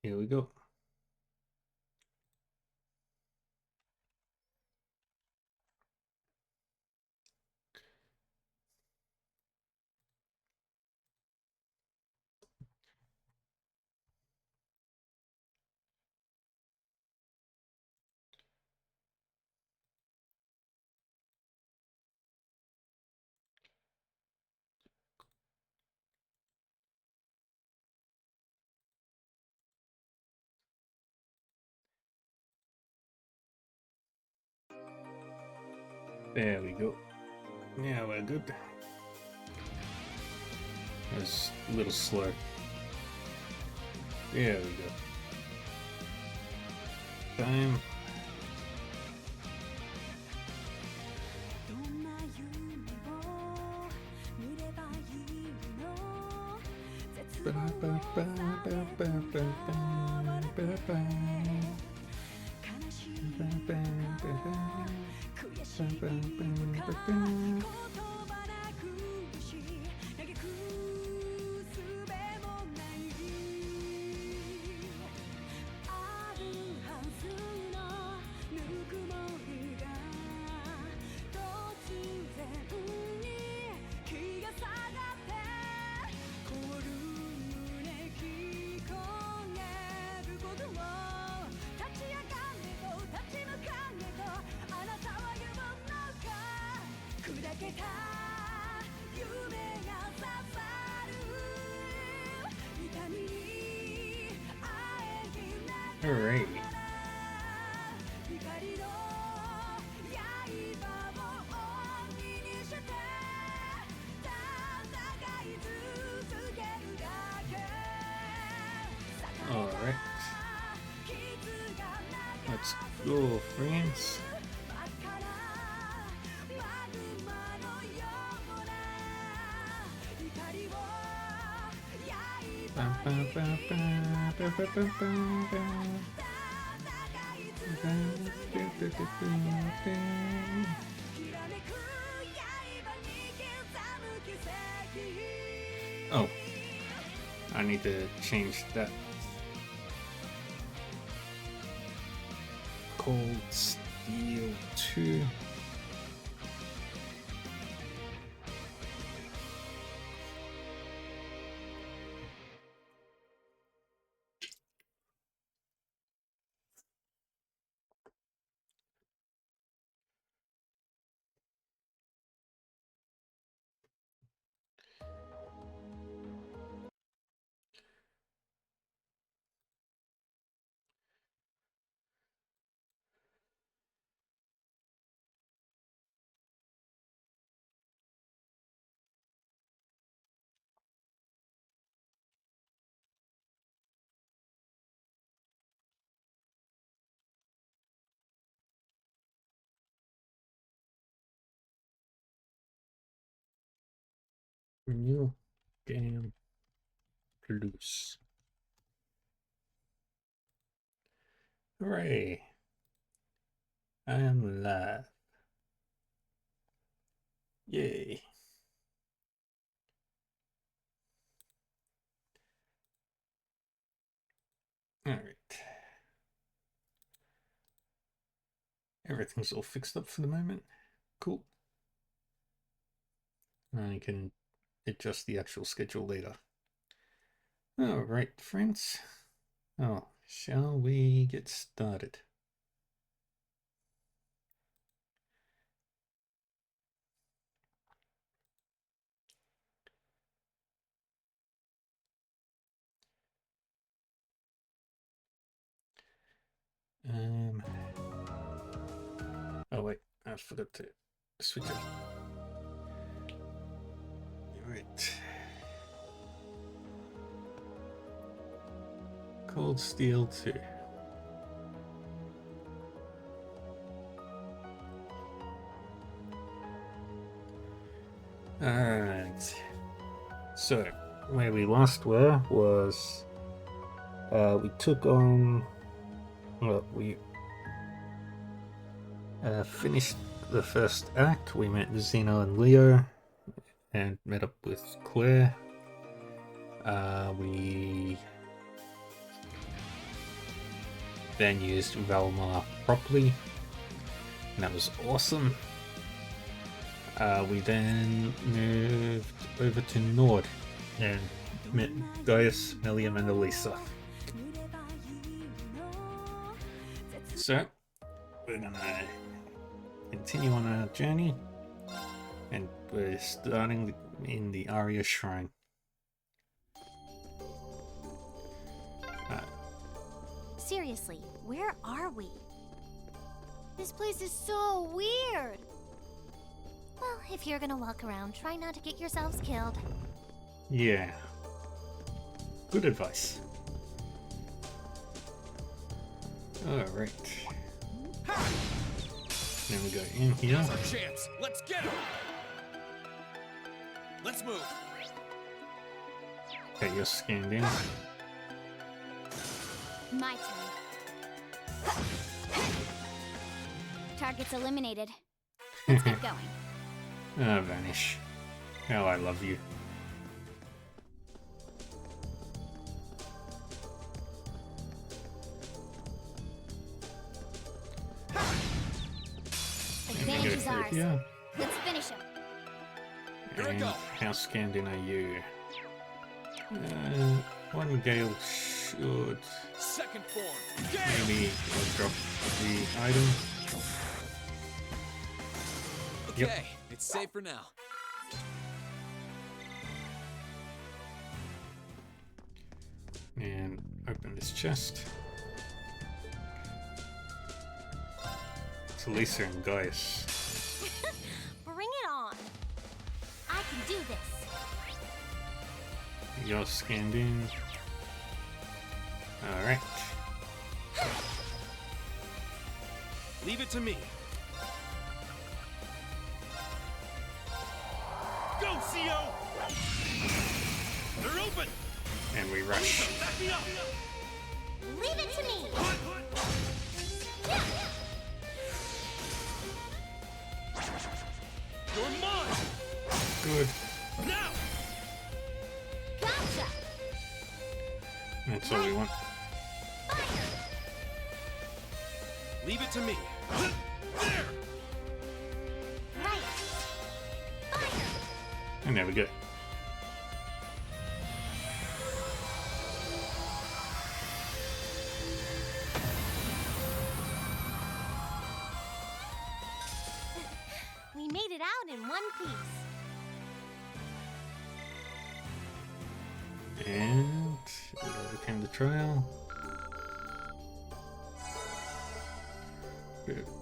Here we go. There we go. Yeah, we're good. It's a little slow. There we go. Time. Alright. Alright. Let's go, friends. Oh, I need to change that. Cold Steel 2. New game produce. Hooray! I am live. Yay! Alright. Everything's all fixed up for the moment. Cool. I can adjust the actual schedule later. Alright, friends. Oh, shall we get started? Oh wait, I forgot to switch it. Alright. Cold Steel 2. Alright. So, where we last were was we took on, well, we finished the first act. We met Zeno and Leo and met up with Claire. We then used Valmar properly, and that was awesome. We then moved over to Nord and met Gaius, Millium, and Elisa. So, we're gonna continue on our journey, and we're starting in the Aria Shrine. Seriously, where are we? This place is so weird. Well, if you're gonna walk around, try not to get yourselves killed. Yeah. Good advice. Alright. Then we go in here. Now's our chance. Let's get him. Let's move. Okay, you're scanned in. My turn. Target's eliminated. Let's get going. Ah, Vanish. How I love you. Advantage is ours. Yeah. Let's finish him. Here I And go. how scanned in are you? One Gale should Second form. Gale. maybe drop the item. Okay, Yep. it's safe for now. And open this chest. It's Elisa and Gaius. Bring it on. I can do this. You're scanned in. Alright. Leave it to me. Go, CO! They're open! And we rush. Back me up! Leave it to me. You're mine! Good. Now! Gotcha. That's all we want. Leave it to me. There! Right. And there we go. We made it out in one piece. And we overcame the trial.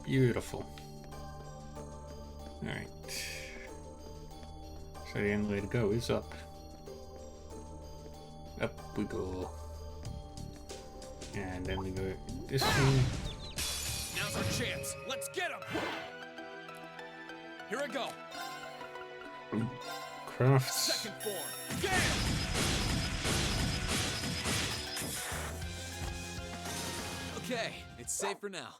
Beautiful. Alright. So the only way to go is up. Up we go. And then we go this way. Now's our chance. Let's get him! Here I go. Crafts. Second form. Gale! Okay, it's safe for now.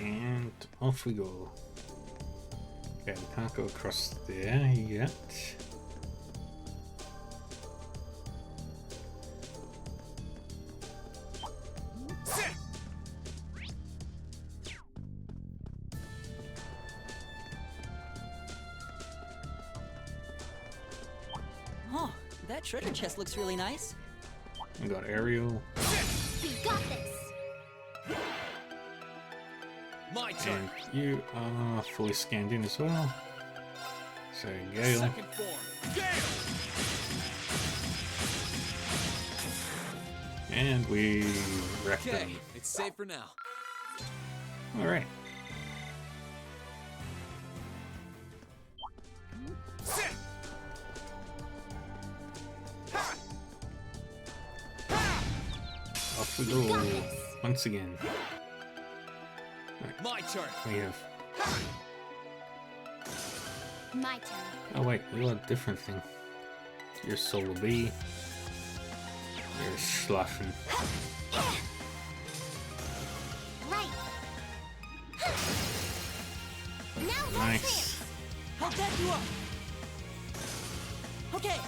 And off we go. Okay, we can't go across there yet. Sit! Oh, that treasure chest looks really nice. We got Ariel. We got this. My turn. And you are fully scanned in as well. So Gale. Second form. Gale! And we wrecked Okay, them. it's safe for now. Alright. Sit! Off we go got this. once again. My turn. We have. My turn. Oh wait, you're a different thing. You're Solar B. You're Schlaffen. Right. Now that's Nice. I'll back you up. Okay.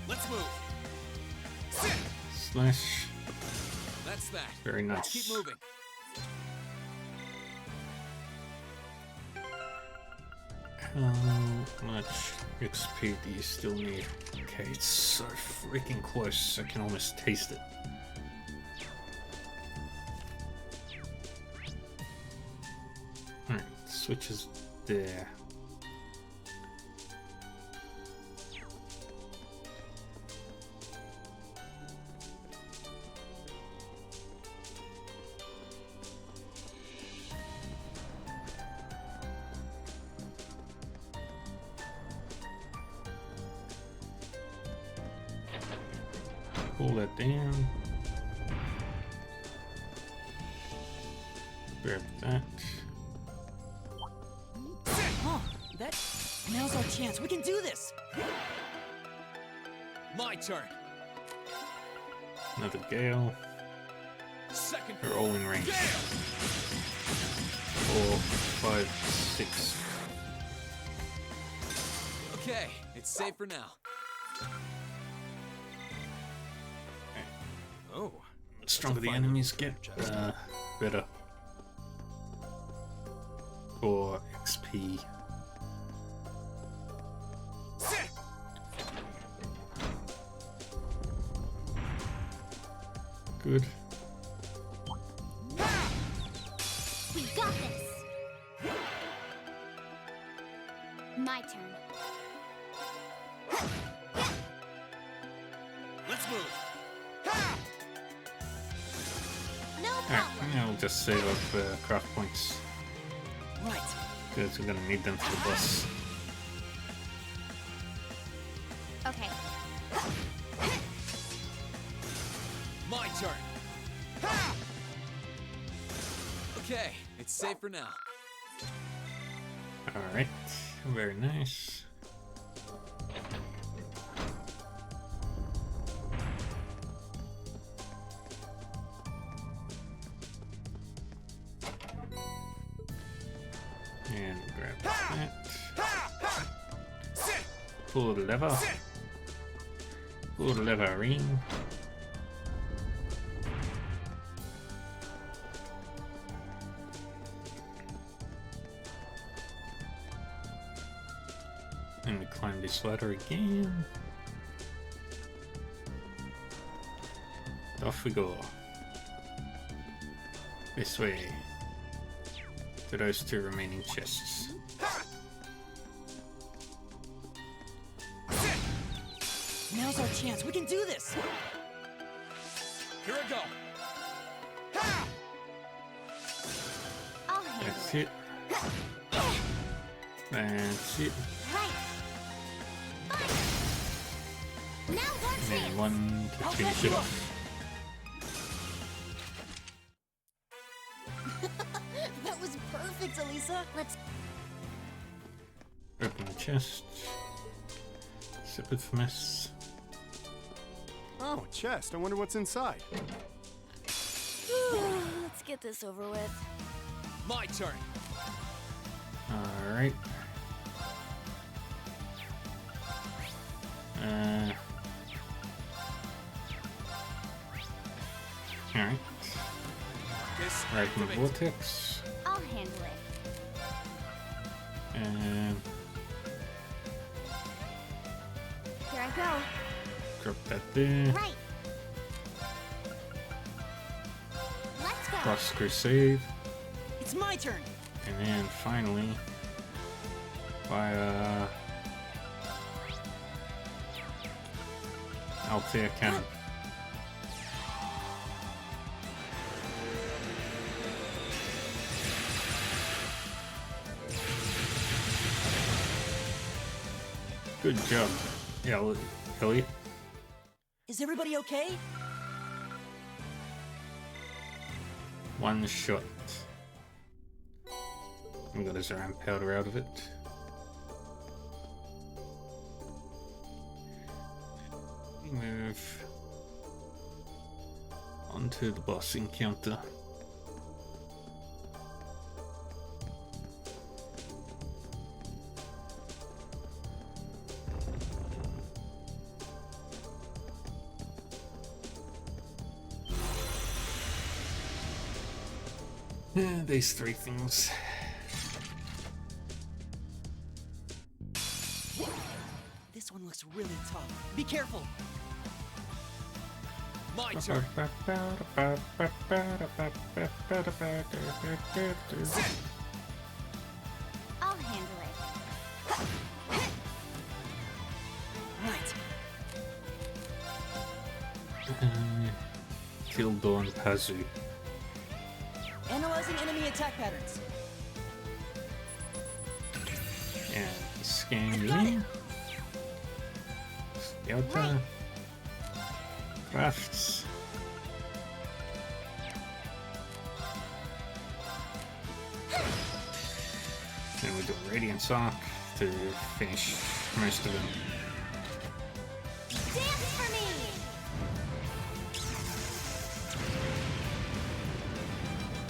Let's move. Slash. That's that. Very nice. Let's keep moving. How much XP do you still need? Okay, it's so freaking close. I can almost taste it. Alright, switches there. Pull that down. Grab that. Oh, that... Now's our chance. We can do this! My turn. Another Gale. Second. They're all in range. Gale! 4, 5, 6. Okay, it's safe for now. Oh. The stronger the fine enemies little get, treasure chest. better. For XP. Good. We got this! My turn. Let's move. No Alright, problem. now we'll just save up craft points. Right. Because we're gonna need them for the boss. Okay. My turn. Okay, it's safe for now. Alright, very nice. And grab that. Pull the lever. Pull the lever ring. And we climb this ladder again. Off we go. This way. To those 2 remaining chests. Now's our chance. We can do this! Here I go. I'll handle That's it. it. That's it. Right. Fine. Now's our And then chance. one to I'll finish help it you off. That was perfect, Elisa! Let's Open the chest. Sip it for mess. Oh, a chest. I wonder what's inside. let's get this over with. My turn. Alright. Alright. This Right in the activates. vortex. I'll handle it. And Here I go. drop that there. Right. Let's go. Cross Crusade. It's my turn! And then finally, via Altair Cannon. Good job, Elliot. Is everybody okay? One shot. We got his ram powder out of it. We move onto the boss encounter. These three things. This one looks really tough. Be careful. My turn. I'll handle it. Right. Kill Dawn Pazu. Analyzing enemy attack patterns. And scan Got you. it. Delta. Crafts. And we do Radiance Arc to finish most of them. Dance for me!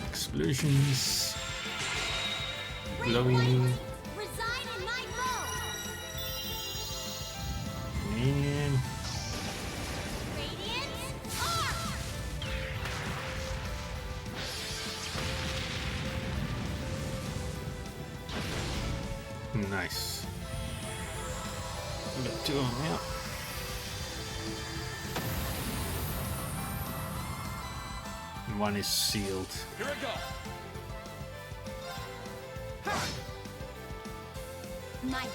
Explosions. Great Glowing. light, reside in my bow! And Radiant arc! nice. We got two of them out. And one is sealed. Here I go. My turn.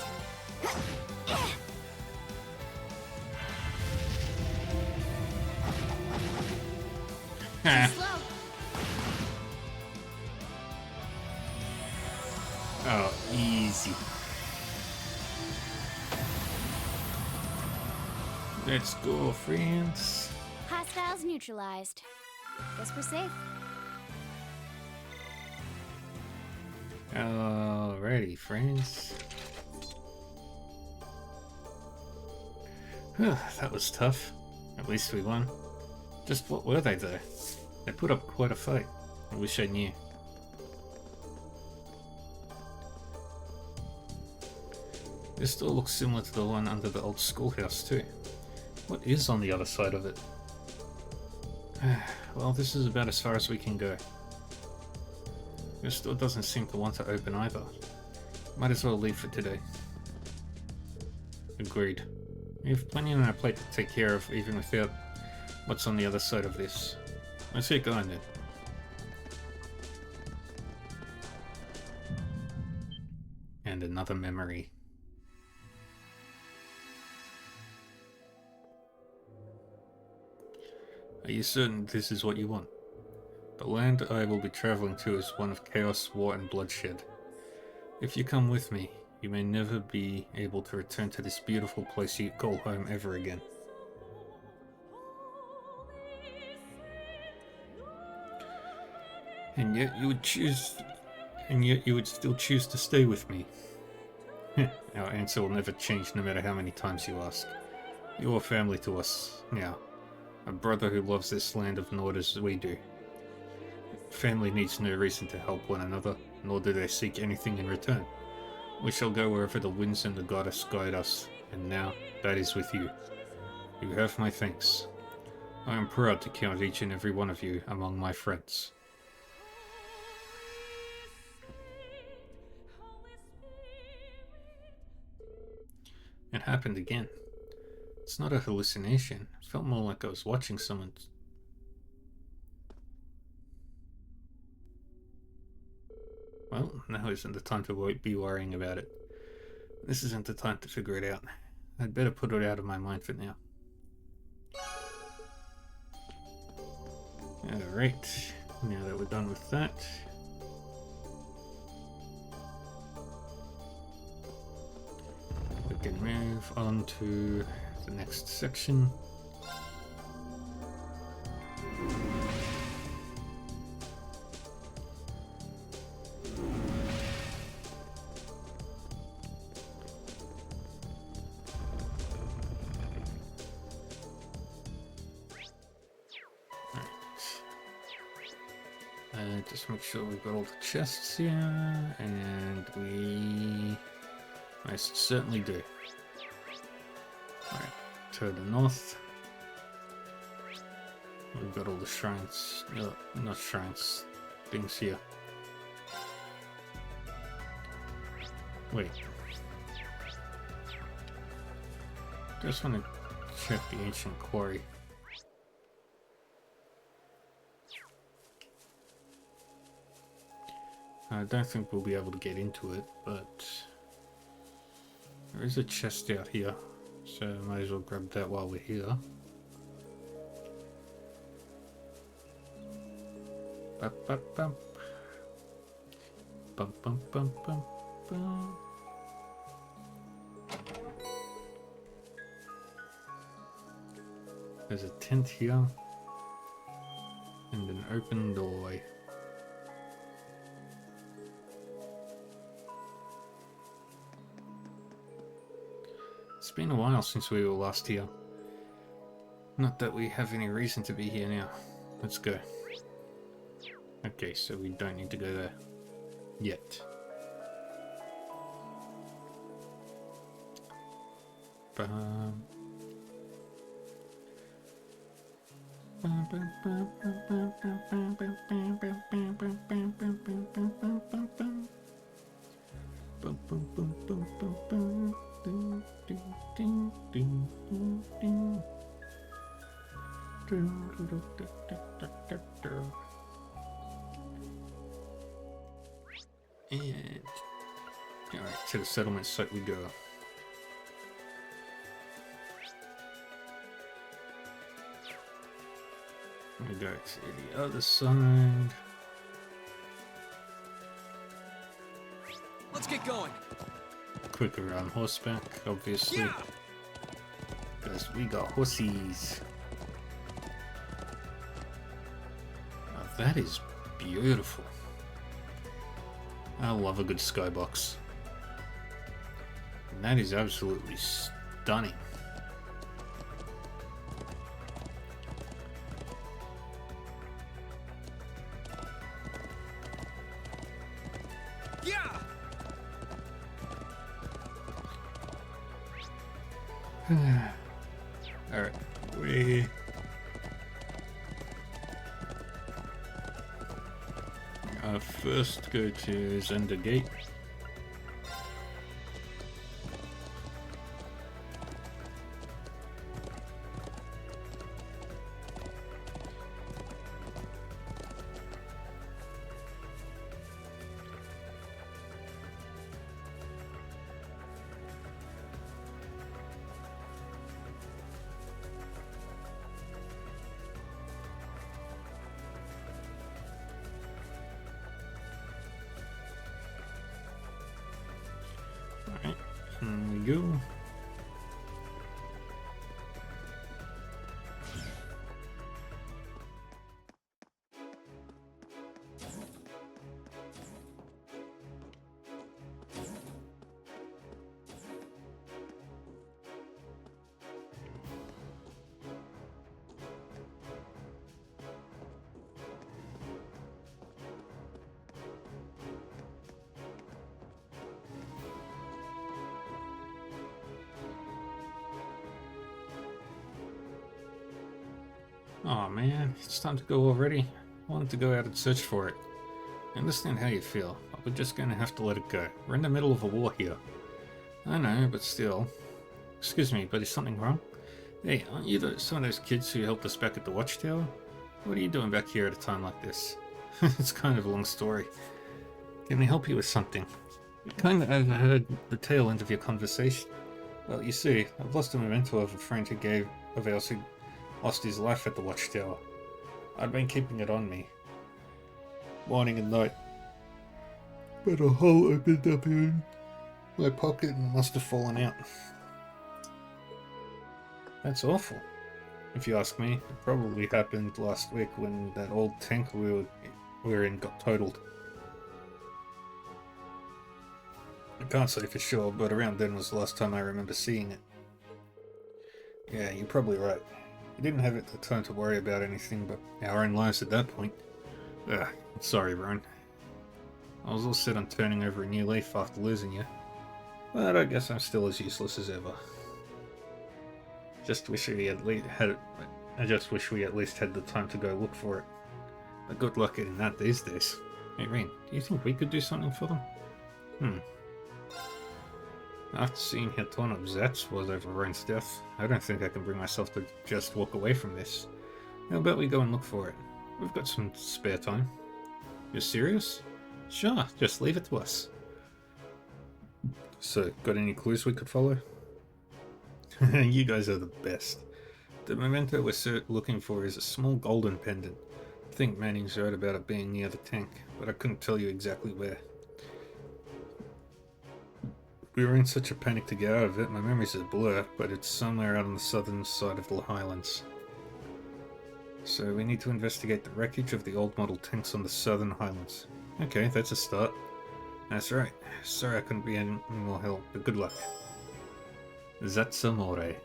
Slow. Oh, easy. Let's go, friends. Hostiles neutralized. Guess we're safe. Alrighty, friends. Whew, that was tough. At least we won. Just what were they though? They put up quite a fight. I wish I knew. This still looks similar to the one under the old schoolhouse too. What is on the other side of it? Well, this is about as far as we can go. This still doesn't seem to want to open either. Might as well leave for today. Agreed. We have plenty on our plate to take care of even without what's on the other side of this. Let's get going then. And another memory. Are you certain this is what you want? The land I will be traveling to is one of chaos, war, and bloodshed. If you come with me, you may never be able to return to this beautiful place you call home ever again. And yet you would still choose to stay with me. Our answer will never change no matter how many times you ask. You are family to us, now. A brother who loves this land of Nord as we do. Family needs no reason to help one another, nor do they seek anything in return. We shall go wherever the winds and the goddess guide us, and now that is with you. You have my thanks. I am proud to count each and every one of you among my friends. It happened again. It's not a hallucination. It felt more like I was watching someone. Well, now isn't the time to be worrying about it. This isn't the time to figure it out. I'd better put it out of my mind for now. Alright, now that we're done with that. We can move on to the next section. Just make sure we've got all the chests here, and we most certainly do. Alright, to the north. We've got all the shrines, not shrines, things here. Wait. Just want to check the ancient quarry. I don't think we'll be able to get into it, but there is a chest out here, so might as well grab that while we're here. Bump, bump, bump. Bump, bump, bump, bump, bump. There's a tent here and an open doorway. It's been a while since we were last here. Not that we have any reason to be here now. Let's go. Okay, so we don't need to go there yet. And alright, to the settlement site we go. We go to the other side. Let's get going. Quicker on horseback, obviously. Because we got horsies. Now that is beautiful. I love a good skybox. And that is absolutely stunning. Yeah. Alright, we first go to Zenda Gate. Alright, here we go. Oh man, it's time to go already. I wanted to go out and search for it. I understand how you feel, but we're just gonna have to let it go. We're in the middle of a war here. I know, but still. Excuse me, but is something wrong? Hey, aren't you some of those kids who helped us back at the Watchtower? What are you doing back here at a time like this? It's kind of a long story. Can I help you with something? I kind of overheard the tail end of your conversation. Well, you see, I've lost a memento of a friend of ours who lost his life at the Watchtower. I'd been keeping it on me, morning and night. But a hole opened up in my pocket and must have fallen out. That's awful. If you ask me, it probably happened last week when that old tank we were in got totaled. I can't say for sure, but around then was the last time I remember seeing it. Yeah, you're probably right. We didn't have the time to worry about anything but our own lives at that point. Ugh, sorry, Ron. I was all set on turning over a new leaf after losing you. But I guess I'm still as useless as ever. I just wish we at least had the time to go look for it. But good luck getting that these days. Hey, Rain, do you think we could do something for them? After seeing how torn up Zats was over Rowan's death, I don't think I can bring myself to just walk away from this. How about we go and look for it? We've got some spare time. You're serious? Sure, just leave it to us. So, got any clues we could follow? You guys are the best. The memento we're looking for is a small golden pendant. I think Manning's right about it being near the tank, but I couldn't tell you exactly where. We were in such a panic to get out of it, my memory's a blur, but it's somewhere out on the southern side of the Highlands. So we need to investigate the wreckage of the old model tanks on the southern Highlands. Okay, that's a start. That's right. Sorry I couldn't be any more help, but good luck. Zat's amore.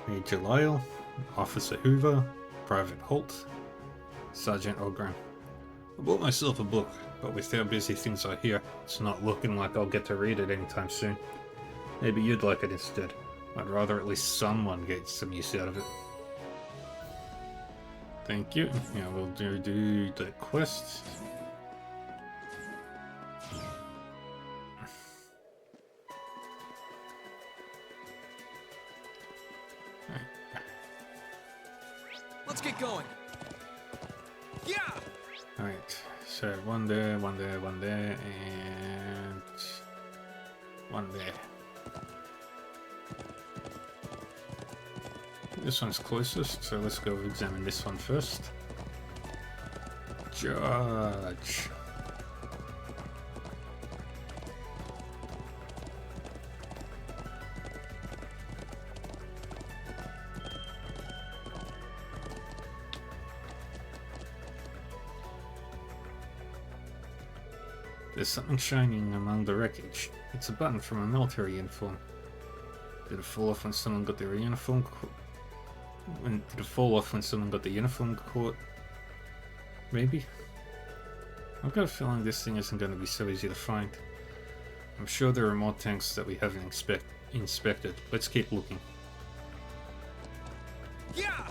Major Lyle, Officer Hoover, Private Holt, Sergeant Ogram. I bought myself a book, but with how busy things are here, it's not looking like I'll get to read it anytime soon. Maybe you'd like it instead. I'd rather at least someone get some use out of it. Thank you. Yeah, we'll do the quest. Let's get going. Yeah. Alright, so one there, and one there. This one's closest, so let's go examine this one first. Judge. There's something shining among the wreckage. It's a button from a military uniform. Did it fall off when someone got their uniform did it fall off when someone got the uniform caught? Maybe? I've got a feeling this thing isn't going to be so easy to find. I'm sure there are more tanks that we haven't inspected. Let's keep looking. Yeah.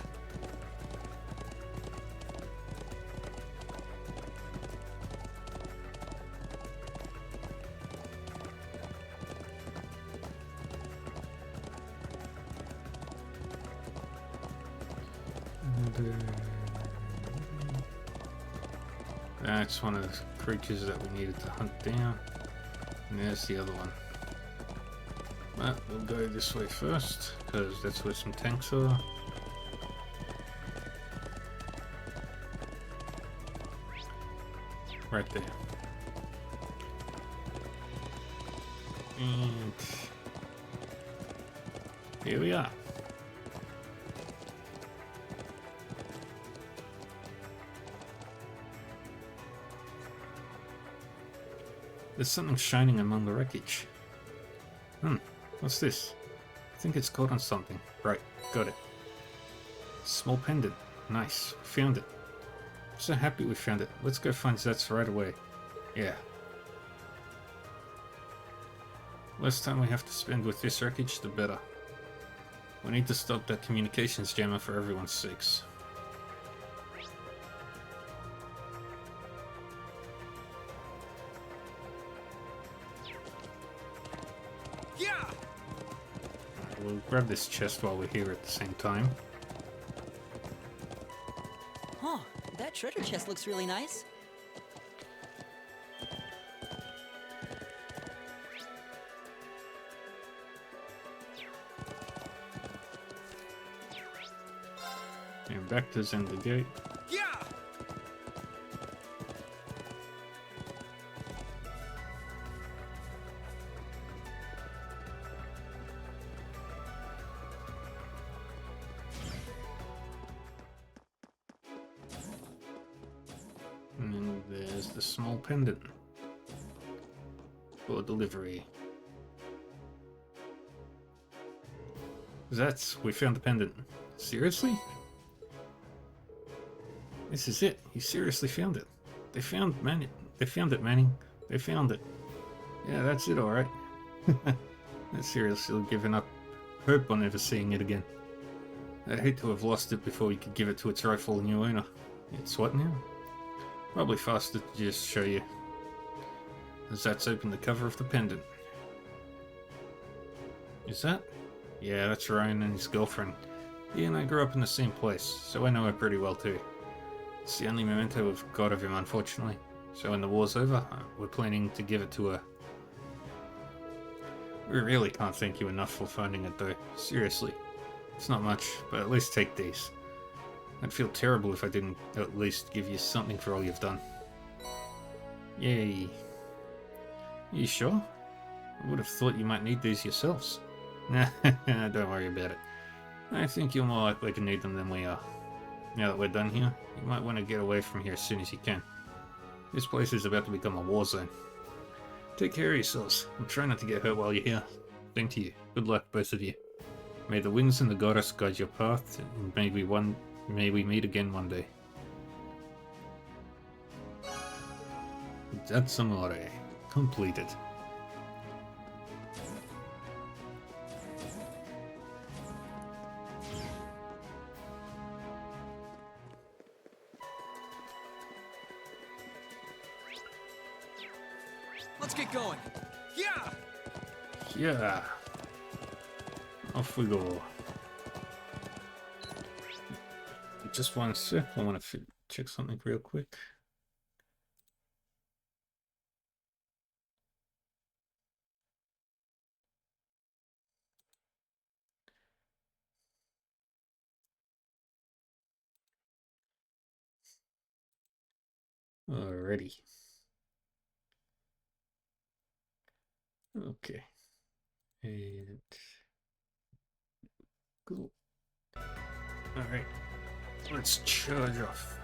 That's one of the creatures that we needed to hunt down. And there's the other one. But we'll go this way first, because that's where some tanks are. Right there. And here we are. There's something shining among the wreckage. What's this? I think it's caught on something. Right, got it. Small pendant. Nice, found it. I'm so happy we found it. Let's go find Zats right away. Yeah. Less time we have to spend with this wreckage, the better. We need to stop that communications jammer for everyone's sakes. We'll grab this chest while we're here at the same time. Huh, that treasure chest looks really nice. And back to Zenda Gate. Yeah. And there's the small pendant for delivery. We found the pendant. Seriously? This is it. You seriously found it. They found it, Manning. They found it. Yeah, that's it, alright. I'm seriously giving up hope on ever seeing it again. I'd hate to have lost it before we could give it to its rightful new owner. It's what now? Probably faster to just show you, as that's open the cover of the pendant. Is that? Yeah, that's Ryan and his girlfriend. He and I grew up in the same place, so I know her pretty well too. It's the only memento we've got of him, unfortunately. So when the war's over, we're planning to give it to her. We really can't thank you enough for finding it though. Seriously. It's not much, but at least take these. I'd feel terrible if I didn't at least give you something for all you've done. Yay. You sure? I would have thought you might need these yourselves. Nah, don't worry about it. I think you're more likely to need them than we are. Now that we're done here, you might want to get away from here as soon as you can. This place is about to become a war zone. Take care of yourselves, and try not to get hurt while you're here. Same to you. Good luck, both of you. May the winds and the goddess guide your path, and may we meet again one day. That's Amore. Completed. Let's get going. Yeah! Yeah. Off we go. Just one sec. I want to check something real quick. Alrighty. Okay. And cool. Alright. Let's charge off.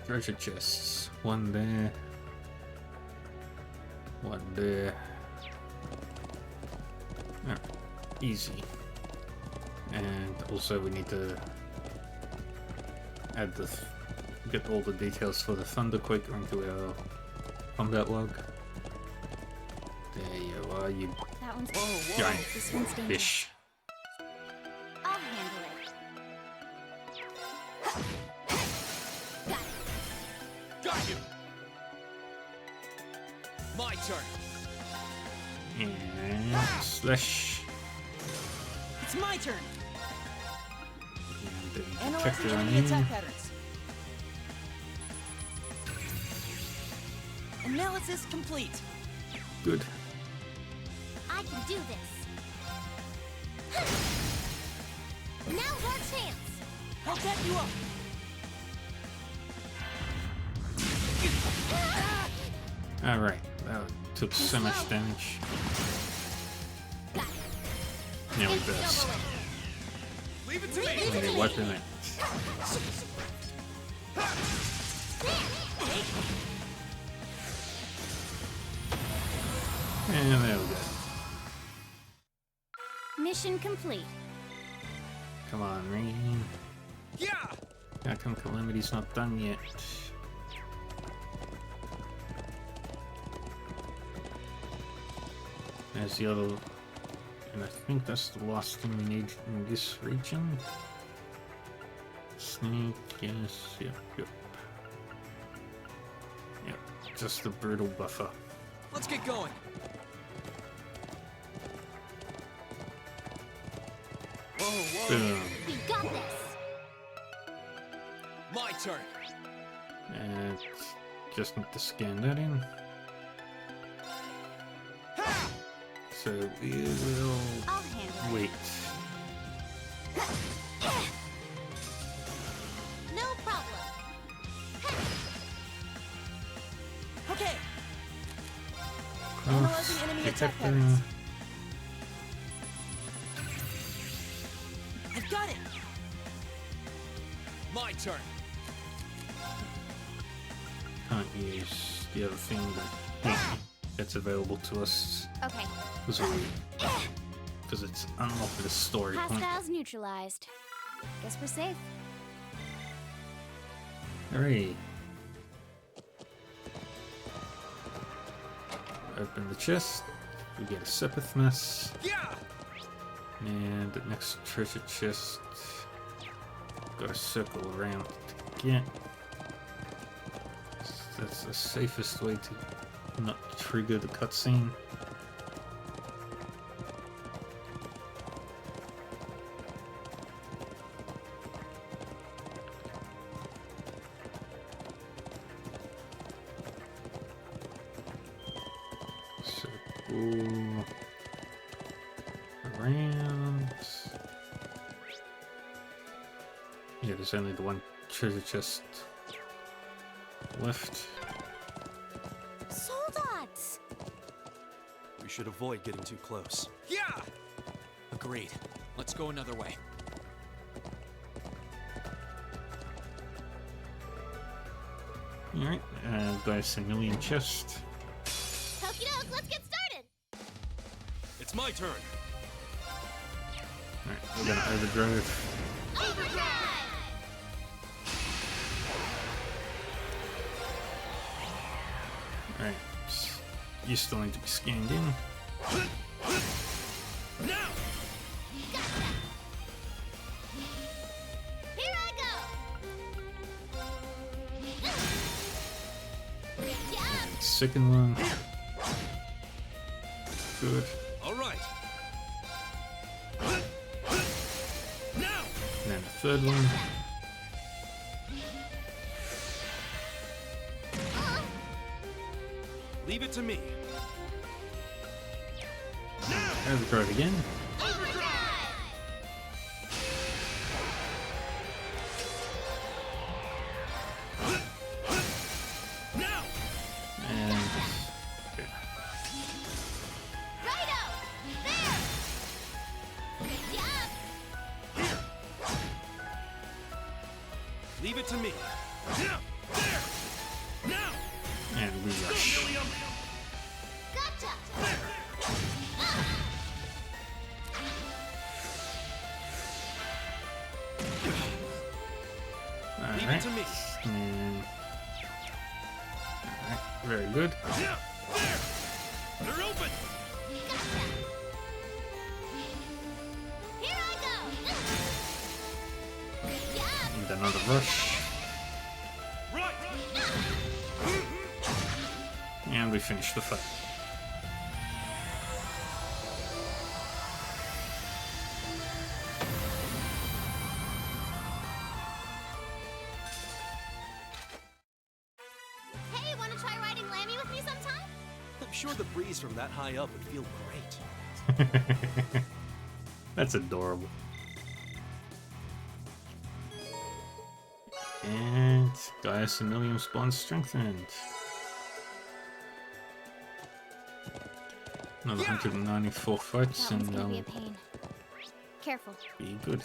Treasure chests. One there. One there. Oh, easy. And also we need to add get all the details for the Thunderquake into our combat log. There you are, you That one's giant This one's dangerous. fish. I'll handle it. Got it. Got you! My turn. And slash. It's my turn. And then Analyze check the the enemy name. attack patterns. Analysis complete. Good. I can do this. Now's our chance. I'll back you up. Alright, that took so much damage. Got it. Now we It's burst. over with. Leave it to me! And they wipe him out. And there we go. Mission complete. Come on, Rain. Yeah! How come Calamity's not done yet? There's the other... And I think that's the last thing we need in this region. Snake, yes, yep. Yep, just the brutal buffer. Let's get going. Whoa, Boom. We got this. My turn. And just need to scan that in. Ha! So we will I'll handle it. wait. No problem. Okay. Cross Analyzing enemy attack detector. patterns. I've got it. My turn. can't use the other thing that's available to us Okay. because it's unlocked a story point. Hostiles neutralized. Guess we're safe. Hooray! Open the chest. We get a Sepith mess. Yeah! And the next treasure chest. Got to circle around to get. That's the safest way to not trigger the cutscene. Circle around. Yeah, there's only the one treasure chest left. Soldots! We should avoid getting too close. Yeah! Agreed. Let's go another way. Alright, got a Similian chest. Okie doke, let's get started! It's my turn. Alright, we're gonna overdrive. Overdrive! Alright, you still need to be scanned in. Now! Gotcha! Here I go! Good job! Second one. Good. All right. Now! And then the third one. Leave it to me. Overdrive again. Now! And okay. Righto! There! Good job! Leave it to me. Now! There! Now! And we rush. William! Gotcha! Leave it Alright. to me. And alright, very good. Now! There! They're open! Gotcha! Here I go! Good job! And another rush. Right! And we finish the fight. Hey, wanna try riding Lammy with me sometime? I'm sure the breeze from that high up would feel great. That's adorable. And Gaius Emilium spawn strengthened. Another 194 fights That one's and gonna be a pain. Careful. be good.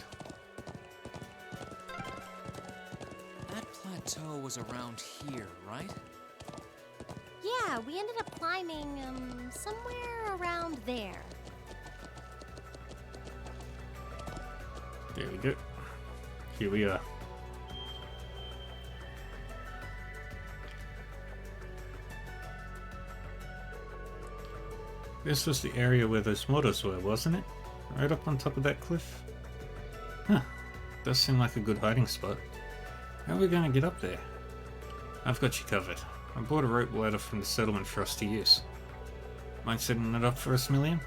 That plateau was around here, right? Yeah, we ended up climbing, somewhere around there. There we go. Here we are. This was the area where those mortars were, wasn't it? Right up on top of that cliff? Huh. Does seem like a good hiding spot. How are we going to get up there? I've got you covered. I bought a rope ladder from the settlement for us to use. Mind setting it up for us, Milliam?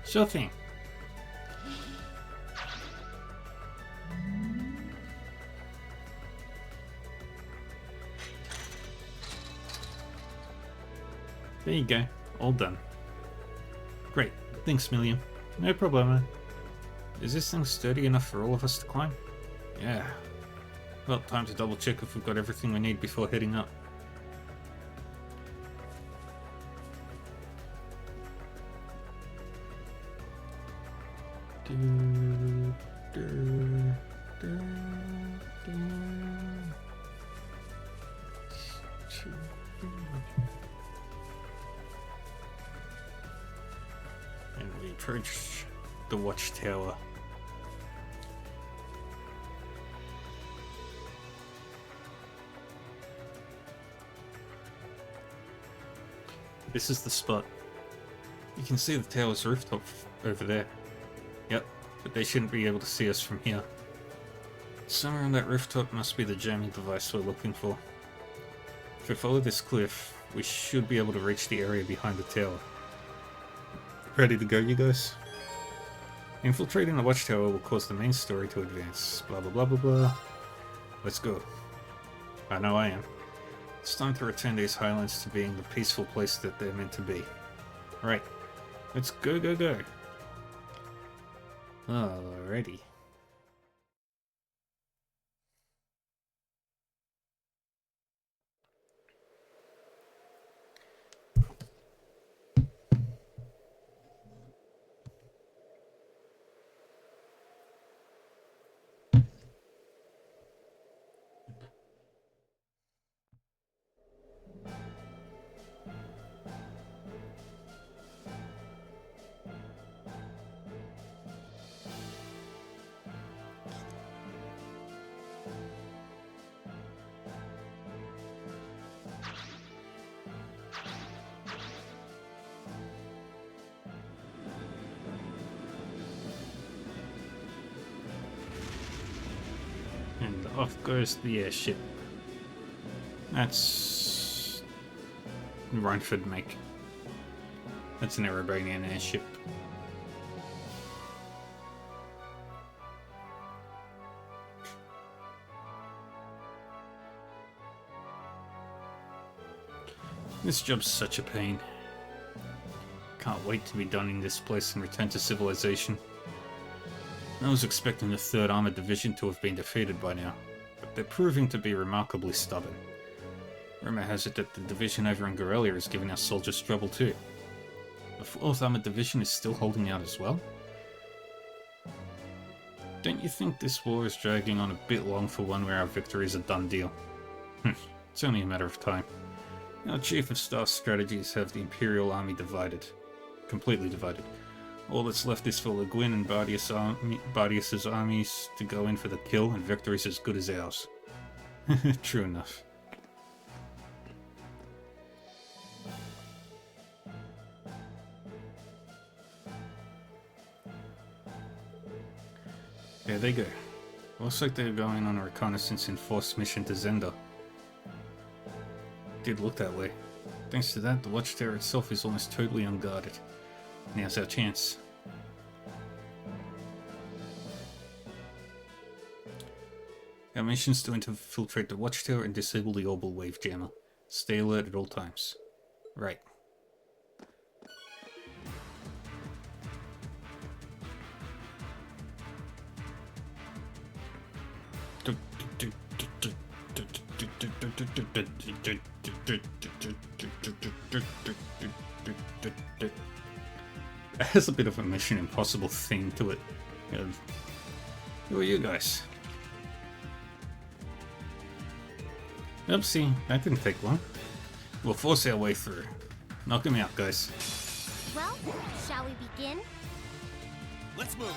Sure thing. There you go. All done. Great. Thanks, Milliam. No problemo. Is this thing sturdy enough for all of us to climb? Yeah. Well, time to double check if we've got everything we need before heading up. approach the watchtower. This is the spot. You can see the tower's rooftop over there. Yep, but they shouldn't be able to see us from here. Somewhere on that rooftop must be the jamming device we're looking for. If we follow this cliff, we should be able to reach the area behind the tower. Ready to go, you guys? Infiltrating the watchtower will cause the main story to advance. Blah blah blah blah blah. Let's go. I know I am. It's time to return these highlands to being the peaceful place that they're meant to be. Right. Let's go, go, go. Alrighty. And off goes the airship. That's Runford make. That's an Erebonian airship. This job's such a pain. Can't wait to be done in this place and return to civilization. I was expecting the 3rd Armored Division to have been defeated by now, but they're proving to be remarkably stubborn. Rumor has it that the division over in Gorelia is giving our soldiers trouble too. The 4th Armored Division is still holding out as well? Don't you think this war is dragging on a bit long for one where our victory is a done deal? It's only a matter of time. Our Chief of Staff strategies have the Imperial Army divided. Completely divided. All that's left is for Le Guin and Bardius's armies to go in for the kill, and victory's as good as ours. True enough. There they go. Looks like they're going on a reconnaissance enforced mission to Zenda. Did look that way. Thanks to that, the watchtower itself is almost totally unguarded. Now's our chance. Our mission's to infiltrate the watchtower and disable the orbital wave jammer. Stay alert at all times. Right. It has a bit of a Mission Impossible theme to it. Who are you guys? Oopsie, that didn't take long. We'll force our way through. Knock him out, guys. Well, shall we begin? Let's move.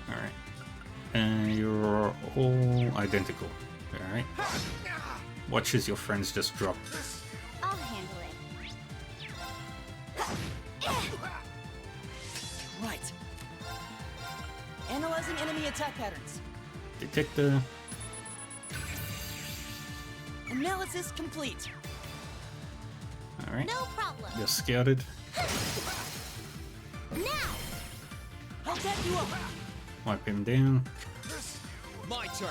Alright. And you're all identical. Alright. Watch as your friends just drop. I'll handle it. Right. Analyzing enemy attack patterns. Detector. Analysis complete. Alright. No problem. You're scouted. Now! I'll get you up. Wipe him down. My turn.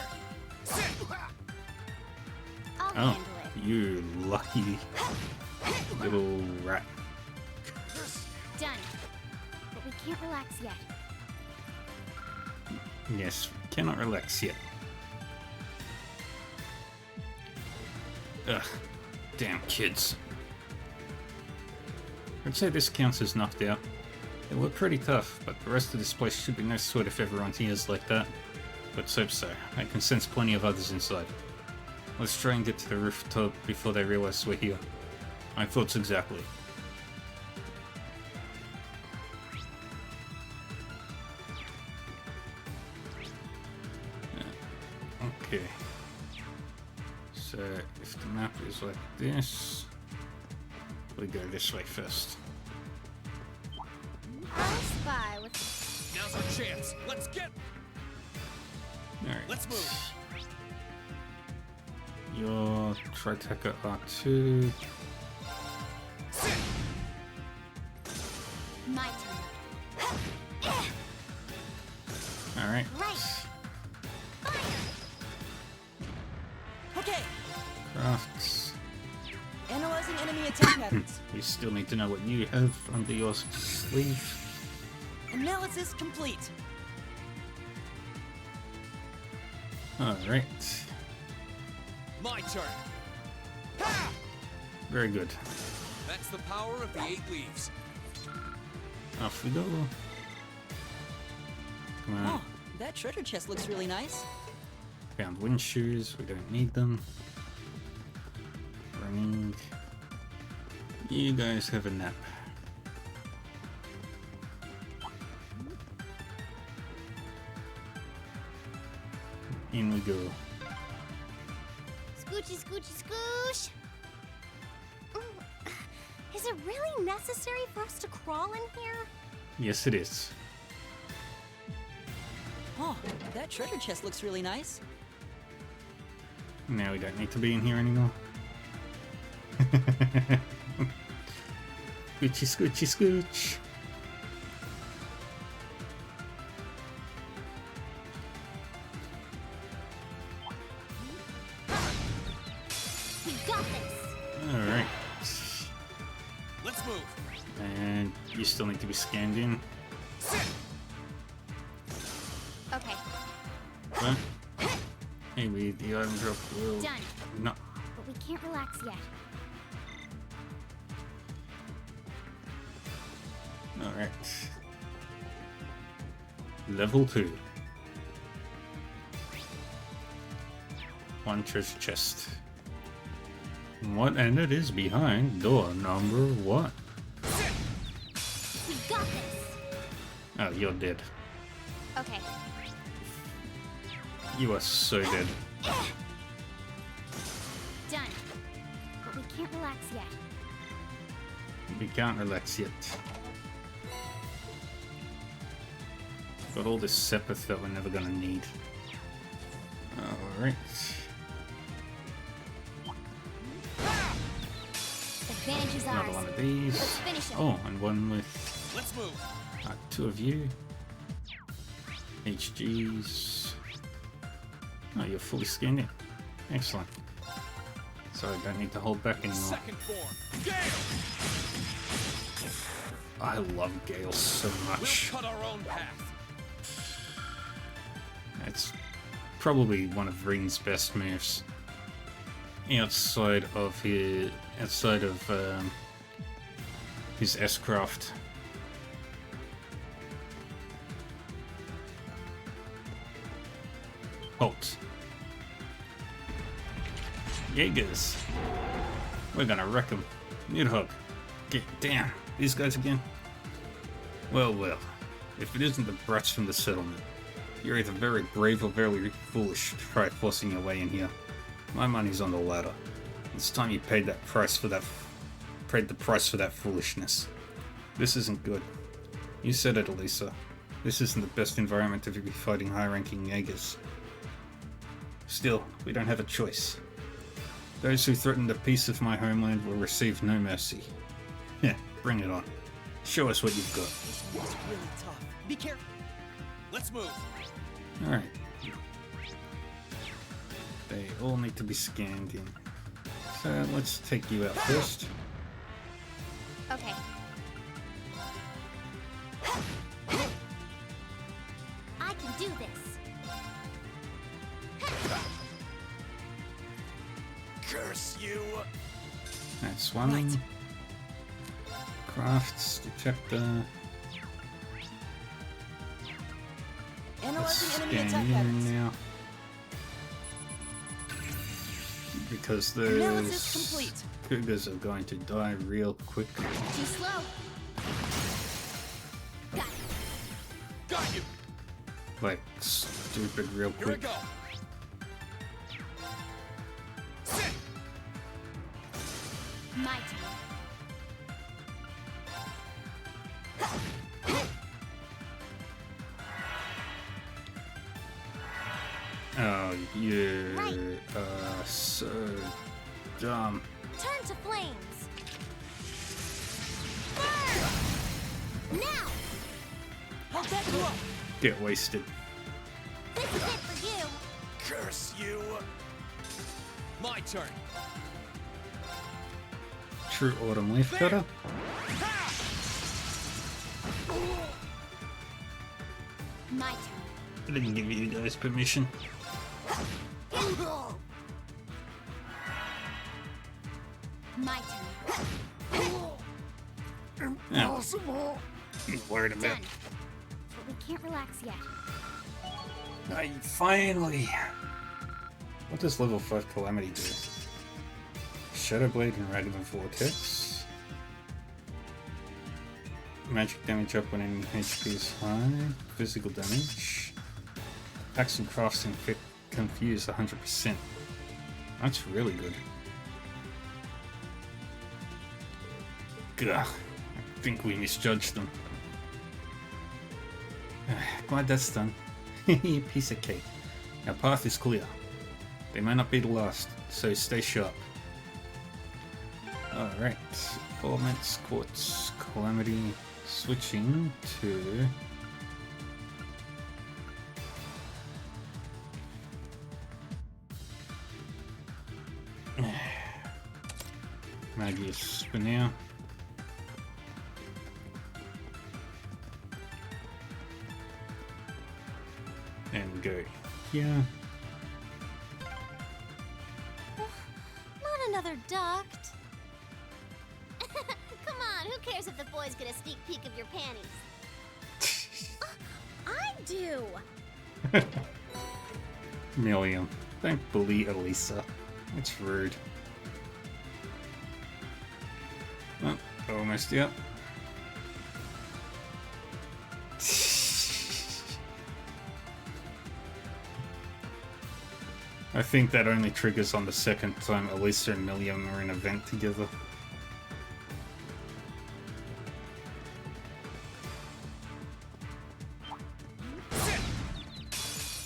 I'll Oh, handle it. you lucky little rat. Done. But we can't relax yet. Yes, cannot relax yet. Ugh, damn kids. I'd say this counts as knocked out. They were pretty tough, but the rest of this place should be no sweat if everyone here is like that. Let's hope so. I can sense plenty of others inside. Let's try and get to the rooftop before they realize we're here. My thoughts exactly. Okay. So if the map is like this, we go this way first. I'll spy with. Now's our chance. Let's get. Alright. Let's move. Your Triteka R2. My turn. Alright. Right. Okay, Crafts. analyzing enemy attack patterns. We still need to know what you have under your sleeve. Analysis complete. Alright. My turn. Very good. That's the power of the 8 leaves. Off we go. Come on. Oh, that treasure chest looks really nice. Found wind shoes. We don't need them. Running. You guys have a nap. In we go. Scoochy, scoochy, scoosh. Is it really necessary for us to crawl in here? Yes, it is. Oh, that treasure chest looks really nice. Now we don't need to be in here anymore. Scoochy, scoochy, scooch. We got this. Alright. Let's move. And you still need to be scanned in. Okay, But maybe the item drop will done. not. But we can't relax yet. Alright. Level 2. One treasure chest. What? And it is behind door number 1. We got this. Oh, you're dead. Okay, You are so dead. done. But we can't relax yet. We can't relax yet. Got all this Sepith that we're never gonna need. Alright. Advantage is Another ours. one of these. Let's finish it. Oh, and one with Let's move. 2 of you. HGs. Oh, you're fully scanned in. Excellent. So I don't need to hold back anymore. Second form. Gale! I love Gale so We'll much. cut our own path. It's probably one of Ring's best moves. Outside of his S-Craft. Halt. Jaegers. We're gonna wreck them. Nidhogg. Get down. These guys again? Well, well. If it isn't the brats from the settlement, you're either very brave or very foolish to try forcing your way in here. My money's on the latter. It's time you paid the price for that foolishness. This isn't good. You said it, Elisa. This isn't the best environment to be fighting high-ranking Jaegers. Still, we don't have a choice. Those who threaten the peace of my homeland will receive no mercy. Yeah, bring it on. Show us what you've got. It's really tough. Be careful. Let's move. Alright. They all need to be scanned in. So let's take you out first. Okay. I can do this. Curse you. That's one. Right. Crafts, detector. Let's Analyzing enemy scan attack in patterns. now. Because Analysis those complete. cougars are going to die real quick. Too slow. Got it. Got you. Like, stupid real Here I quick. go. My turn. Oh, you're Right. so dumb. Turn to flames. Burn! Now! I'll back you up. Get wasted. This is it for you. Curse you! My turn. True autumn leaf cutter. My turn. I didn't give you guys permission. My turn. Impossible. Worried about. Done. But we can't relax yet. I finally. What does level 5 Calamity do? Shadow Blade and Radiant Vortex. Magic damage up when any HP is high. Physical damage. Attacks and crafts inflict confuse 100%. That's really good. Gah. I think we misjudged them. Glad that's done. Piece of cake. Our path is clear. They may not be the last, so stay sharp. Alright. Elements, Quartz, Calamity. Switching to... Magius for now. And go here. Not another duct. Come on, who cares if the boys get a sneak peek of your panties? I do. Million. Don't bully Elisa. It's rude. Oh, almost yep. I think that only triggers on the second time Elisa and Milliam are in an event together.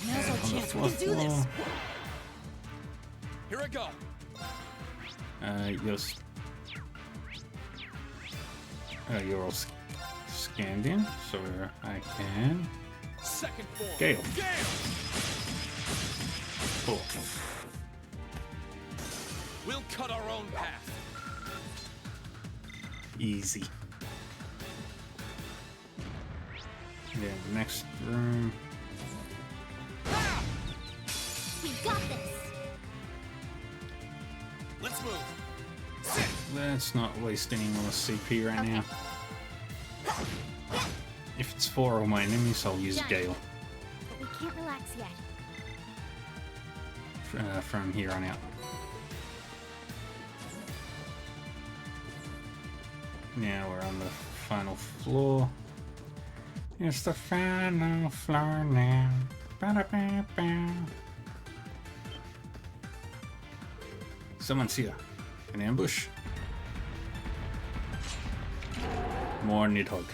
Now's our chance. We can do this. Here I go. You're all scanned in, so I can. Second form. Gale. Gale! Cool. We'll cut our own path. Easy. Then next room. We got this. Let's move. Let's not waste any more CP right now. If it's 4 of my enemies, I'll use Done. Gale But we can't relax yet. from here on out. Now we're on the final floor. It's the final floor now. Ba-da-ba-ba. Someone's here. An ambush? More Nidhogg.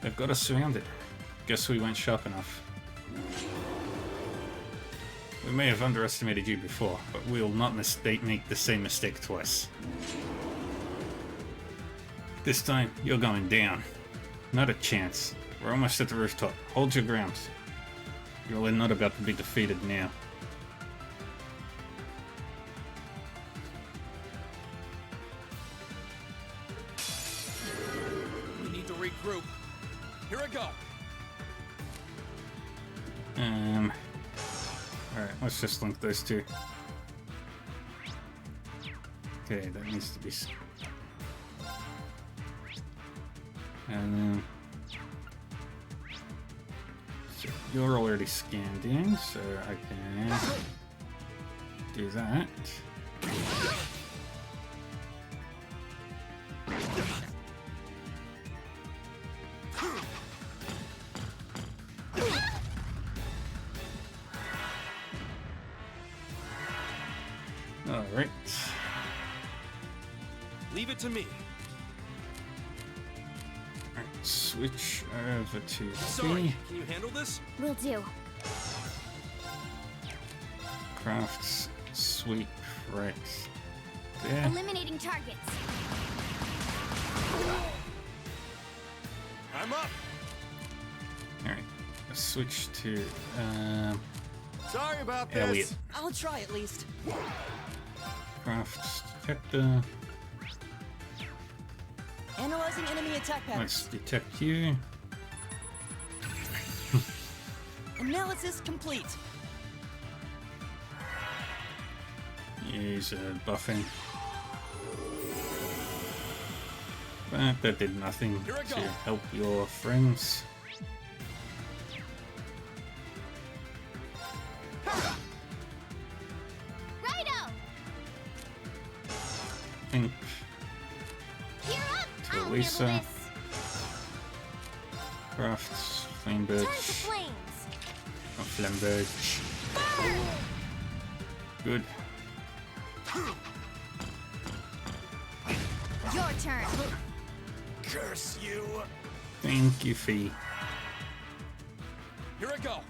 They've got us surrounded. Guess we weren't sharp enough. We may have underestimated you before, but we'll not make the same mistake twice. This time, you're going down. Not a chance. We're almost at the rooftop. Hold your ground. You're not about to be defeated now. We need to regroup. Here I go. Alright, let's just link those two. Okay, that needs to be... And then... So you're already scanned in, so I can... do that. Alright. Leave it to me. Alright, switch over to Sorry, C. can you handle this? Will do. Crafts, sweep, right there. Eliminating targets. I'm up. Alright, switch to Sorry about this. Elliot. I'll try at least. Crafts detector. Analyzing enemy attack patterns. Let's detect you. Analysis complete. Use buffing. But that did nothing Here I to go. help your friends. Righto! Think Gear up! To I'll Lisa. handle crafts, flame this. Turn to birch, flames. flame birch. Good. Your turn. Curse you. Thank you, Fee. Here I go.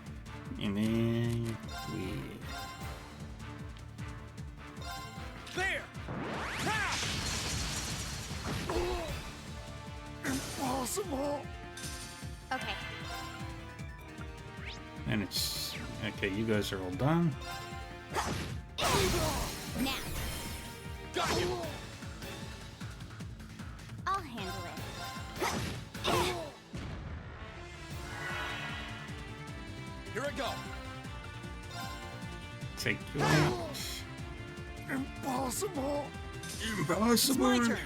And then we. There. Ha! Impossible. Okay. And it's okay. You guys are all done. Now, Got you. I'll handle it. Here I go. Take you out. Impossible. It's my turn.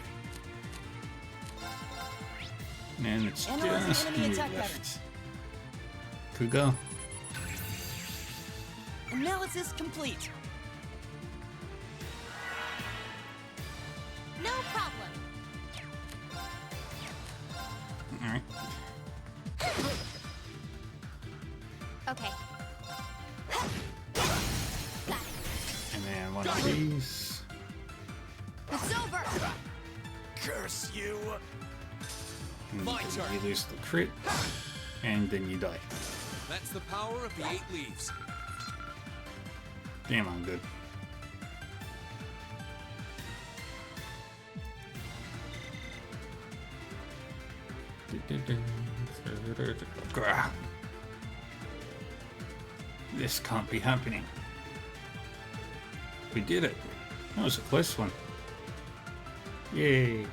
And it's Analyzing just enemy you attack left. Kuga. Analysis complete. No problem. Alright. Okay. Got it. And then one of these. It's over. Curse you. And My then turn. you lose the crit. And then you die. That's the power of the 8 leaves. Damn, I'm good. Grah. This can't be happening. We did it. That was a close one. Yay.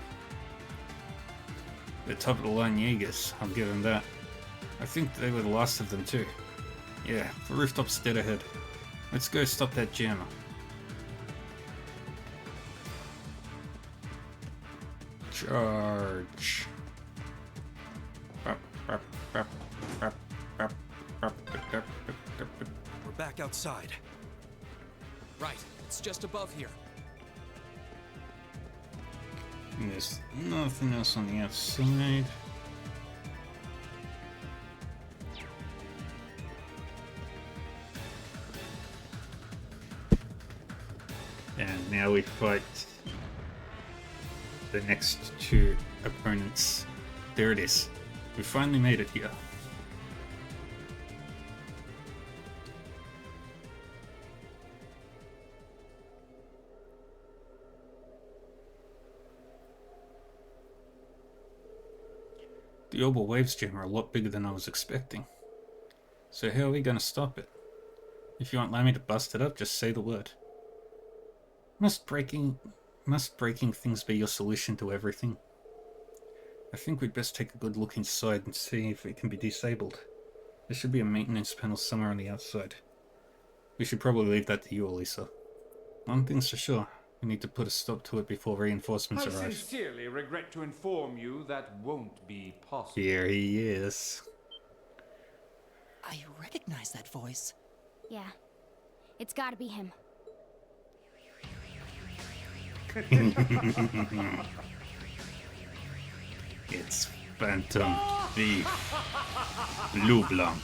The top of the line Jaegers, I'll give them that. I think they were the last of them too. Yeah, the rooftop's dead ahead. Let's go stop that jammer. Charge. We're back outside. Right, it's just above here. And there's nothing else on the outside. And now we fight the next two opponents. There it is. We finally made it here. The Orbital Waves Gem are a lot bigger than I was expecting. So how are we going to stop it? If you want Lammy to bust it up, just say the word. Must breaking things be your solution to everything? I think we'd best take a good look inside and see if it can be disabled. There should be a maintenance panel somewhere on the outside. We should probably leave that to you, Elisa. One thing's for sure, we need to put a stop to it before reinforcements I arrive. sincerely regret to inform you that won't be possible. Here he is. I recognize that voice. Yeah. It's gotta be him. It's Phantom Thief LeBlanc.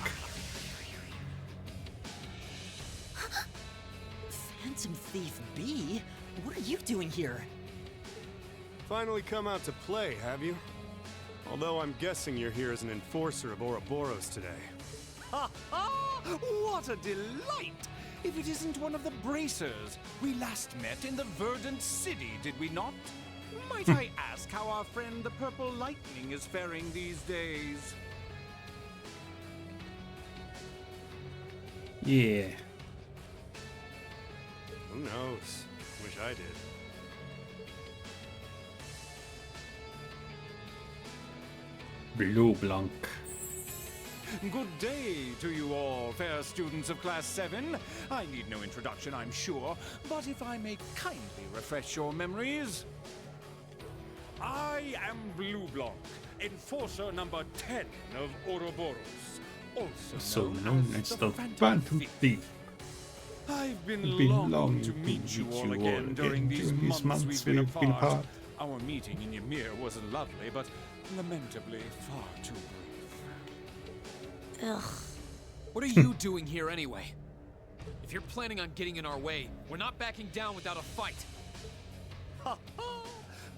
Phantom Thief B? What are you doing here? Finally come out to play, have you? Although I'm guessing you're here as an enforcer of Ouroboros today. Ha ha! What a delight! If it isn't one of the bracers. We last met in the Verdant City, did we not? Might I ask how our friend the Purple Lightning is faring these days? Yeah. Who knows? Wish I did. Blue Blanc. Good day to you all, fair students of Class 7. I need no introduction, I'm sure, but if I may kindly refresh your memories. I am Blue Blanc, Enforcer number 10 of Ouroboros, So also known as the Phantom Thief. I've been Been longing longing to meet you all again during during these months we've been apart. Our meeting in Ymir was lovely, but lamentably far too brief. Ugh. What are you doing here anyway? If you're planning on getting in our way, we're not backing down without a fight. Ha ha!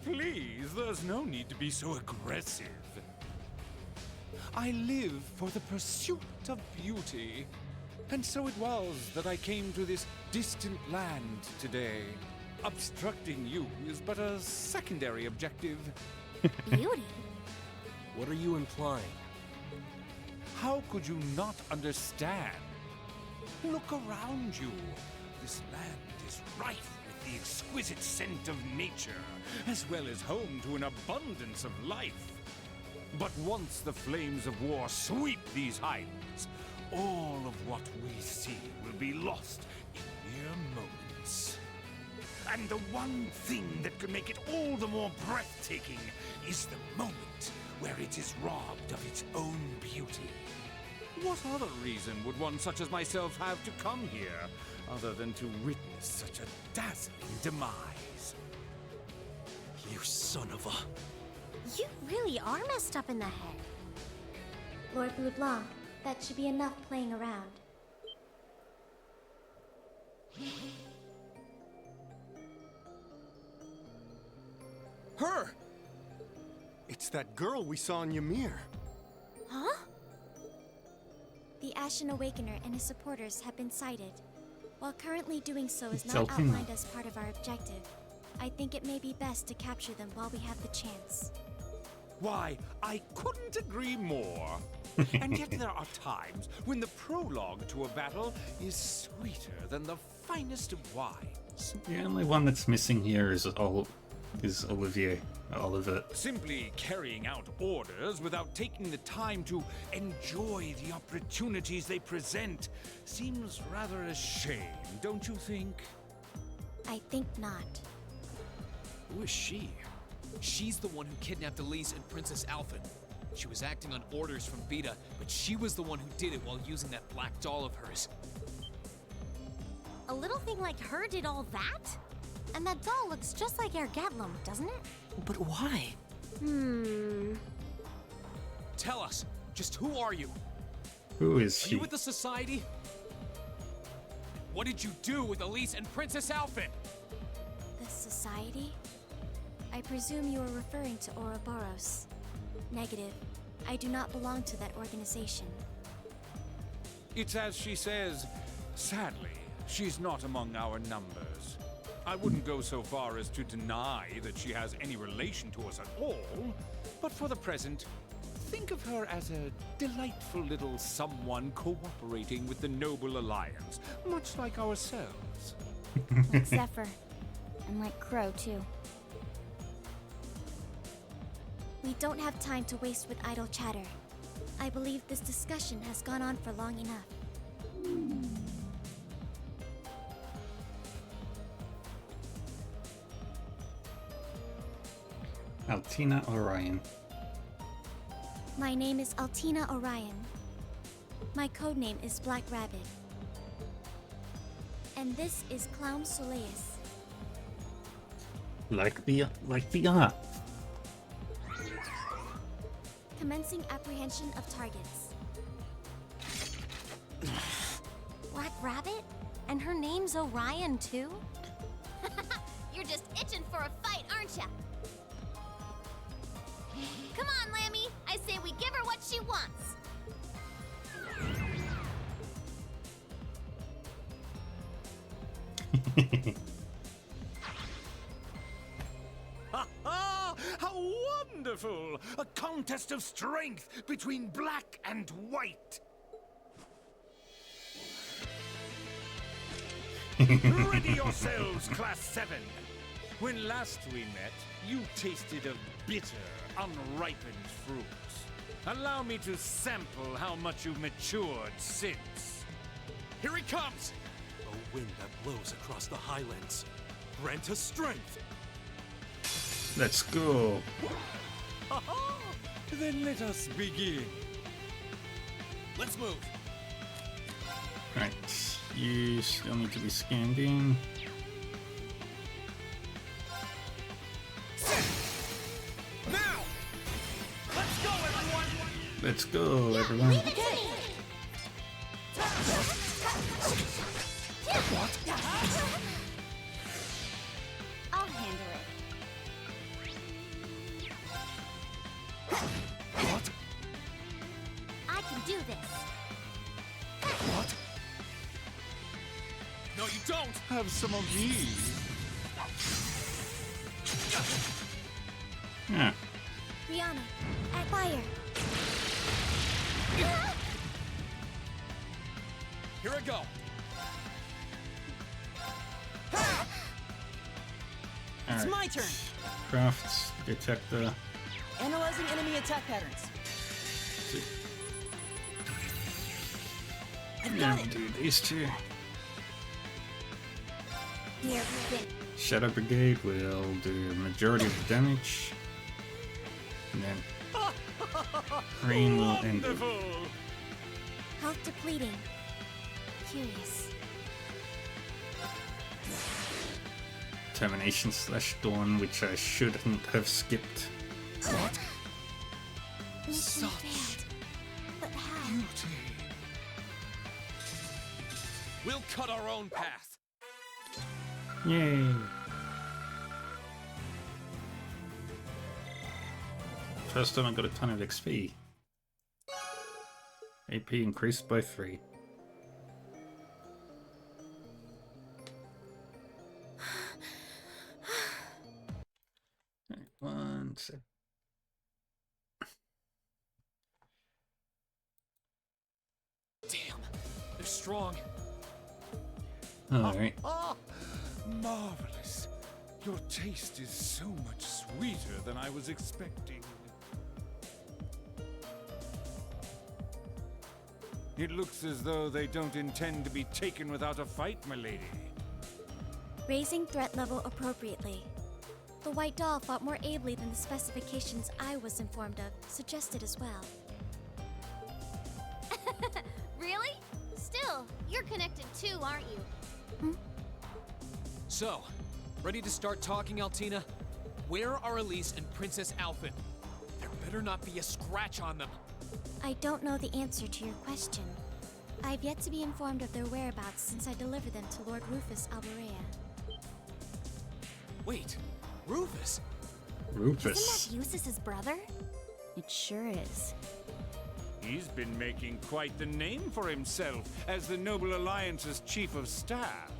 Please, there's no need to be so aggressive. I live for the pursuit of beauty. And so it was that I came to this distant land today. Obstructing you is but a secondary objective. Beauty? What are you implying? How could you not understand? Look around you. This land is rife with the exquisite scent of nature, as well as home to an abundance of life. But once the flames of war sweep these heights, all of what we see will be lost in mere moments. And the one thing that can make it all the more breathtaking is the moment where it is robbed of its own beauty. What other reason would one such as myself have to come here, other than to witness such a dazzling demise? You son of a... You really are messed up in the head. Lord Blue Blanc, that should be enough playing around. Her! It's that girl we saw in Ymir. Huh? The Ashen Awakener and his supporters have been sighted. While currently doing so is It's not Altina. outlined as part of our objective, I think it may be best to capture them while we have the chance. Why, I couldn't agree more. And yet there are times when the prologue to a battle is sweeter than the finest of wines. The only one that's missing here is Olivier. Oliver. Simply carrying out orders without taking the time to enjoy the opportunities they present seems rather a shame, don't you think? I think not. Who is she? She's the one who kidnapped Elise and Princess Alphen. She was acting on orders from Vita, but she was the one who did it while using that black doll of hers. A little thing like her did all that? And that doll looks just like Ergetlum, doesn't it? But why? Tell us, just who are you? Who is Are she? you with the Society? What did you do with Elise and Princess Alphen? The Society? I presume you are referring to Ouroboros. Negative. I do not belong to that organization. It's as she says, sadly, she's not among our numbers. I wouldn't go so far as to deny that she has any relation to us at all, but for the present, think of her as a delightful little someone cooperating with the Noble Alliance, much like ourselves. Like Zephyr. And like Crow, too. We don't have time to waste with idle chatter. I believe this discussion has gone on for long enough. Altina Orion. My name is Altina Orion. My codename is Black Rabbit. And this is Clown Soleus. Like the art. Commencing apprehension of targets. Black Rabbit? And her name's Orion, too? for a fight, aren't ya? Come on, Lammy. I say we give her what she wants. Ha ha! How wonderful! A contest of strength between black and white. Ready yourselves, Class 7. When last we met, you tasted of bitter, unripened fruits. Allow me to sample how much you've matured since. Here he comes! A wind that blows across the highlands. Grant us strength. Let's go. Ha ha! Then let us begin. Let's move. Right, you still need to be scanned in. Now! Let's go, everyone! Let's go, everyone. Leave it to me. I'll handle it. What? I can do this. What? No, you don't! Have some of these. Yeah. Rihanna, at fire. Here I go! It's Alright. my turn. Crafts, detector. Analyzing enemy attack patterns. I've Yeah, got we'll it. do these two. Here, then. Shadow Brigade will do majority of the damage. And then Green will end it. Wonderful! Health depleting. Curious. Termination / Dawn, which I shouldn't have skipped. What? Mission Such failed. But how? Beauty. We'll cut our own path. Yay! First time I got a ton of XP. AP increased by 3. Alright, 1 sec. Damn, they're strong. Alright. Ah, marvelous. Your taste is so much sweeter than I was expecting. It looks as though they don't intend to be taken without a fight, milady. Raising threat level appropriately. The white doll fought more ably than the specifications I was informed of suggested as well. Really? Still, you're connected too, aren't you? So, ready to start talking, Altina? Where are Elise and Princess Alphen? There better not be a scratch on them. I don't know the answer to your question. I've yet to be informed of their whereabouts since I delivered them to Lord Rufus Alborea. Wait, Rufus? Rufus. Isn't that Eustace's brother? It sure is. He's been making quite the name for himself as the Noble Alliance's chief of staff.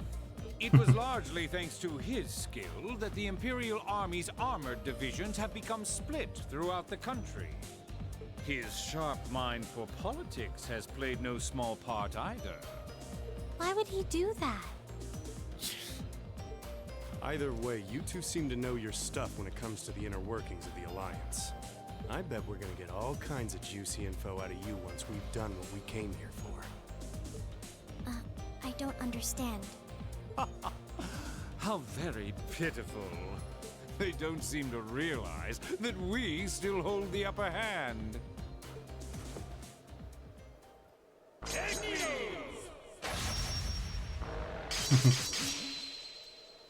It was largely thanks to his skill that the Imperial Army's armored divisions have become split throughout the country. His sharp mind for politics has played no small part either. Why would he do that? Either way, you two seem to know your stuff when it comes to the inner workings of the Alliance. I bet we're gonna get all kinds of juicy info out of you once we've done what we came here for. I don't understand. How very pitiful. They don't seem to realize that we still hold the upper hand.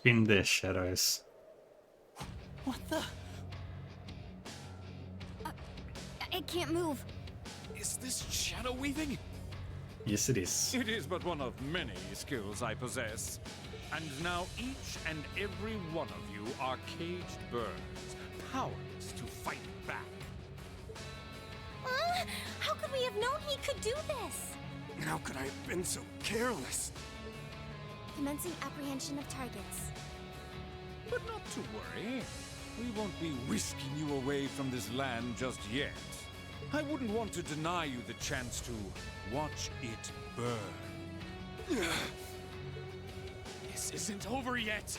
In the shadows. What the? I can't move. Is this shadow weaving? Yes, it is. It is but one of many skills I possess. And now each and every one of you are caged birds, powerless to fight back. How could we have known he could do this? How could I have been so careless? Commencing apprehension of targets. But not to worry. We won't be whisking you away from this land just yet. I wouldn't want to deny you the chance to watch it burn. This isn't over yet.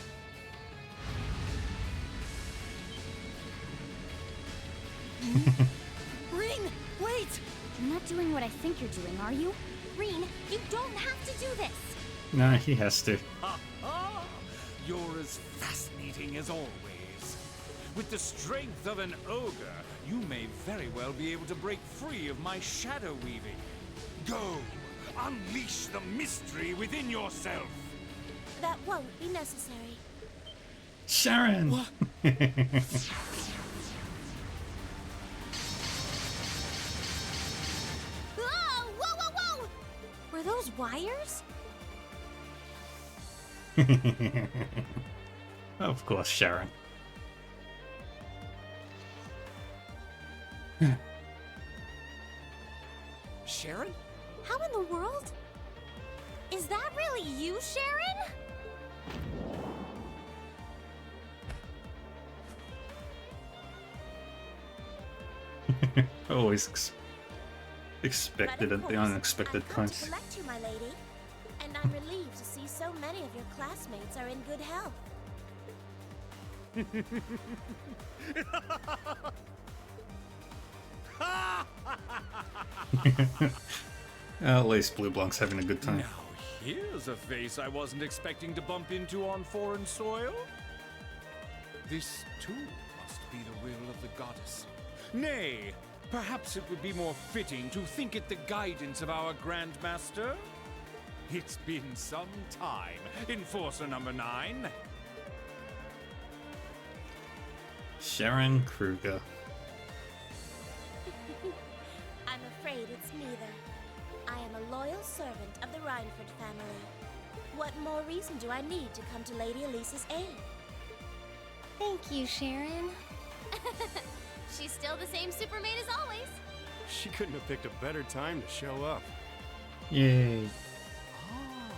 Rean, wait! You're not doing what I think you're doing, are you? Rean, you don't have to do this! Nah, he has to. Ha ha! You're as fascinating as always. With the strength of an ogre, you may very well be able to break free of my shadow weaving. Go! Unleash the mystery within yourself! That won't be necessary. Sharon! Whoa, whoa, whoa, whoa! Were those wires? Of course, Sharon. Sharon? How in the world? Is that really you, Sharon? Always expected But of at the course, unexpected I've come times. to collect you, my lady. And I'm relieved to see so many of your classmates are in good health. At least Blue Blanc's having a good time. Now here's a face I wasn't expecting to bump into on foreign soil. This too must be the will of the goddess. Nay, perhaps it would be more fitting to think it the guidance of our Grandmaster. It's been some time, Enforcer number 9. Sharon Kruger. I'm afraid it's neither. I am a loyal servant of the Rhineford family. What more reason do I need to come to Lady Elisa's aid? Thank you, Sharon. She's still the same super maid as always. She couldn't have picked a better time to show up. Yay. Ah,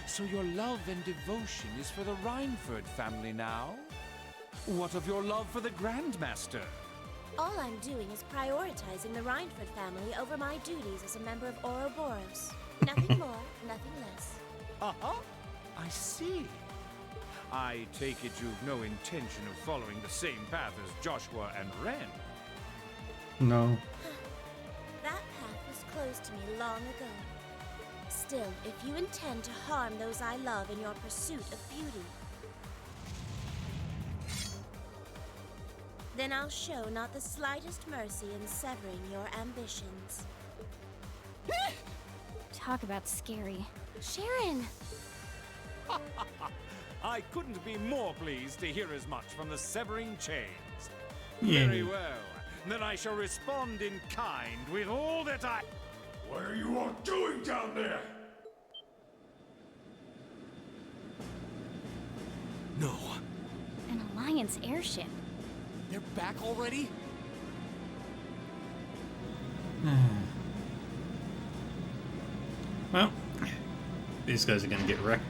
so your love and devotion is for the Rhineford family now? What of your love for the Grandmaster? All I'm doing is prioritizing the Rhineford family over my duties as a member of Ouroboros. Nothing more, nothing less. Uh-huh. I see. I take it you've no intention of following the same path as Joshua and Ren. No. That path was closed to me long ago. Still, if you intend to harm those I love in your pursuit of beauty, then I'll show not the slightest mercy in severing your ambitions. Talk about scary. Sharon! I couldn't be more pleased to hear as much from the severing chains. Yay. Very well. Then I shall respond in kind with all that I... What are you all doing down there? No. An Alliance airship. They're back already? Well, these guys are gonna get wrecked.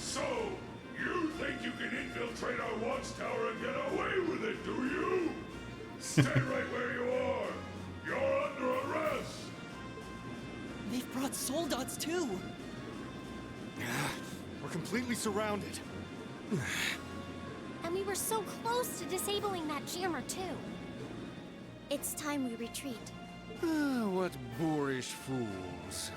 So, you think you can infiltrate our watchtower and get away with it, do you? Stay right where you are. You're under arrest. They've brought soldots too. We're completely surrounded. And we were so close to disabling that jammer, too. It's time we retreat. What boorish fools.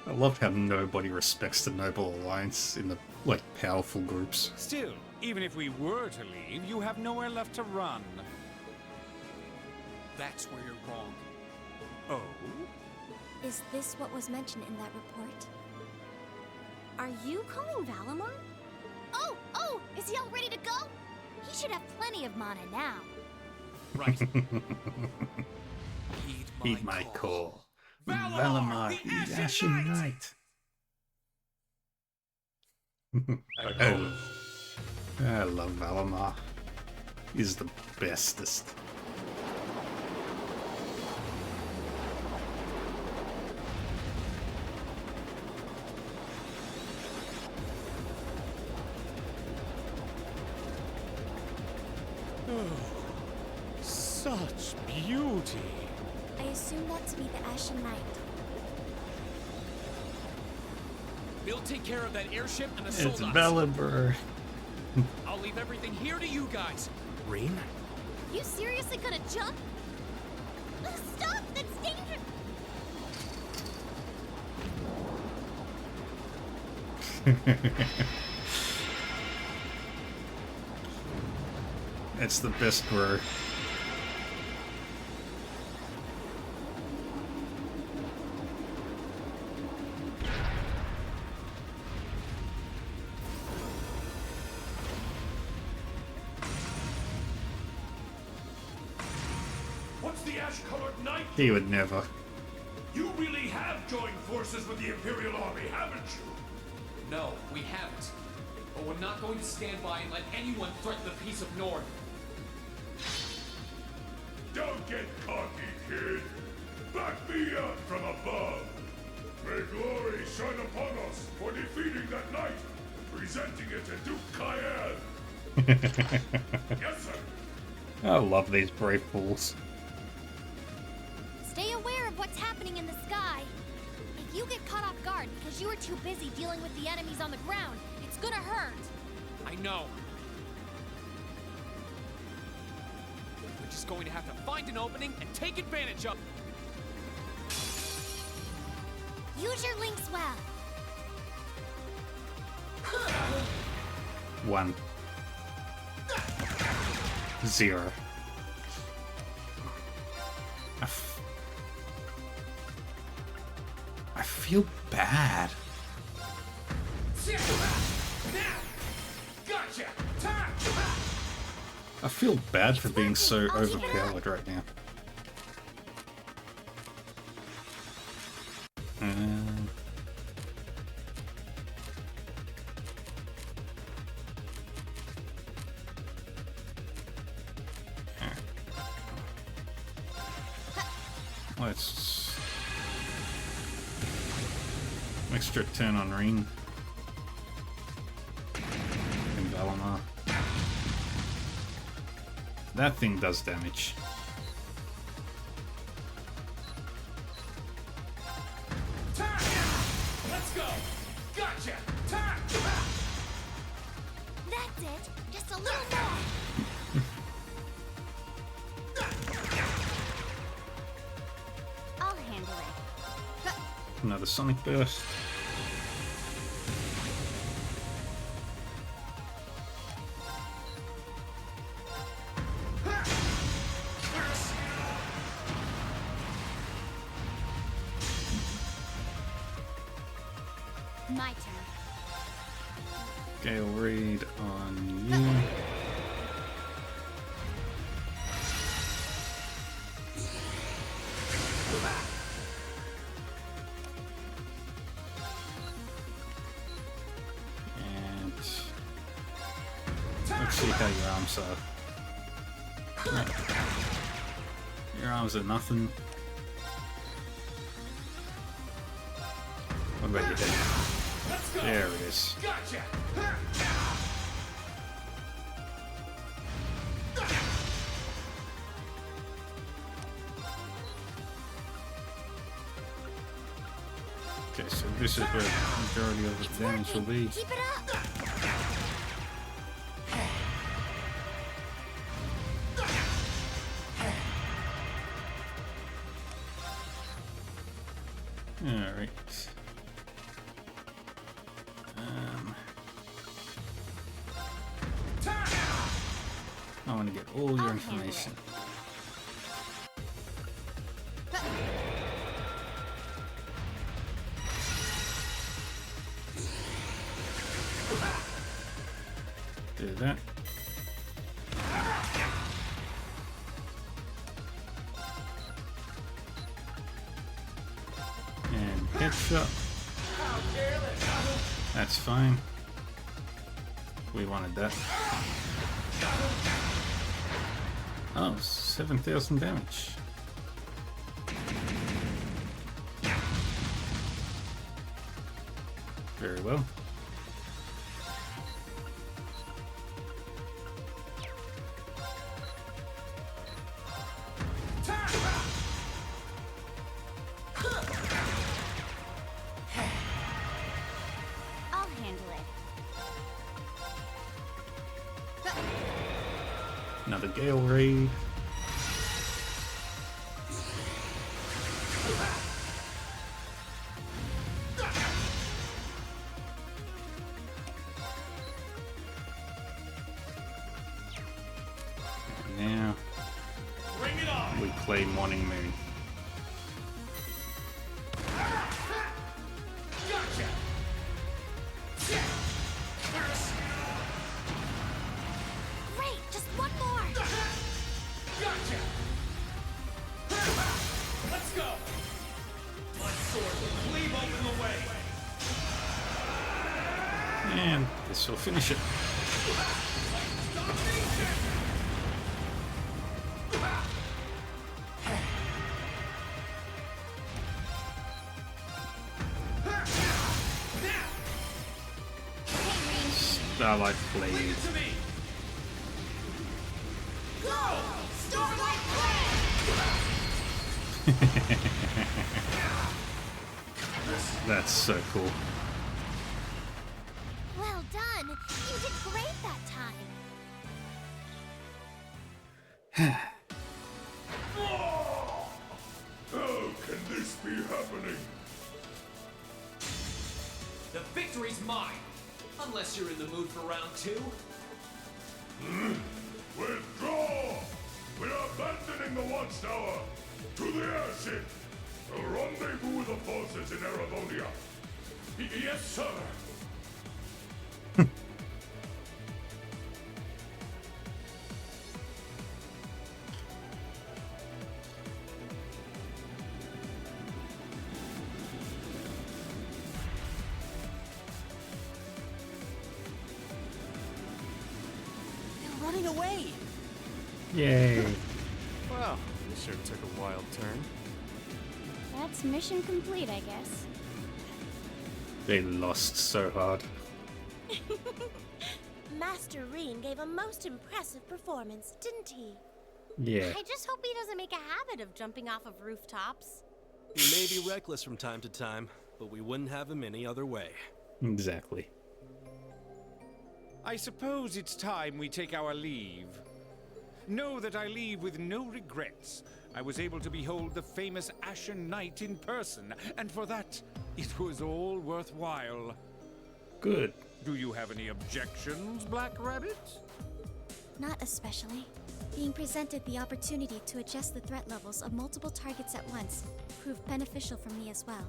I love how nobody respects the Noble Alliance in the, like, powerful groups. Still, even if we were to leave, you have nowhere left to run. That's where you're wrong. Oh? Is this what was mentioned in that report? Are you calling Valamar? Oh, is he all ready to go? He should have plenty of mana now. Right. Heed my call. Valamar, Valamar, the the Ashen Ashen Knight! Knight. I love Valimar. He's the bestest. Such beauty. I assume that to be the Ashen Knight. We'll take care of that airship and the It's soldiers. Valimar. I'll leave everything here to you guys. Rain? You seriously gonna jump? Stop! That's dangerous! It's the best bro. What's the ash-colored knight? He would never. You really have joined forces with the Imperial Army, haven't you? No, we haven't. But we're not going to stand by and let anyone threaten the peace of Nord. Don't get cocky, kid. Back me up from above. May glory shine upon us for defeating that knight and presenting it to Duke Kyan. Yes, sir. I love these brave fools. Stay aware of what's happening in the sky. If you get caught off guard because you were too busy dealing with the enemies on the ground, it's gonna hurt. I know. We're just going to have to find an opening and take advantage of. Use your links well. 1 0. I feel bad. Gotcha! I feel bad for being so overpowered right now. Let's extra turn on Ring and Valimar. That thing does damage. Let's go! Gotcha! That's it. Just a little more. I'll handle it. Another Sonic Burst. My turn. Gale Reed on you. And let's see how your arms are. No. Your arms are nothing. What about your head? There it is. Gotcha! Okay, so this is where the majority of the damage will be. Keep it up. Alright. I want to get all your information. Do that. And headshot. That's fine. We wanted that. Oh, 7,000 damage. Very well. I'll handle it. Another Gale Raid. And now we play Morning Moon. Great, just one more. Let's go! My sword will cleave open the way! And this will finish it. Starlight Blade. To me! Go! Starlight That's so cool. Well done. You did great that time. How can this be happening? The victory's mine! Unless you're in the mood for round 2. Withdraw! We're abandoning the Watchtower! To the airship! A rendezvous with the forces in Erebonia! Yes, sir! They're running away! Yay. Well, this sure took a wild turn. That's mission complete, I guess. They lost so hard. Master Reen gave a most impressive performance, didn't he? Yeah. I just hope he doesn't make a habit of jumping off of rooftops. He may be reckless from time to time, but we wouldn't have him any other way. Exactly. I suppose it's time we take our leave. Know that I leave with no regrets. I was able to behold the famous Ashen Knight in person, and for that, it was all worthwhile. Good. Do you have any objections, Black Rabbit? Not especially. Being presented the opportunity to adjust the threat levels of multiple targets at once proved beneficial for me as well.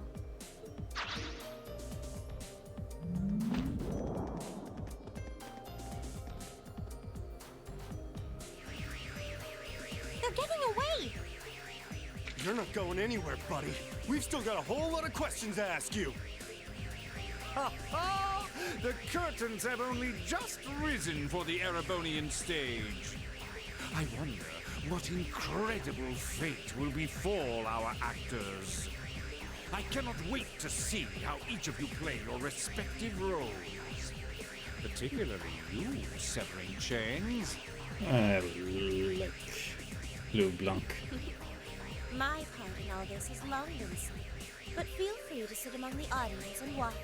They're getting away! You're not going anywhere, buddy. We've still got a whole lot of questions to ask you. Ha ha! The curtains have only just risen for the Erebonian stage. I wonder what incredible fate will befall our actors. I cannot wait to see how each of you play your respective roles. Particularly you, Severing Chains. I like Lou Blanc. My part in all this has long been spent, but feel free to sit among the audience and watch.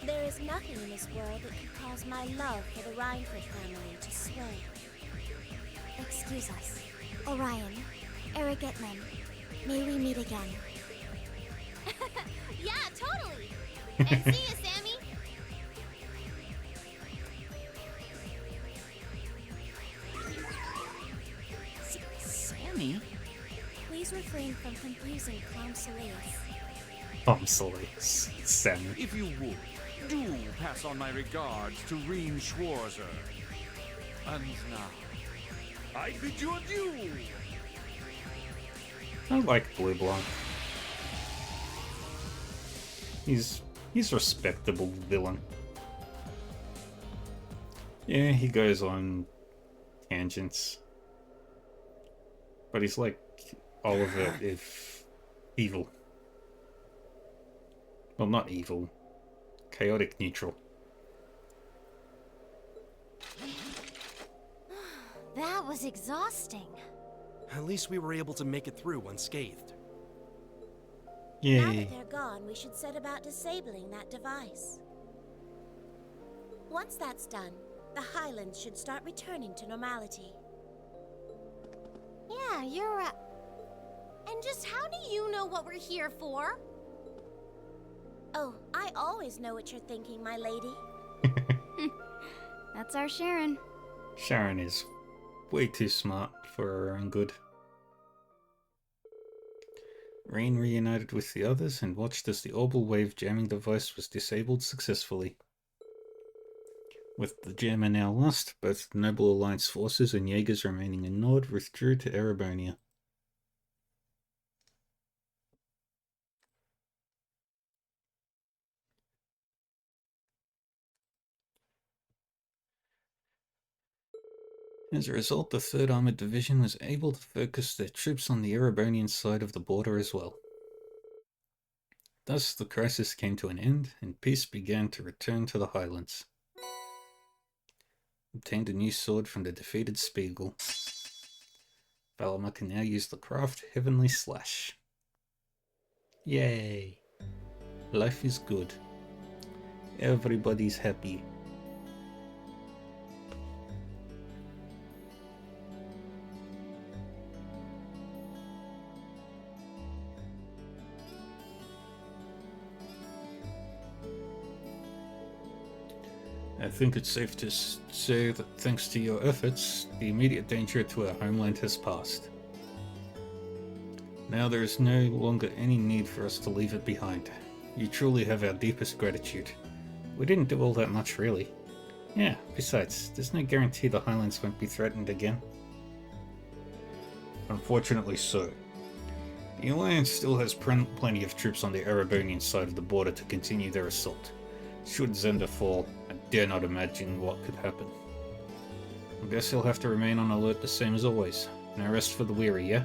There is nothing in this world that could cause my love for the Reinford family to sway. Excuse us. Orion, Eric Etman, may we meet again? Yeah, totally! And see you, Sammy! Sammy? Please refrain from confusing Clown Soleus. I'm sorry, Sammy. If you would, do pass on my regards to Reen Schwarzer. And now, I bid you adieu! I like Blue Blanc. He's respectable villain. Yeah, he goes on tangents. But he's like Oliver if evil. Well, not evil. Chaotic neutral. That was exhausting. At least we were able to make it through unscathed. Now Yay. that they're gone, we should set about disabling that device. Once that's done, the Highlands should start returning to normality. Yeah, you're And just how do you know what we're here for? Oh, I always know what you're thinking, my lady. That's our Sharon. Sharon is way too smart for her own good. Rain reunited with the others and watched as the orbital wave jamming device was disabled successfully. With the jammer now lost, both the Noble Alliance forces and Jaegers remaining in Nord withdrew to Erebonia. As a result, the 3rd Armored Division was able to focus their troops on the Erebonian side of the border as well. Thus, the crisis came to an end, and peace began to return to the Highlands. Obtained a new sword from the defeated Spiegel. Valamar can now use the craft Heavenly Slash. Yay! Life is good. Everybody's happy. I think it's safe to say that thanks to your efforts, the immediate danger to our homeland has passed. Now there is no longer any need for us to leave it behind. You truly have our deepest gratitude. We didn't do all that much, really. Yeah, besides, there's no guarantee the Highlands won't be threatened again. Unfortunately so. The Alliance still has plenty of troops on the Erebonian side of the border to continue their assault. Should Zenda fall, I dare not imagine what could happen. I guess he'll have to remain on alert the same as always. No rest for the weary, yeah?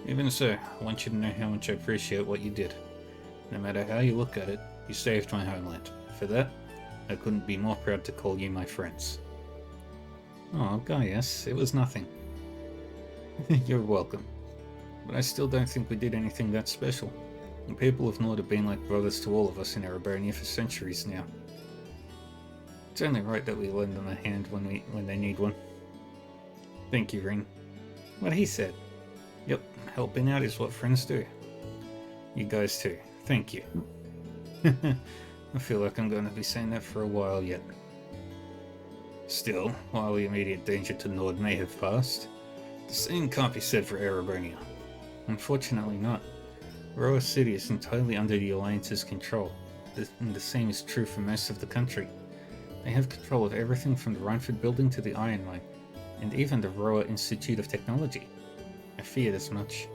Even so, I want you to know how much I appreciate what you did. No matter how you look at it, you saved my homeland. For that, I couldn't be more proud to call you my friends. Oh, Gaius, it was nothing. You're welcome. But I still don't think we did anything that special. The people of Nord have been like brothers to all of us in Erebonia for centuries now. It's only right that we lend them a hand when they need one. Thank you, Rin. What he said. Yep, helping out is what friends do. You guys too. Thank you. I feel like I'm going to be saying that for a while yet. Still, while the immediate danger to Nord may have passed, the same can't be said for Erebonia. Unfortunately not. Roa City is entirely under the Alliance's control, and the same is true for most of the country. They have control of everything from the Reinford Building to the Iron Mine, and even the Roa Institute of Technology. I feared as much.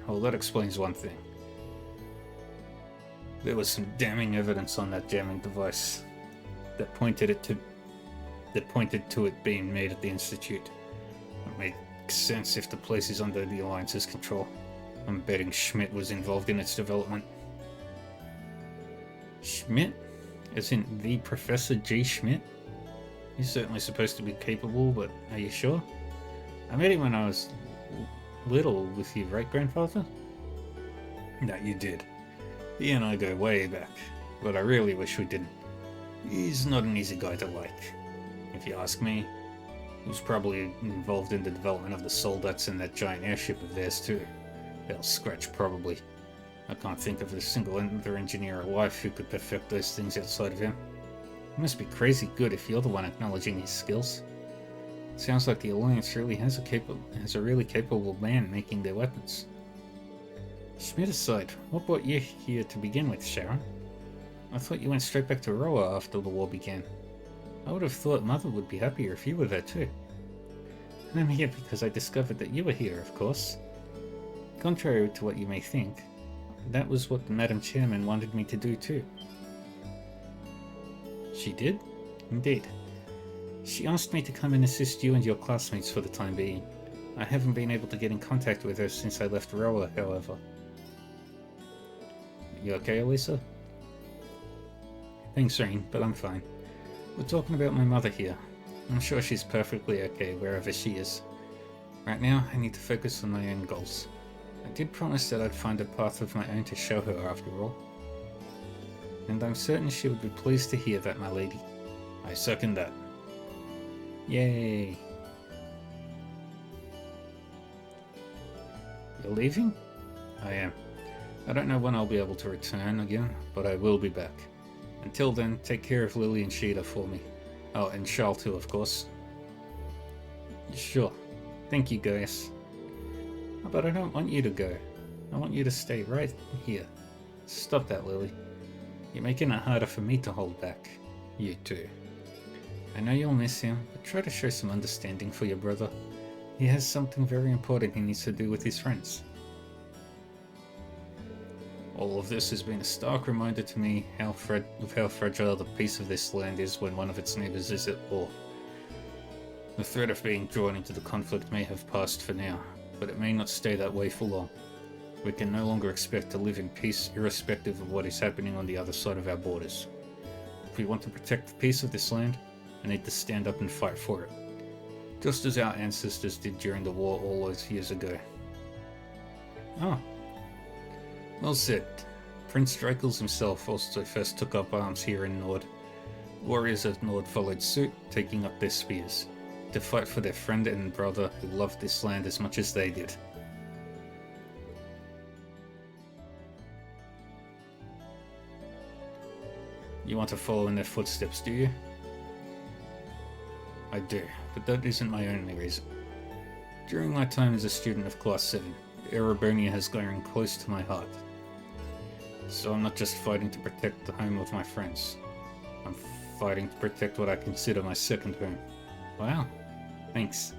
Well, that explains one thing. There was some damning evidence on that jamming device that pointed to it being made at the Institute. It makes sense if the place is under the Alliance's control. I'm betting Schmidt was involved in its development. Schmidt? As in the Professor G. Schmidt? He's certainly supposed to be capable, but are you sure? I met him when I was little with you, right, Grandfather? No, you did. He and I go way back, but I really wish we didn't. He's not an easy guy to like. If you ask me, he was probably involved in the development of the Soldats and that giant airship of theirs too. Hell, Scratch probably. I can't think of a single other engineer alive who could perfect those things outside of him. He must be crazy good if you're the one acknowledging his skills. Sounds like the Alliance really has a really capable man making their weapons. Schmidt aside, what brought you here to begin with, Sharon? I thought you went straight back to Roa after the war began. I would have thought Mother would be happier if you were there too. I'm here because I discovered that you were here, of course. Contrary to what you may think, that was what the Madam Chairman wanted me to do too. She did? Indeed. She asked me to come and assist you and your classmates for the time being. I haven't been able to get in contact with her since I left Roa, however. You okay, Elisa? Thanks, Rain, but I'm fine. We're talking about my mother here. I'm sure she's perfectly okay wherever she is. Right now, I need to focus on my own goals. I did promise that I'd find a path of my own to show her after all. And I'm certain she would be pleased to hear that, my lady. I second that. Yay! You're leaving? I am. I don't know when I'll be able to return again, but I will be back. Until then, take care of Lily and Sheeta for me. Oh, and Charles too, of course. Sure. Thank you, guys. But I don't want you to go. I want you to stay right here. Stop that, Lily. You're making it harder for me to hold back. You too. I know you'll miss him, but try to show some understanding for your brother. He has something very important he needs to do with his friends. All of this has been a stark reminder to me of how fragile the peace of this land is when one of its neighbors is at war. The threat of being drawn into the conflict may have passed for now, but it may not stay that way for long. We can no longer expect to live in peace irrespective of what is happening on the other side of our borders. If we want to protect the peace of this land, I need to stand up and fight for it. Just as our ancestors did during the war all those years ago. Oh. Well said. Prince Dracos himself also first took up arms here in Nord. Warriors of Nord followed suit, taking up their spears, to fight for their friend and brother who loved this land as much as they did. You want to follow in their footsteps, do you? I do, but that isn't my only reason. During my time as a student of Class 7, Erebonia has grown close to my heart. So I'm not just fighting to protect the home of my friends. I'm fighting to protect what I consider my second home. Wow, thanks.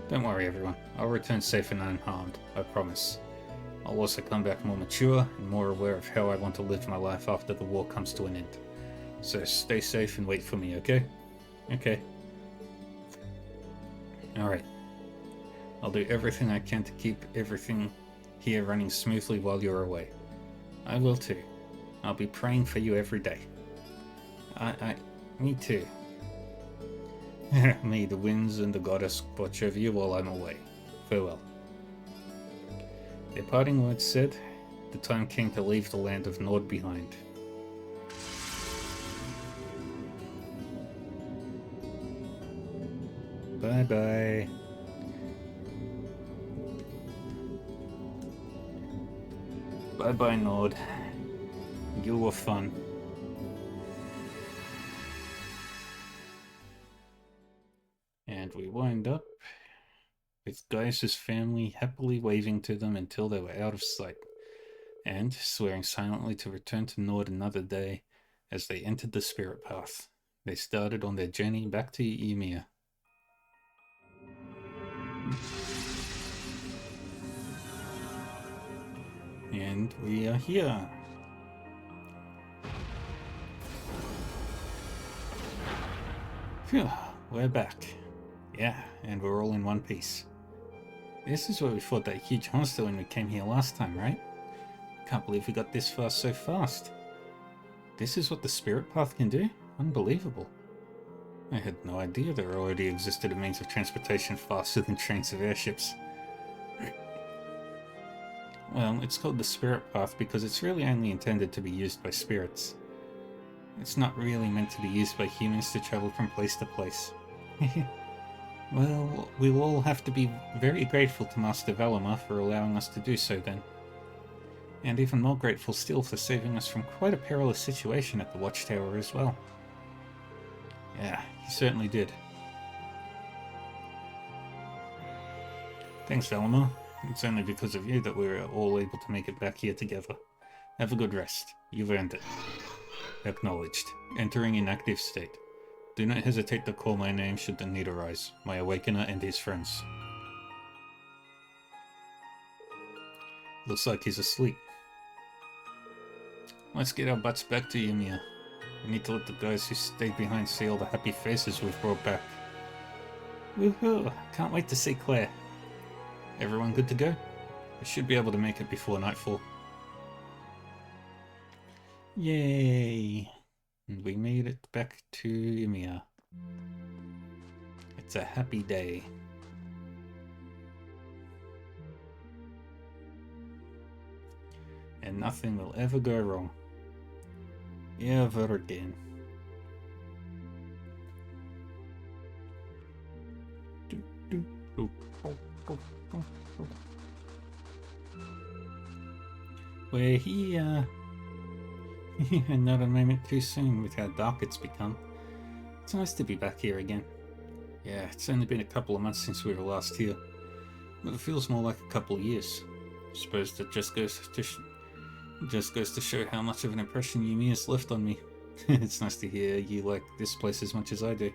Don't worry everyone, I'll return safe and unharmed, I promise. I'll also come back more mature and more aware of how I want to live my life after the war comes to an end. So stay safe and wait for me, okay? Okay. Alright. I'll do everything I can to keep everything here running smoothly while you're away. I will too. I'll be praying for you every day. Me too. May the winds and the goddess watch over you while I'm away. Farewell. Their parting words said, the time came to leave the land of Nord behind. Bye-bye. Bye-bye, Nord. You were fun. And we wind up with Gaius' family happily waving to them until they were out of sight, and swearing silently to return to Nord another day as they entered the Spirit Path. They started on their journey back to Ymir. And we are here. Phew, we're back. Yeah, and we're all in one piece. This is where we fought that huge monster when we came here last time, right? Can't believe we got this far so fast. This is what the Spirit Path can do? Unbelievable. I had no idea there already existed a means of transportation faster than trains of airships. Well, it's called the Spirit Path because it's really only intended to be used by spirits. It's not really meant to be used by humans to travel from place to place. Well, we'll all have to be very grateful to Master Valimar for allowing us to do so then. And even more grateful still for saving us from quite a perilous situation at the Watchtower as well. Yeah, he certainly did. Thanks, Valimar. It's only because of you that we're all able to make it back here together. Have a good rest. You've earned it. Acknowledged. Entering in active state. Do not hesitate to call my name should the need arise. My Awakener and his friends. Looks like he's asleep. Let's get our butts back to Ymir. We need to let the guys who stayed behind see all the happy faces we've brought back. Woohoo! Can't wait to see Claire. Everyone good to go? I should be able to make it before nightfall. Yay! And we made it back to Ymir. It's a happy day. And nothing will ever go wrong. Ever again. We're here. Not a moment too soon with how dark it's become. It's nice to be back here again. Yeah, it's only been a couple of months since we were last here, but it feels more like a couple of years. I suppose that just goes to show how much of an impression Ymir's left on me. It's nice to hear you like this place as much as I do.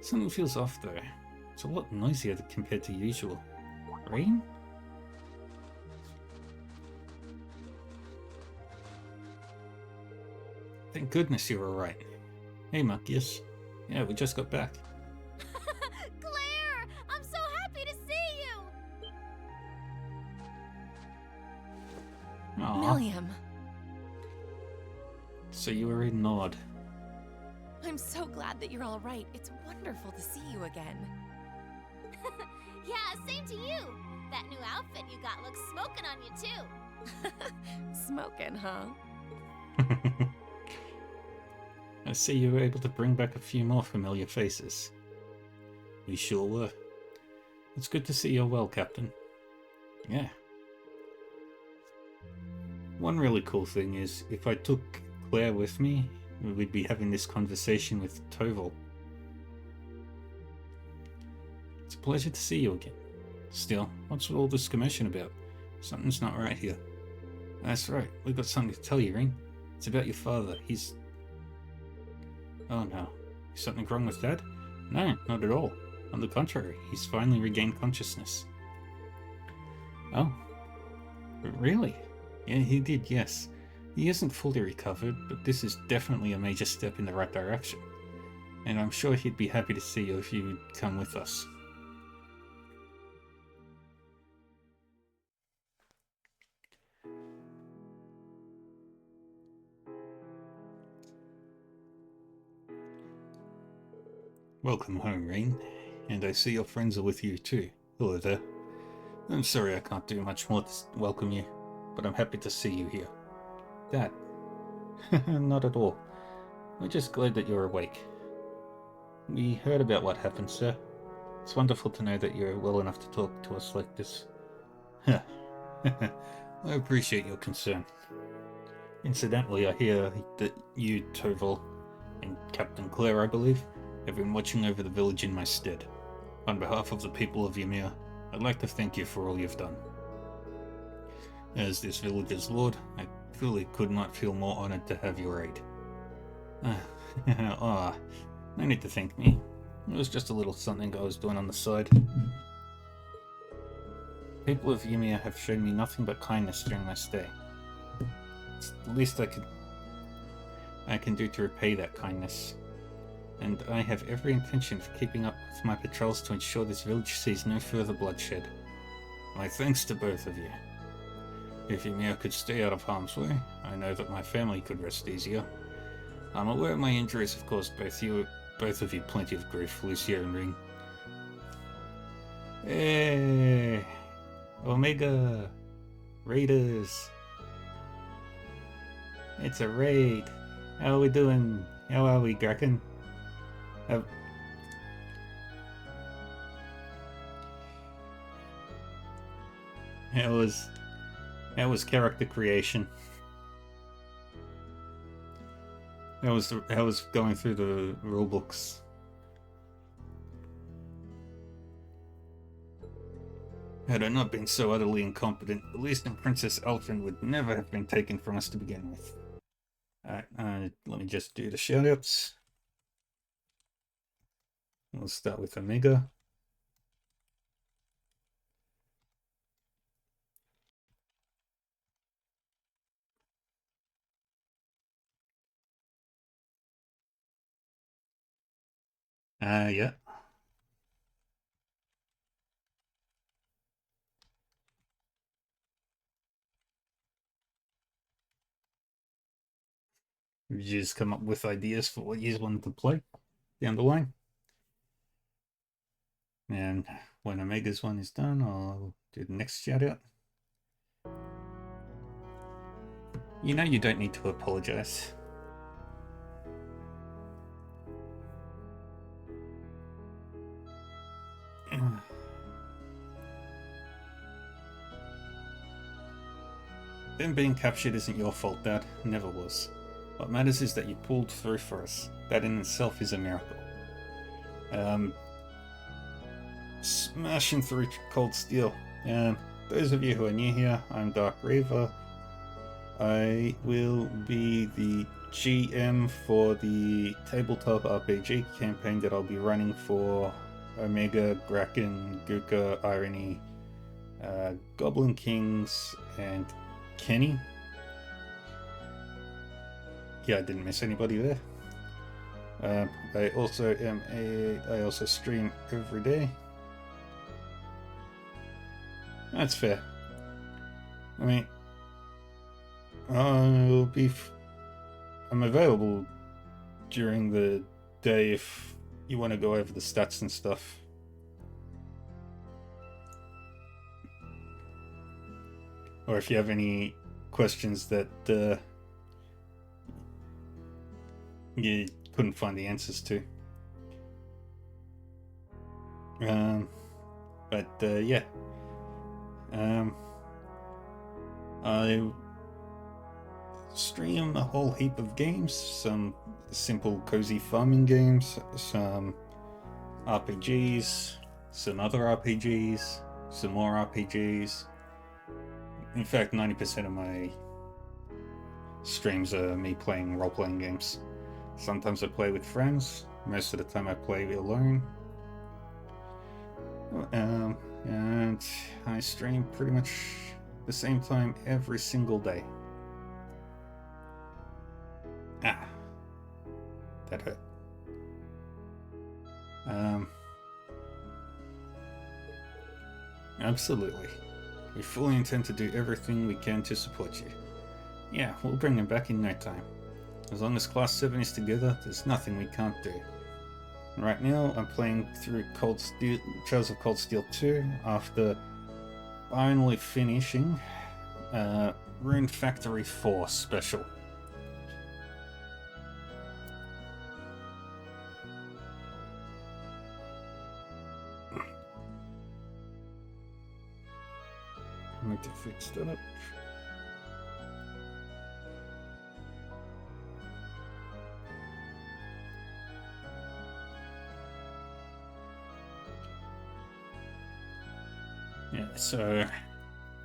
Something feels off though. It's a lot noisier compared to usual. Rain? Thank goodness you were alright. Hey, Marcus. Yeah, we just got back. Claire! I'm so happy to see you! Aww. Milliam, So you were in Nod. I'm so glad that you're all right. It's wonderful to see you again. Yeah, same to you. That new outfit you got looks smoking on you too. Smoking, huh? I see you were able to bring back a few more familiar faces. We sure were. It's good to see you're well, Captain. Yeah. One really cool thing is, if I took Claire with me, we'd be having this conversation with Toval. It's a pleasure to see you again. Still, what's all this commotion about? Something's not right here. That's right, we've got something to tell you, Ring. It's about your father. He's... Oh no. Is something wrong with Dad? No, not at all. On the contrary, he's finally regained consciousness. Oh. Really? Yeah, he did, yes. He isn't fully recovered, but this is definitely a major step in the right direction. And I'm sure he'd be happy to see you if you'd come with us. Welcome home, Rain. And I see your friends are with you too. Hello there. I'm sorry I can't do much more to welcome you, but I'm happy to see you here. Dad? Not at all. We're just glad that you're awake. We heard about what happened, sir. It's wonderful to know that you're well enough to talk to us like this. I appreciate your concern. Incidentally, I hear that you, Toval, and Captain Claire, I believe, have been watching over the village in my stead. On behalf of the people of Ymir, I'd like to thank you for all you've done. As this village's lord, I truly could not feel more honored to have your aid. No need to thank me. It was just a little something I was doing on the side. People of Ymir have shown me nothing but kindness during my stay. It's the least I can do to repay that kindness. And I have every intention of keeping up with my patrols to ensure this village sees no further bloodshed. My thanks to both of you. If Ymir could stay out of harm's way, I know that my family could rest easier. I'm aware my injuries have caused both of you plenty of grief, Lucia and Ring. Hey! Omega! Raiders! It's a raid! How are we doing? How are we, Graken? That was character creation. That was going through the rule books. Had I not been so utterly incompetent, the Least and Princess Alfin would never have been taken from us to begin with. Alright, let me just do the shoutouts. We'll start with Omega. Yeah. You just come up with ideas for what you want to play down the line. And when Omega's one is done, I'll do the next shout out. You know you don't need to apologize. Them being captured isn't your fault, Dad. Never was. What matters is that you pulled through for us. That in itself is a miracle. Smashing through cold steel. Those of you who are new here, I'm Dark Reaver. I will be the GM for the tabletop RPG campaign that I'll be running for Omega, Graken, Guka, Irony, Goblin Kings, and Kenny. Yeah, I didn't miss anybody there. I also stream every day. That's fair. I mean, I'm available during the day if you want to go over the stats and stuff. Or if you have any questions that you couldn't find the answers to. Yeah. I stream a whole heap of games, some simple cozy farming games, some RPGs, some other RPGs, some more RPGs. In fact, 90% of my streams are me playing role-playing games. Sometimes I play with friends, most of the time I play alone. And I stream pretty much the same time every single day. Ah, that hurt. Absolutely. We fully intend to do everything we can to support you. Yeah, we'll bring them back in no time. As long as Class 7 is together, there's nothing we can't do. Right now, I'm playing through Trails of Cold Steel 2 after finally finishing Rune Factory 4 Special. I need to fix that up. Yeah, so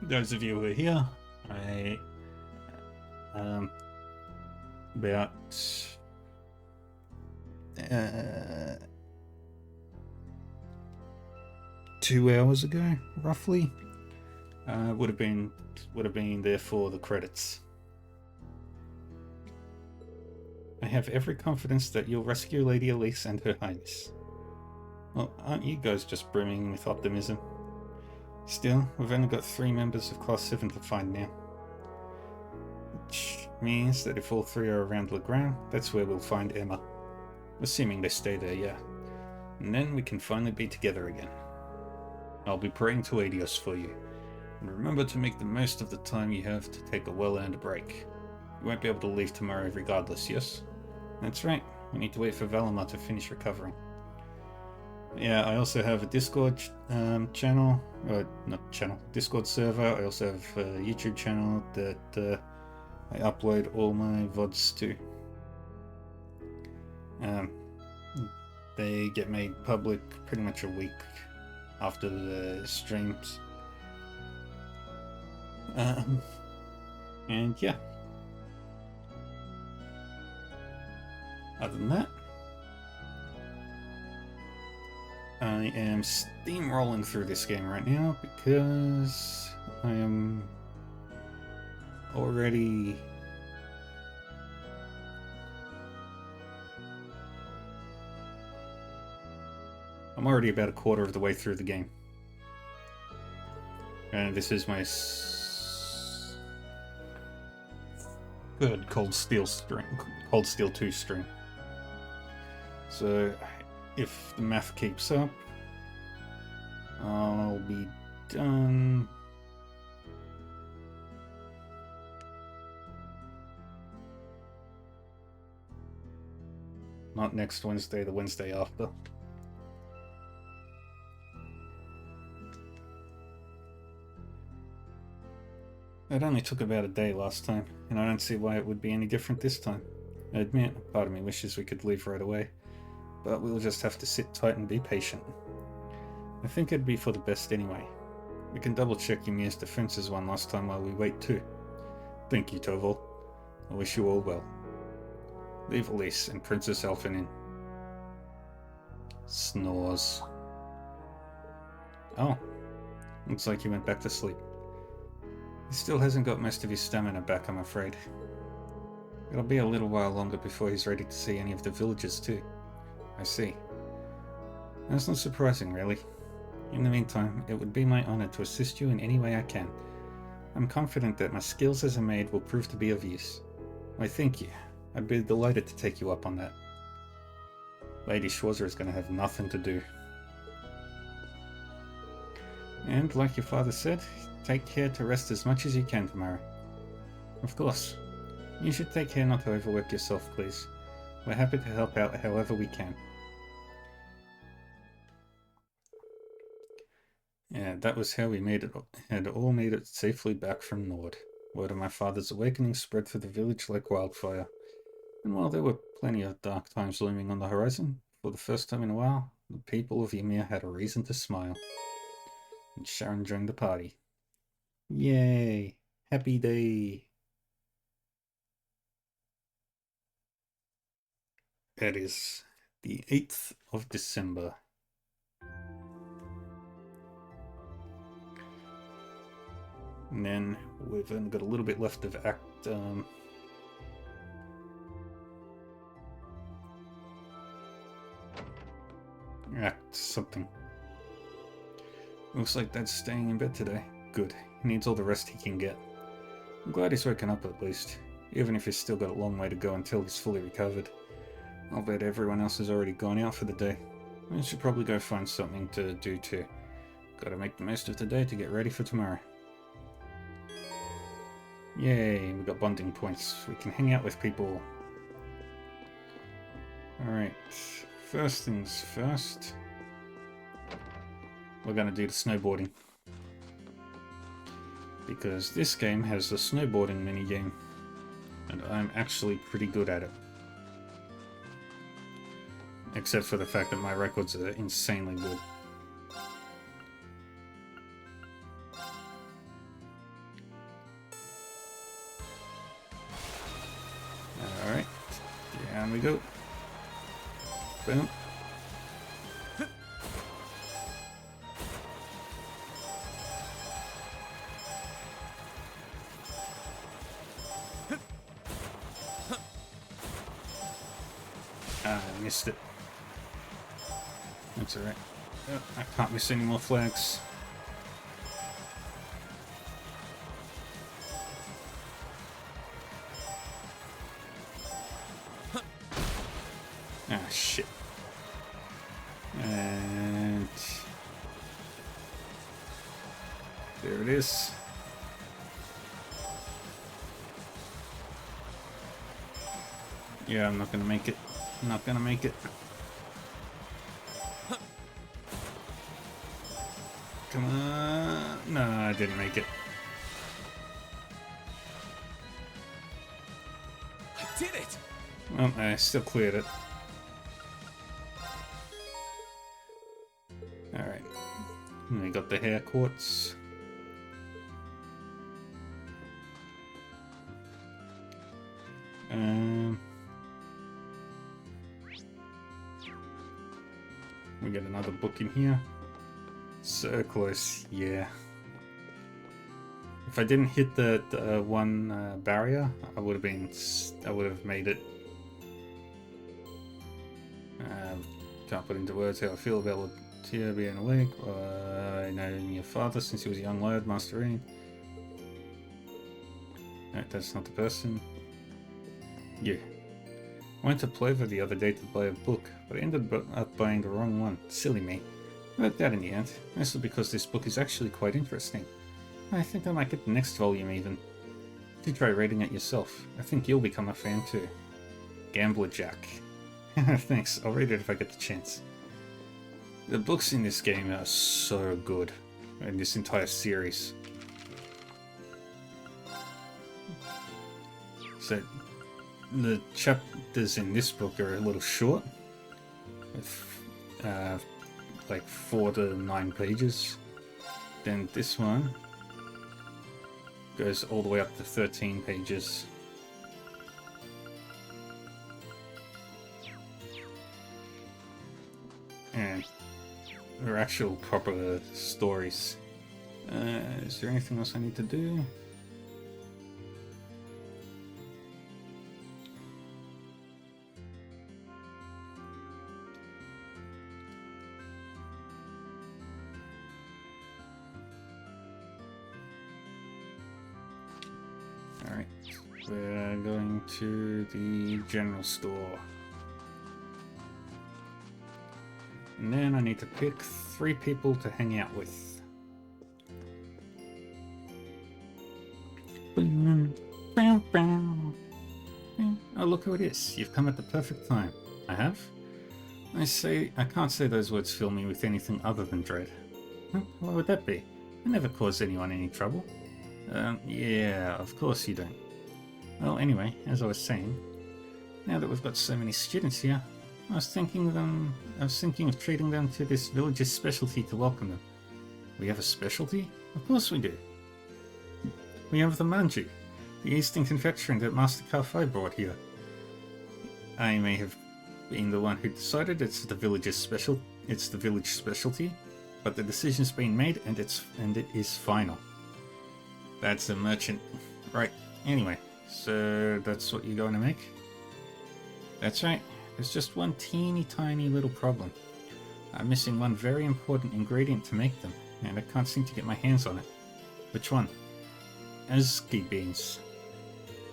those of you who are here, about 2 hours ago, roughly, would have been there for the credits. I have every confidence that you'll rescue Lady Elise and Her Highness. Well, aren't you guys just brimming with optimism? Still, we've only got 3 members of Class 7 to find now. Which means that if all 3 are around Legrand, that's where we'll find Emma. Assuming they stay there, yeah. And then we can finally be together again. I'll be praying to Adios for you. And remember to make the most of the time you have to take a well-earned break. You won't be able to leave tomorrow regardless, yes? That's right, we need to wait for Valimar to finish recovering. Yeah, I also have a Discord channel, Discord server. I also have a YouTube channel that I upload all my VODs to. They get made public pretty much a week after the streams. And yeah. Other than that, I am steamrolling through this game right now because I am already I'm already about a quarter of the way through the game. And this is my third Cold Steel 2 stream. So, if the math keeps up, I'll be done. Not next Wednesday, the Wednesday after. It only took about a day last time, and I don't see why it would be any different this time. I admit, part of me wishes we could leave right away, but we'll just have to sit tight and be patient. I think it'd be for the best anyway. We can double check Ymir's defenses one last time while we wait too. Thank you, Torvald. I wish you all well. Leave Elise and Princess Alphen in. Snores. Oh, looks like he went back to sleep. He still hasn't got most of his stamina back, I'm afraid. It'll be a little while longer before he's ready to see any of the villagers too. I see. That's not surprising, really. In the meantime, it would be my honor to assist you in any way I can. I'm confident that my skills as a maid will prove to be of use. Why, thank you. I'd be delighted to take you up on that. Lady Schwarzer is going to have nothing to do. And, like your father said, take care to rest as much as you can tomorrow. Of course. You should take care not to overwork yourself, please. We're happy to help out however we can. Yeah, that was how we had all made it safely back from Nord. Word of my father's awakening spread through the village like wildfire. And while there were plenty of dark times looming on the horizon, for the first time in a while, the people of Ymir had a reason to smile. And Sharon joined the party. Yay! Happy day! That is the 8th of December. And then we've only got a little bit left of Act something. Looks like Dad's staying in bed today. Good. He needs all the rest he can get. I'm glad he's woken up at least, even if he's still got a long way to go until he's fully recovered. I'll bet everyone else has already gone out for the day. I should probably go find something to do too. Gotta make the most of the day to get ready for tomorrow. Yay, we got bonding points. We can hang out with people. Alright, first things first. We're gonna do the snowboarding. Because this game has the snowboarding minigame. And I'm actually pretty good at it. Except for the fact that my records are insanely good. Alright, down we go. Boom. I missed it. That's alright. Oh, I can't miss any more flags. Ah, shit. And there it is. Yeah, I'm not gonna make it. I'm not gonna make it. Come on. No, I didn't make it. I did it! Well, I still cleared it. Alright. We got the hair quartz. We got another book in here. So close, yeah. If I didn't hit the one barrier, I would have made it. Can't put into words how I feel about here being awake. I know your father since he was a young lad, Master Reed. No, that's not the person. Yeah. I went to Plover the other day to buy a book, but I ended up buying the wrong one. Silly me. I worked out in the end. This is because this book is actually quite interesting. I think I might get the next volume even. Do try reading it yourself. I think you'll become a fan too. Gambler Jack. Thanks, I'll read it if I get the chance. The books in this game are so good. In this entire series. So, the chapters in this book are a little short. With, like 4 to 9 pages. Then this one goes all the way up to 13 pages. And they're actual proper stories. Is there anything else I need to do? Alright, we're going to the general store. And then I need to pick 3 people to hang out with. Oh, look who it is. You've come at the perfect time. I have? I can't say those words fill me with anything other than dread. Why would that be? I never cause anyone any trouble. Yeah, of course you don't. Well, anyway, as I was saying, now that we've got so many students here, I was thinking of treating them to this village's specialty to welcome them. We have a specialty? Of course we do. We have the manju, the Eastern confection that Master Kalfai brought here. I may have been the one who decided it's the village specialty, but the decision's been made and it is final. That's a merchant. Right, anyway, so that's what you're going to make? That's right. There's just one teeny tiny little problem. I'm missing one very important ingredient to make them, and I can't seem to get my hands on it. Which one? Azki beans.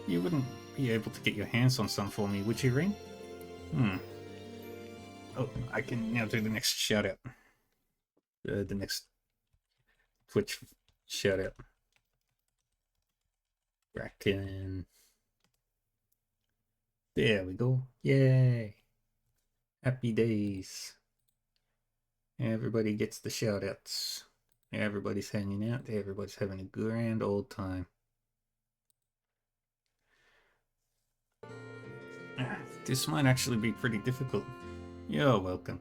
You wouldn't be able to get your hands on some for me, would you, Ring? Oh, I can now do the next shout out. The next Twitch shout out. Bracken. There we go. Yay. Happy days. Everybody gets the shout outs. Everybody's hanging out. Everybody's having a grand old time. This might actually be pretty difficult. You're welcome.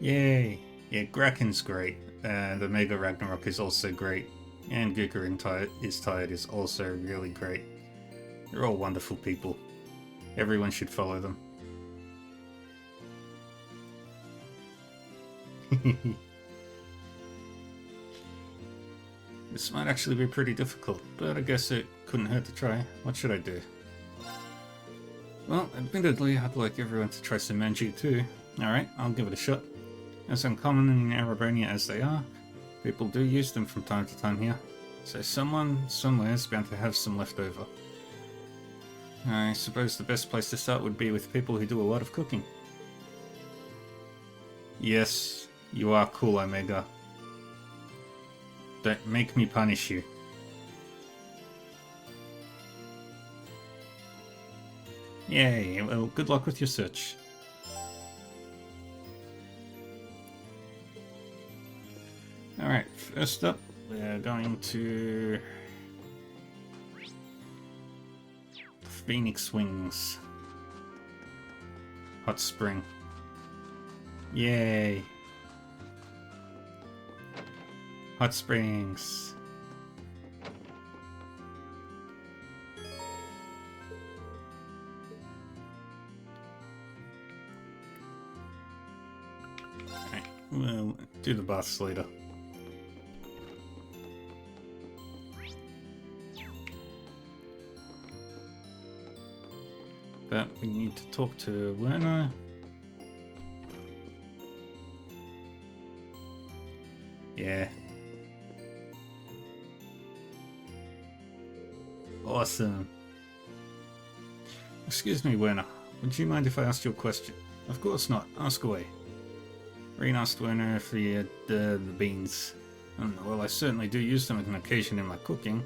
Yay! Yeah, Graken's great. The Mega Ragnarok is also great. And Gukarin is Tired is also really great. They're all wonderful people. Everyone should follow them. This might actually be pretty difficult, but I guess it couldn't hurt to try. What should I do? Well, admittedly, I'd like everyone to try some manju too. Alright, I'll give it a shot. As uncommon in Arabonia as they are, people do use them from time to time here. So someone somewhere is bound to have some left over. I suppose the best place to start would be with people who do a lot of cooking. Yes, you are cool, Omega. Don't make me punish you. Yay, well, good luck with your search. Alright, first up, we're going to Phoenix Wings. Hot Spring. Yay! Hot Springs. Alright, we'll do the baths later. that, we need to talk to Werner. Yeah. Awesome. Excuse me, Werner. Would you mind if I asked you a question? Of course not. Ask away. Reen asked Werner if he had the beans. Well, I certainly do use them on occasion in my cooking.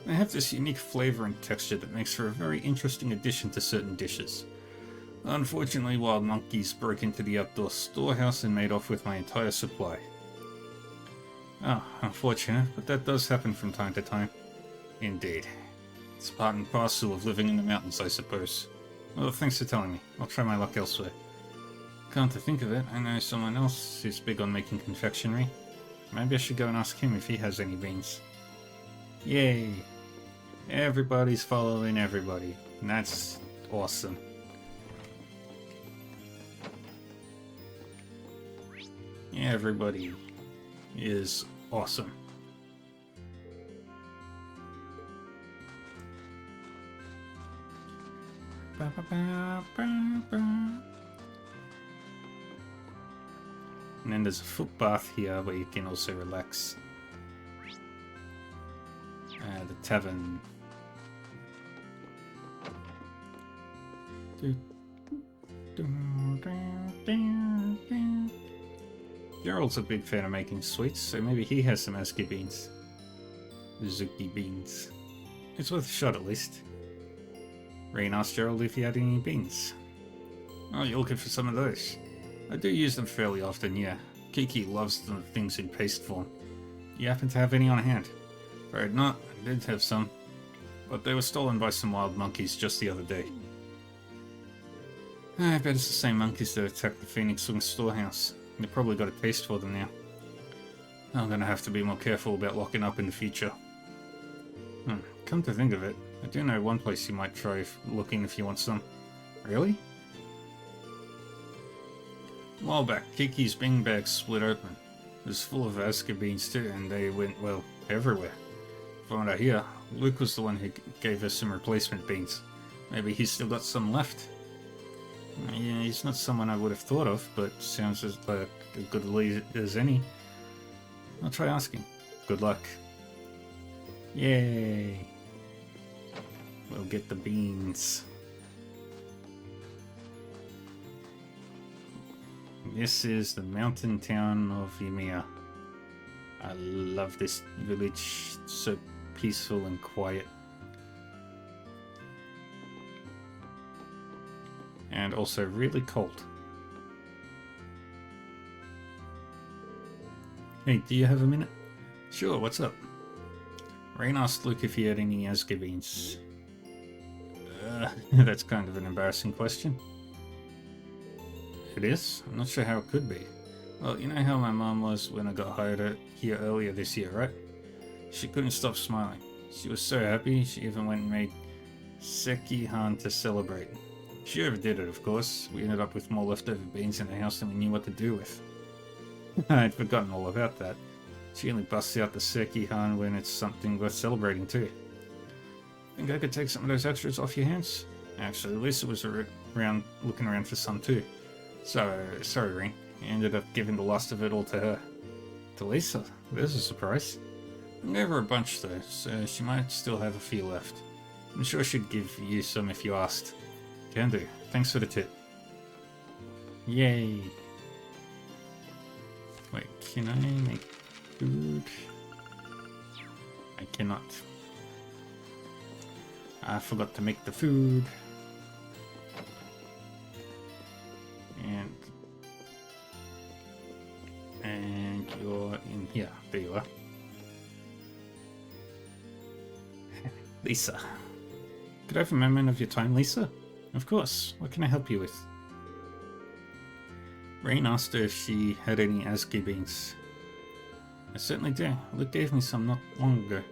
They have this unique flavor and texture that makes for a very interesting addition to certain dishes. Unfortunately, wild monkeys broke into the outdoor storehouse and made off with my entire supply. Oh, unfortunate, but that does happen from time to time. Indeed. It's part and parcel of living in the mountains, I suppose. Well, thanks for telling me. I'll try my luck elsewhere. Come to think of it, I know someone else who's big on making confectionery. Maybe I should go and ask him if he has any beans. Yay! Everybody's following everybody. And that's awesome. Everybody is awesome. Ba, ba, ba, ba, ba. And then there's a foot bath here where you can also relax. The tavern. Gerald's a big fan of making sweets, so maybe he has some Azuki beans. Azuki beans. It's worth a shot at least. Reen asked Gerald if he had any beans. Oh, you're looking for some of those? I do use them fairly often, yeah. Kiki loves the things in paste form. You happen to have any on hand? Afraid not, I did have some. But they were stolen by some wild monkeys just the other day. I bet it's the same monkeys that attacked the Phoenix Wing storehouse. They probably got a taste for them now. I'm gonna have to be more careful about locking up in the future. Come to think of it, I do know one place you might try looking if you want some. Really? A while back, Kiki's bean bag split open. It was full of Azuki beans too, and they went, well, everywhere. From what I hear, Luke was the one who gave us some replacement beans. Maybe he's still got some left. Yeah, he's not someone I would have thought of, but sounds as like a good lead as any. I'll try asking. Good luck. Yay! We'll get the beans. This is the mountain town of Ymir. I love this village, so peaceful and quiet. And also really cold. Hey, do you have a minute? Sure, what's up? Reen asked Luke if he had any Azuki beans. That's kind of an embarrassing question. It is? I'm not sure how it could be. Well, you know how my mom was when I got hired here earlier this year, right? She couldn't stop smiling. She was so happy, she even went and made Sekihan to celebrate. She overdid it, of course. We ended up with more leftover beans in the house than we knew what to do with. I'd forgotten all about that. She only busts out the Sekihan when it's something worth celebrating too. Think I could take some of those extras off your hands? Actually, Lisa was looking around for some too. So, sorry Reen. I ended up giving the last of it all to her. To Lisa? There's a surprise. I gave her a bunch though, so she might still have a few left. I'm sure she'd give you some if you asked. Can do. Thanks for the tip. Yay. Wait, can I make food? I cannot. I forgot to make the food. And you're in here. There you are. Lisa. Could I have a moment of your time, Lisa? Of course. What can I help you with? Reen asked her if she had any Azuki beans. I certainly do. Luke gave me some not long ago.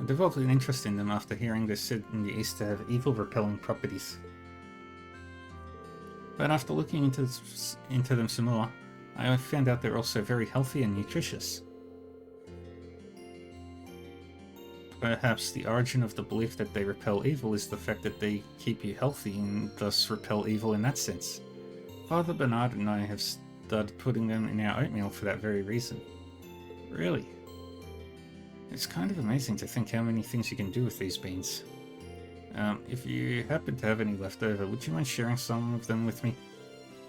I developed an interest in them after hearing they're said in the East to have evil repelling properties. But after looking into them some more, I found out they're also very healthy and nutritious. perhaps the origin of the belief that they repel evil is the fact that they keep you healthy and thus repel evil in that sense. Father Bernard and I have started putting them in our oatmeal for that very reason. Really? It's kind of amazing to think how many things you can do with these beans. If you happen to have any left over, would you mind sharing some of them with me?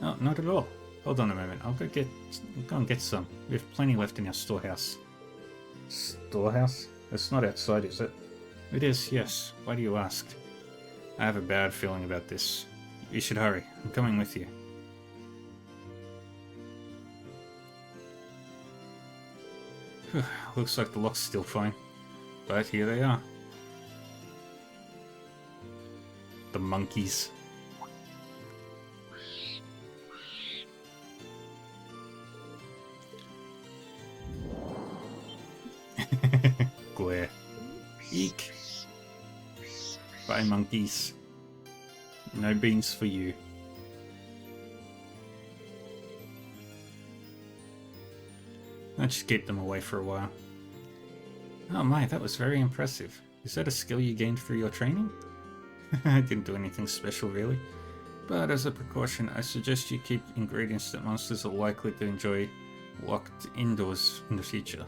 No, not at all. Hold on a moment, I'll go and get some. We have plenty left in our storehouse. Storehouse? It's not outside, is it? It is, yes. Why do you ask? I have a bad feeling about this. You should hurry. I'm coming with you. Looks like the lock's still fine. But here they are. The monkeys. Glare. Eek. Bye, monkeys. No beans for you. Let's just keep them away for a while. Oh my, that was very impressive. Is that a skill you gained through your training? I didn't do anything special really. But as a precaution, I suggest you keep ingredients that monsters are likely to enjoy locked indoors in the future.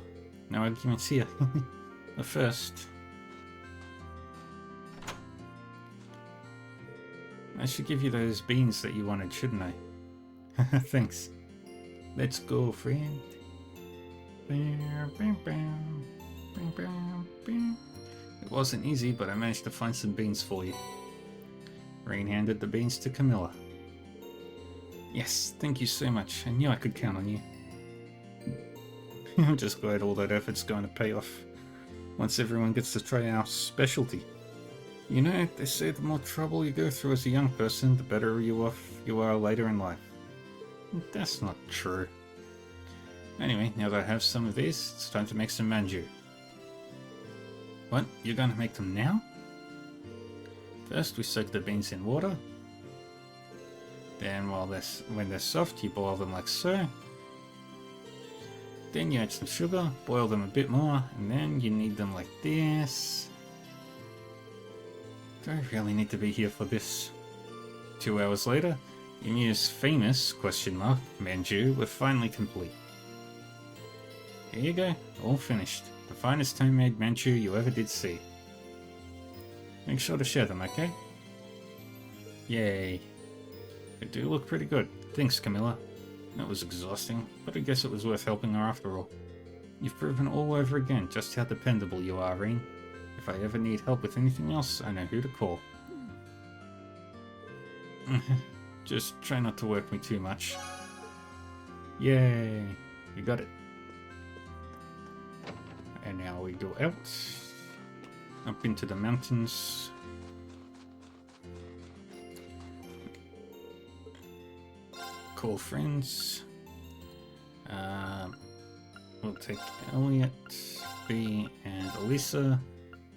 No arguments here. But first, I should give you those beans that you wanted, shouldn't I? Thanks. Let's go, friend. It wasn't easy, but I managed to find some beans for you. Rain handed the beans to Camilla. Yes, thank you so much. I knew I could count on you. I'm just glad all that effort's going to pay off once everyone gets to try our specialty. You know, they say the more trouble you go through as a young person, the better you are later in life. That's not true. Anyway, now that I have some of these, it's time to make some manju. What? You're going to make them now? First, we soak the beans in water. Then, when they're soft, you boil them like so. Then you add some sugar, boil them a bit more, and then you knead them like this. Do I really need to be here for this? 2 hours later, Ymir's famous, manju were finally complete. Here you go, all finished. The finest homemade manju you ever did see. Make sure to share them, okay? Yay. They do look pretty good. Thanks, Camilla. That was exhausting, but I guess it was worth helping her after all. You've proven all over again just how dependable you are, Rean. If I ever need help with anything else, I know who to call. Just try not to work me too much. Yay! We got it. And now we go out. Up into the mountains. Call friends. We'll take Elliot, B, and Elisa.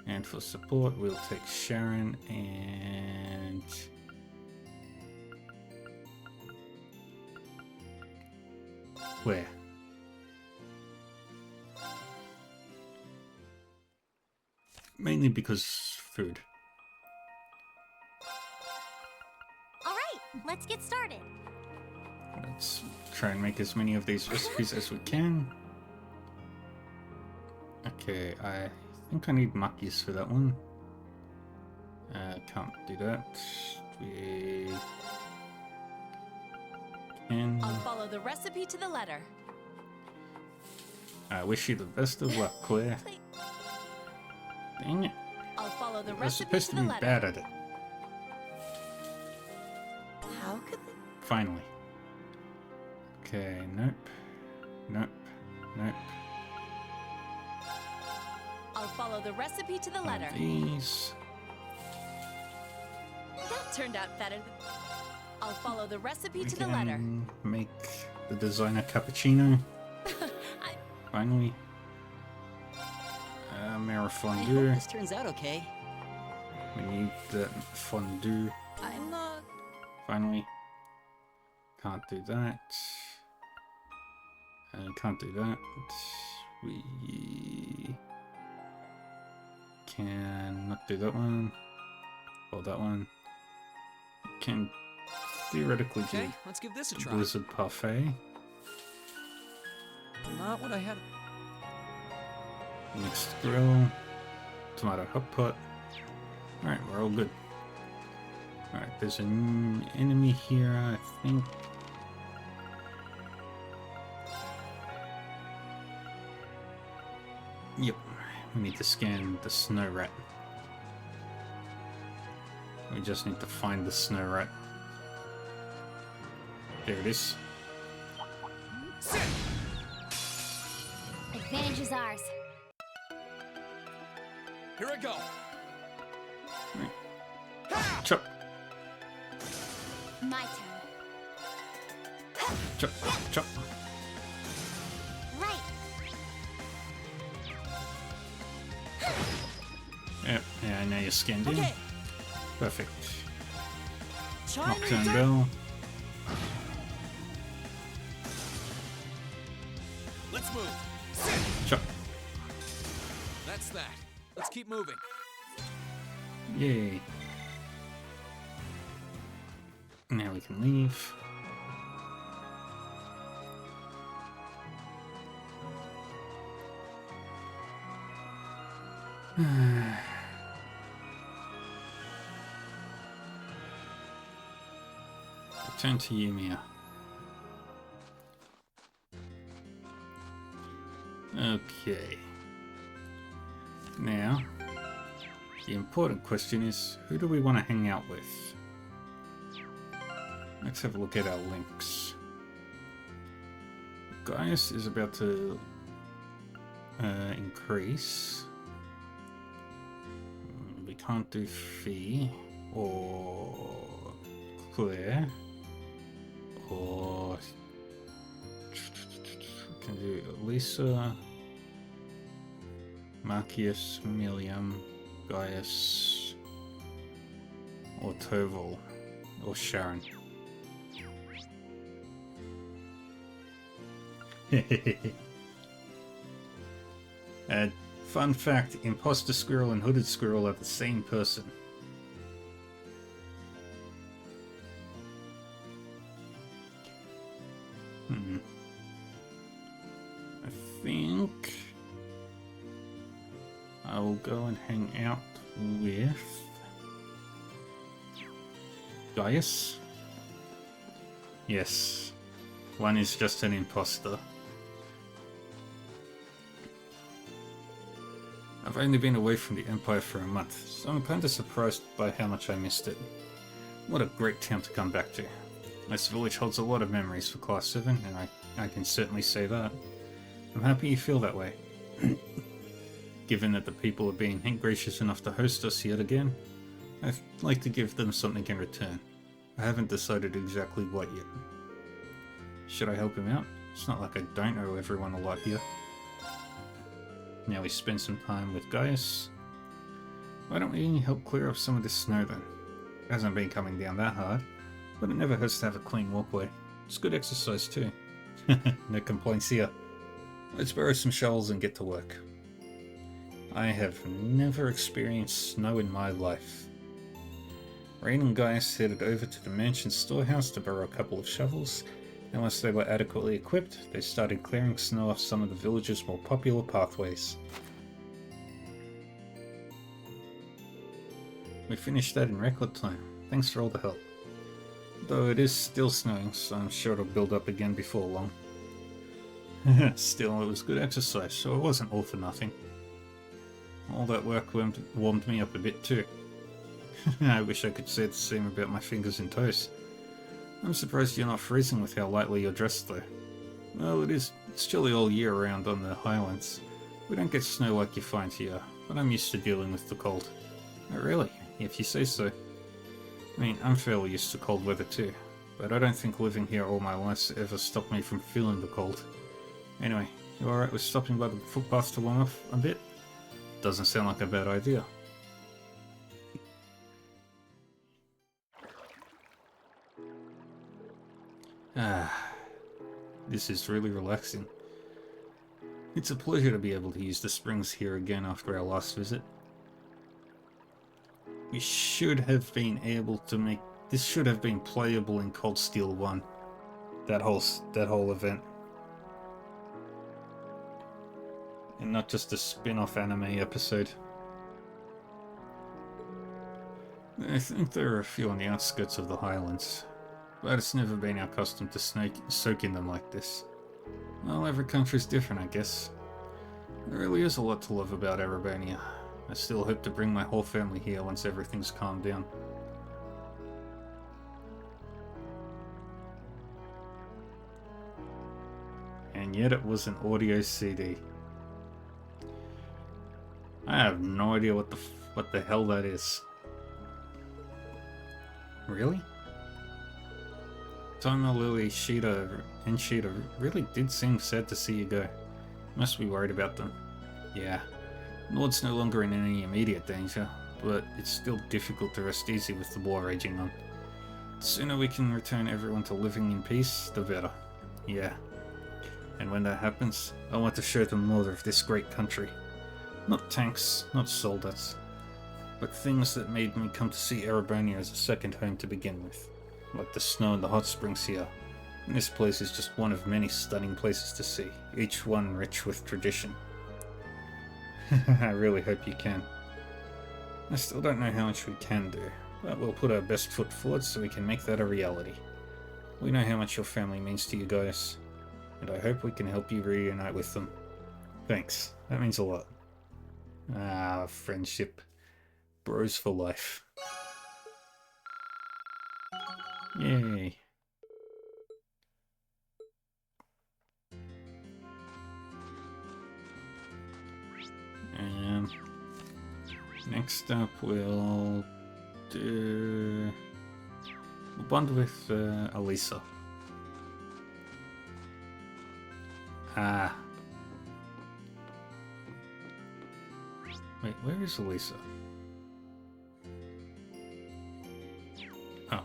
And for support, we'll take Sharon and... Where? Mainly because food. Alright, let's get started. Let's try and make as many of these recipes as we can. Okay, I think I need makis for that one. Can't do that. We can... I'll follow the recipe to the letter. I wish you the best of luck, Claire. Dang it. I'll follow the We're recipe supposed to the be letter. bad at it. How could they... Finally. Okay, nope. Nope. Nope. I'll follow the recipe to the letter. These. That turned out better than... I'll follow the recipe We to the letter. can make the designer cappuccino. Finally. Mara I hope fondue. this turns out okay. We need the fondue. I'm not... Finally. Can't do that. Can't do that. We can not do that one. Or that one. Can theoretically do Okay, let's give this a try. Blizzard Parfait. Not what I had. Mixed grill. Tomato hot pot. Alright, we're all good. Alright, there's an enemy here, I think. Yep, we need to scan the snow rat. We just need to find the snow rat. There it is. Advantage is ours. Here I go. Chop, My turn. chop, chop. Right. Yep, yeah, now you're scanned in. Okay. Perfect. Chime Nocturne in. Bell. Let's move. Chop. That's that. Let's keep moving. Yay. Now we can leave. Return to Yumiya. Okay. Now, the important question is, who do we want to hang out with? Let's have a look at our links. Gaius is about to increase. We can't do Fee or Claire or we can do Lisa, Marcius, Milliam, Gaius, or Toval, or Sharon. Fun fact, Imposter Squirrel and Hooded Squirrel are the same person. I think I will go and hang out with Gaius. Yes, one is just an imposter. I've only been away from the Empire for a month, so I'm kinda surprised by how much I missed it. What a great town to come back to. This village holds a lot of memories for Class 7, and I can certainly say that. I'm happy you feel that way. Given that the people are being gracious enough to host us yet again, I'd like to give them something in return. I haven't decided exactly what yet. Should I help him out? It's not like I don't owe everyone a lot here. Now we spend some time with Gaius. Why don't we help clear up some of this snow then? It hasn't been coming down that hard, but it never hurts to have a clean walkway. It's good exercise too. No complaints here. Let's borrow some shovels and get to work. I have never experienced snow in my life. Rain and Gaius headed over to the mansion storehouse to borrow a couple of shovels, and once they were adequately equipped, they started clearing snow off some of the village's more popular pathways. We finished that in record time. Thanks for all the help. Though it is still snowing, so I'm sure it'll build up again before long. Still, it was good exercise, so it wasn't all for nothing. All that work warmed me up a bit too. I wish I could say the same about my fingers and toes. I'm surprised you're not freezing with how lightly you're dressed though. Well, it's chilly all year round on the highlands. We don't get snow like you find here, but I'm used to dealing with the cold. Oh really? If you say so. I mean, I'm fairly used to cold weather too, but I don't think living here all my life ever stopped me from feeling the cold. Anyway, you alright with stopping by the footpath to warm up a bit? Doesn't sound like a bad idea. This is really relaxing. It's a pleasure to be able to use the springs here again after our last visit. We should have been able to make this should have been playable in Cold Steel 1. That whole event. And not just a spin-off anime episode. I think there are a few on the outskirts of the Highlands, but it's never been our custom to soak in them like this. Well, every country's different, I guess. There really is a lot to love about Erebania. I still hope to bring my whole family here once everything's calmed down. And yet it was an audio CD. I have no idea what the hell that is. Really? Tomo, Lily, Sheeta, and Sheeta really did seem sad to see you go. Must be worried about them. Yeah. Nord's no longer in any immediate danger, but it's still difficult to rest easy with the war raging on. The sooner we can return everyone to living in peace, the better. Yeah. And when that happens, I want to show them more of this great country. Not tanks, not soldiers, but things that made me come to see Erebania as a second home to begin with. Like the snow and the hot springs here. And this place is just one of many stunning places to see, each one rich with tradition. I really hope you can. I still don't know how much we can do, but we'll put our best foot forward so we can make that a reality. We know how much your family means to you guys, and I hope we can help you reunite with them. Thanks, that means a lot. Ah, friendship. Bros for life. Yay. Next up we'll bond with Elisa. Ah. Wait, where is Elisa? Oh.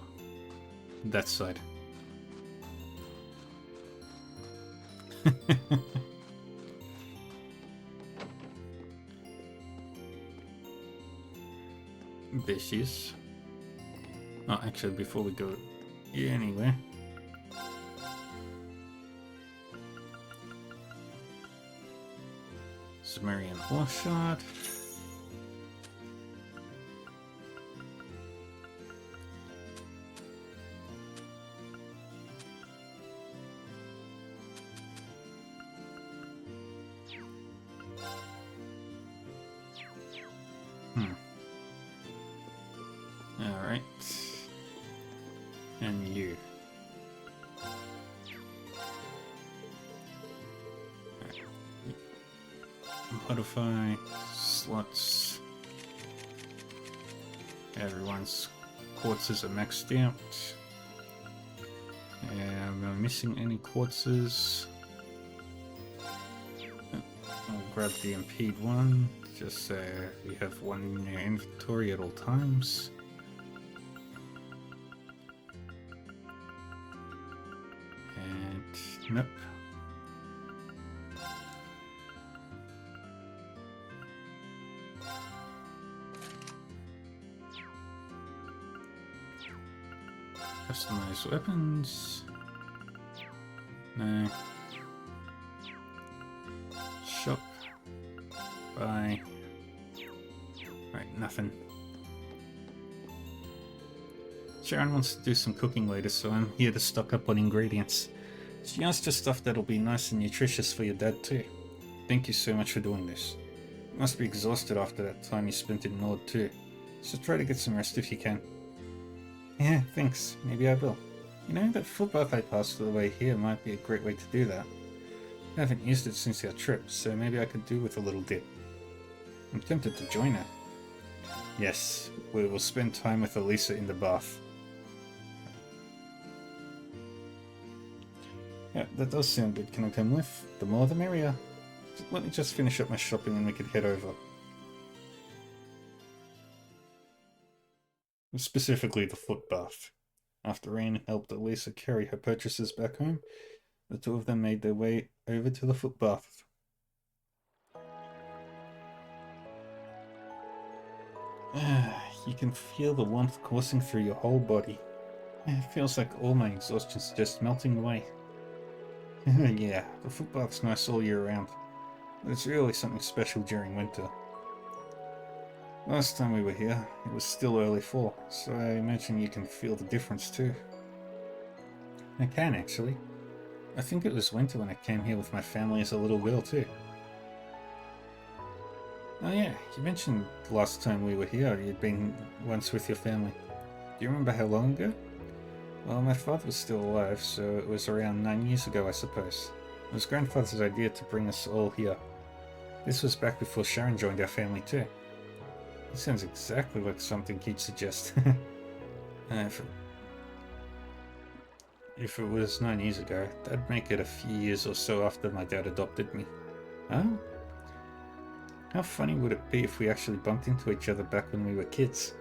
That side. There she is. Oh, actually, before we go anywhere. Sumerian Horshot. Alright. And you. Modify slots. Everyone's quartzes are maxed out. Am I missing any quartzes? I'll grab the impede one, just so you have one in your inventory at all times. And nope. Customize weapons. No. Shop. Buy. Right, nothing. Sharon wants to do some cooking later, so I'm here to stock up on ingredients. She asked for stuff that'll be nice and nutritious for your dad too. Thank you so much for doing this. You must be exhausted after that time you spent in Nord too, so try to get some rest if you can. Yeah, thanks. Maybe I will. You know, that footpath I passed on the way here might be a great way to do that. I haven't used it since our trip, so maybe I could do with a little dip. I'm tempted to join her. Yes, we will spend time with Elisa in the bath. Yeah, that does sound good. Can I come with? The more the merrier. Let me just finish up my shopping and we can head over. Specifically the foot bath. After Rain helped Elisa carry her purchases back home, the two of them made their way over to the foot bath. you can feel the warmth coursing through your whole body. It feels like all my exhaustion's just melting away. Yeah, the footbath's nice all year round, but it's really something special during winter. Last time we were here, it was still early fall, so I imagine you can feel the difference too. I can, actually. I think it was winter when I came here with my family as a little girl too. Oh yeah, you mentioned last time we were here you'd been once with your family. Do you remember how long ago? Well, my father was still alive, so it was around 9 years ago, I suppose. It was grandfather's idea to bring us all here. This was back before Sharon joined our family too. It sounds exactly like something he'd suggest. If it was 9 years ago, that'd make it a few years or so after my dad adopted me. Huh? How funny would it be if we actually bumped into each other back when we were kids?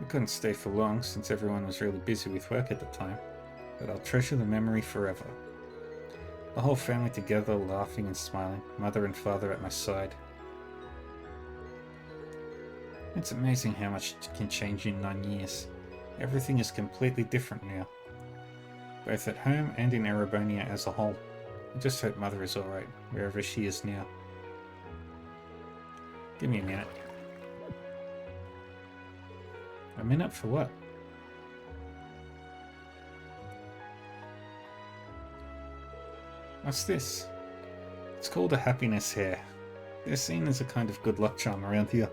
We couldn't stay for long since everyone was really busy with work at the time, but I'll treasure the memory forever. The whole family together, laughing and smiling, mother and father at my side. It's amazing how much can change in 9 years. Everything is completely different now, both at home and in Erebonia as a whole. I just hope Mother is alright, wherever she is now. Give me a minute. A minute for what? What's this? It's called a happiness hair. They're seen as a kind of good luck charm around here.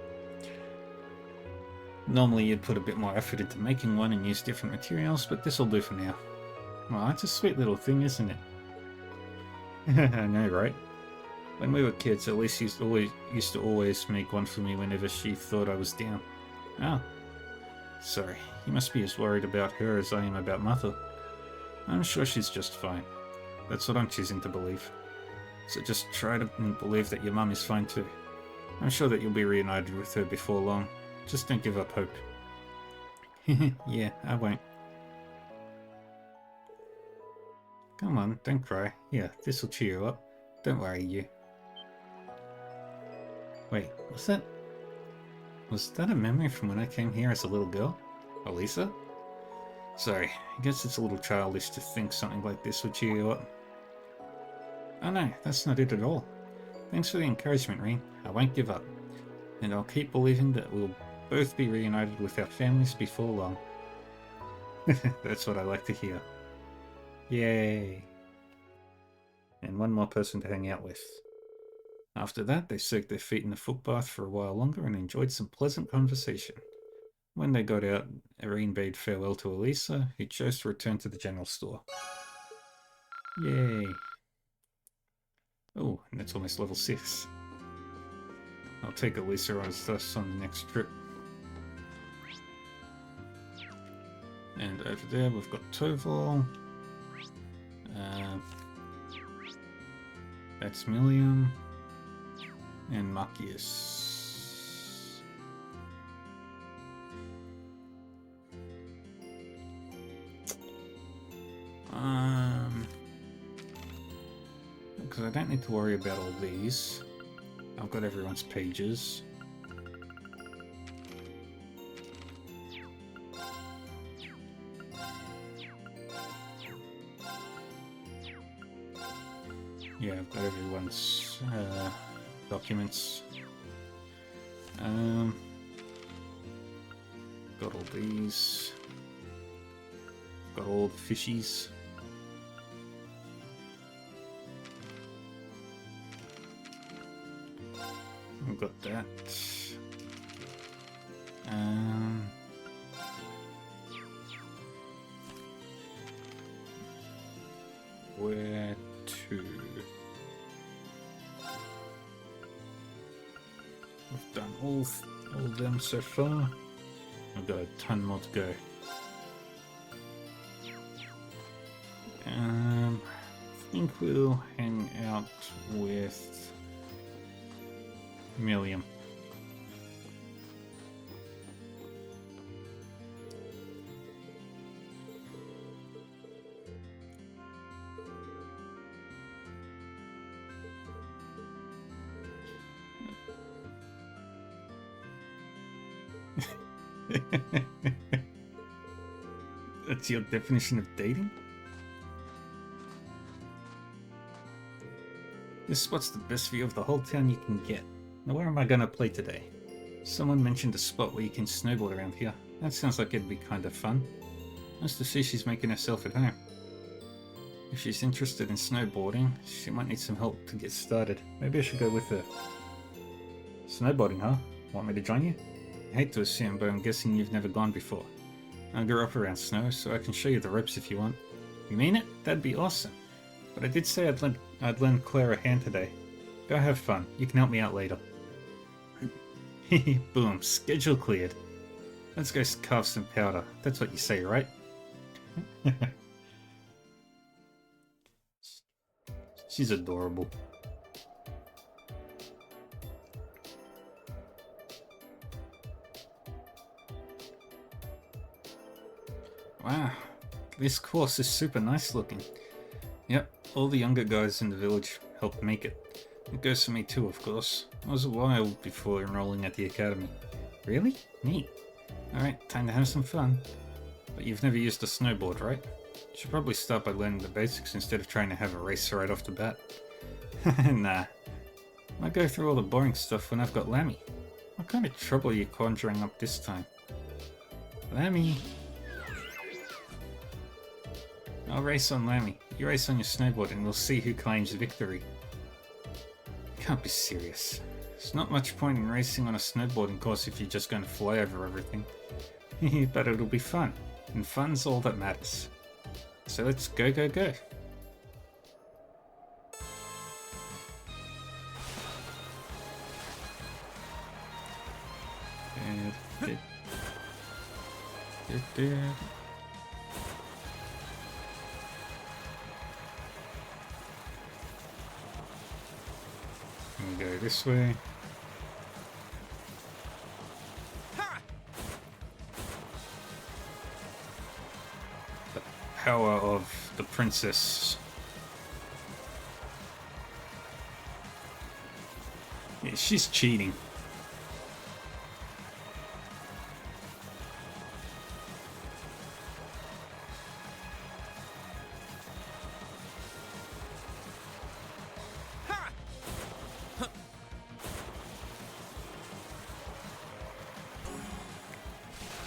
Normally you'd put a bit more effort into making one and use different materials, but this'll do for now. Well, it's a sweet little thing, isn't it? I know, right? When we were kids, Elise used to always make one for me whenever she thought I was down. Oh. Sorry, you must be as worried about her as I am about Mother. I'm sure she's just fine. That's what I'm choosing to believe. So just try to believe that your mum is fine too. I'm sure that you'll be reunited with her before long. Just don't give up hope. Yeah, I won't. Come on, don't cry. Here, this'll cheer you up. Don't worry, you. Wait, was that a memory from when I came here as a little girl? Elisa? Sorry, I guess it's a little childish to think something like this would cheer you up. Oh no, that's not it at all. Thanks for the encouragement, Rean. I won't give up. And I'll keep believing that we'll both be reunited with our families before long. That's what I like to hear. Yay! And one more person to hang out with. After that, they soaked their feet in the footbath for a while longer and enjoyed some pleasant conversation. When they got out, Irene bade farewell to Elisa, who chose to return to the general store. Yay! Oh, and that's almost level 6. I'll take Elisa with us on the next trip. And over there we've got Toval. That's Millium. And Machias. Because I don't need to worry about all these. I've got everyone's pages. Yeah, I've got everyone's documents. Got all these. Got all the fishies. I've got that. Where to? I've done all of them so far. I've got a ton more to go. I think we'll hang out with Millium. That's your definition of dating? This spot's the best view of the whole town you can get. Now where am I gonna play today? Someone mentioned a spot where you can snowboard around here. That sounds like it'd be kind of fun. Nice to see she's making herself at home. If she's interested in snowboarding, she might need some help to get started. Maybe I should go with her. Snowboarding, huh? Want me to join you? I hate to assume, but I'm guessing you've never gone before. I grew up around snow, so I can show you the ropes if you want. You mean it? That'd be awesome. But I did say I'd lend Claire a hand today. Go have fun. You can help me out later. Boom. Schedule cleared. Let's go carve some powder. That's what you say, right? She's adorable. Wow, this course is super nice looking. Yep, all the younger guys in the village helped make it. It goes for me too, of course. I was a while before enrolling at the academy. Really? Neat. Alright, time to have some fun. But you've never used a snowboard, right? Should probably start by learning the basics instead of trying to have a race right off the bat. Nah. I'll go through all the boring stuff when I've got Lammy. What kind of trouble are you conjuring up this time? Lammy! I'll race on Lammy. You race on your snowboard and we'll see who claims victory. Can't be serious. There's not much point in racing on a snowboarding course if you're just going to fly over everything. But it'll be fun. And fun's all that matters. So let's go, go, go. And go this way. The power of the princess. Yeah, she's cheating.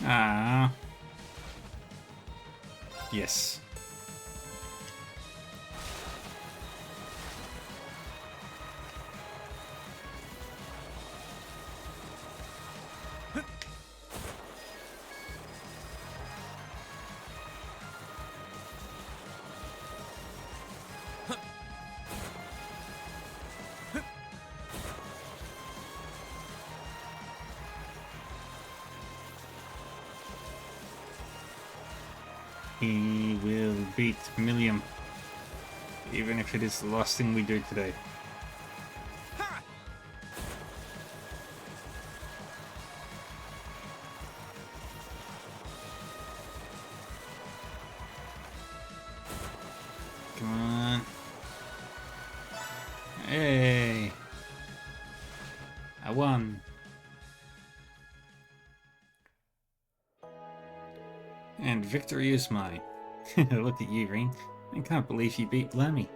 Ah. Yes. He will beat Millium, even if it is the last thing we do today. Come on. Hey! I won. And victory is mine. Look at you, Ring. I can't believe you beat Lammy.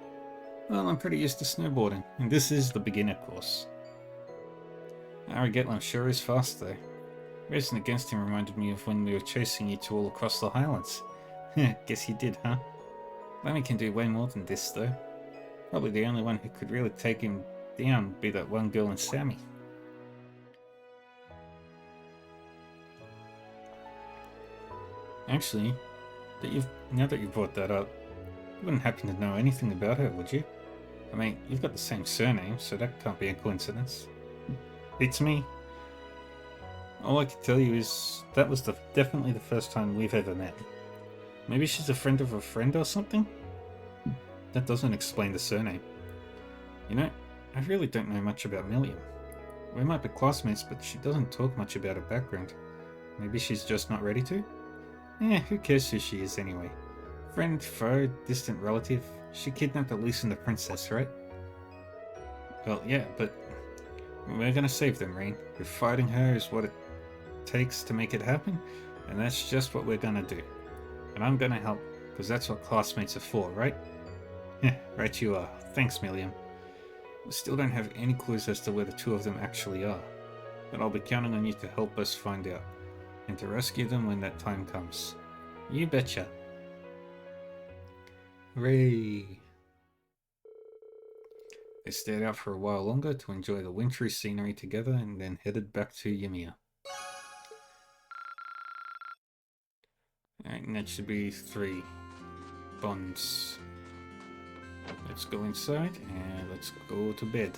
Well, I'm pretty used to snowboarding, and this is the beginner course. Arigetlam sure is fast though. Racing against him reminded me of when we were chasing you two all across the Highlands. Guess you did, huh? Lammy can do way more than this though. Probably the only one who could really take him down would be that one girl in Sammy. Actually, now that you've brought that up, you wouldn't happen to know anything about her, would you? I mean, you've got the same surname, so that can't be a coincidence. It's me. All I can tell you is that was definitely the first time we've ever met. Maybe she's a friend of a friend or something? That doesn't explain the surname. You know, I really don't know much about Millium. We might be classmates, but she doesn't talk much about her background. Maybe she's just not ready to? Who cares who she is anyway? Friend, foe, distant relative? She kidnapped Elise and the princess, right? Well, yeah, but we're gonna save them, Rain. If fighting her is what it takes to make it happen, and that's just what we're gonna do. And I'm gonna help, because that's what classmates are for, right? Right you are. Thanks, Milliam. We still don't have any clues as to where the two of them actually are, but I'll be counting on you to help us find out, and to rescue them when that time comes. You betcha. Hooray! They stayed out for a while longer to enjoy the wintry scenery together and then headed back to Yamiya. Alright, and that should be 3 bonds. Let's go inside and let's go to bed.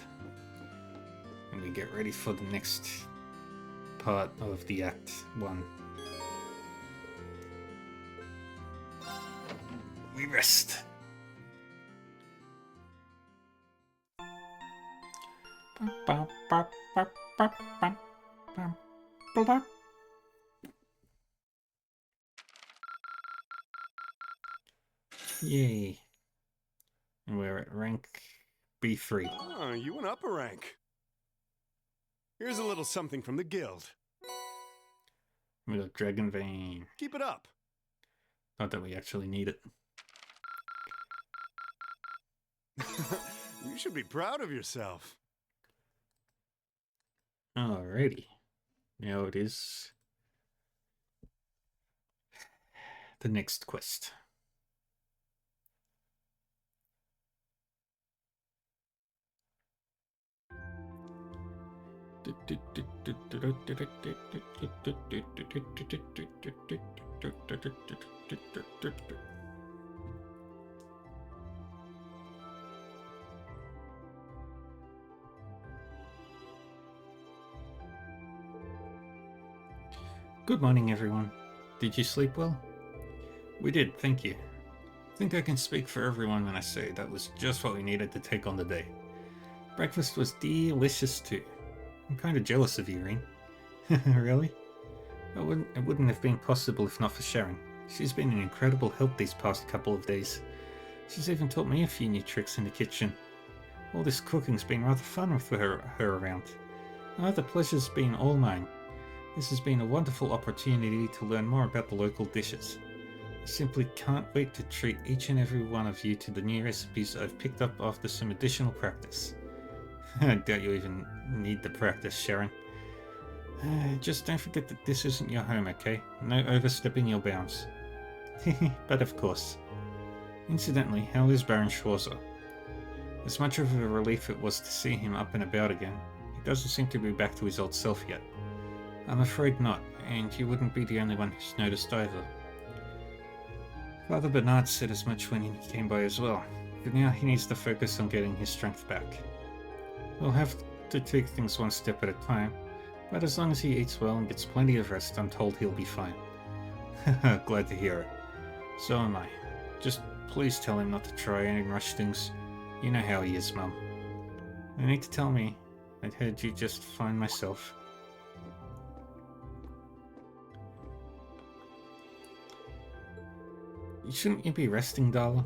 And we get ready for the next part of the Act 1. We rest. Yay. And we're at rank B3. Oh, you went up a rank. Here's a little something from the guild. We got Dragon Vein. Keep it up. Not that we actually need it. You should be proud of yourself. Alrighty. Now it is the next quest. Good morning, everyone. Did you sleep well? We did, thank you. I think I can speak for everyone when I say that was just what we needed to take on the day. Breakfast was delicious too. I'm kind of jealous of you, Irene. Really? It wouldn't have been possible if not for Sharon. She's been an incredible help these past couple of days. She's even taught me a few new tricks in the kitchen. All this cooking's been rather fun with her around. The pleasure's been all mine. This has been a wonderful opportunity to learn more about the local dishes. I simply can't wait to treat each and every one of you to the new recipes I've picked up after some additional practice. I doubt you even need the practice, Sharon. Just don't forget that this isn't your home, okay? No overstepping your bounds. But of course. Incidentally, how is Baron Schwarzer? As much of a relief it was to see him up and about again, he doesn't seem to be back to his old self yet. I'm afraid not, and you wouldn't be the only one who's noticed either. Father Bernard said as much when he came by as well, but now he needs to focus on getting his strength back. We'll have to take things one step at a time, but as long as he eats well and gets plenty of rest, I'm told he'll be fine. Glad to hear it. So am I. Just please tell him not to try and rush things. You know how he is, Mum. No need to tell me. I'd heard you just fine myself. Shouldn't you be resting, darling?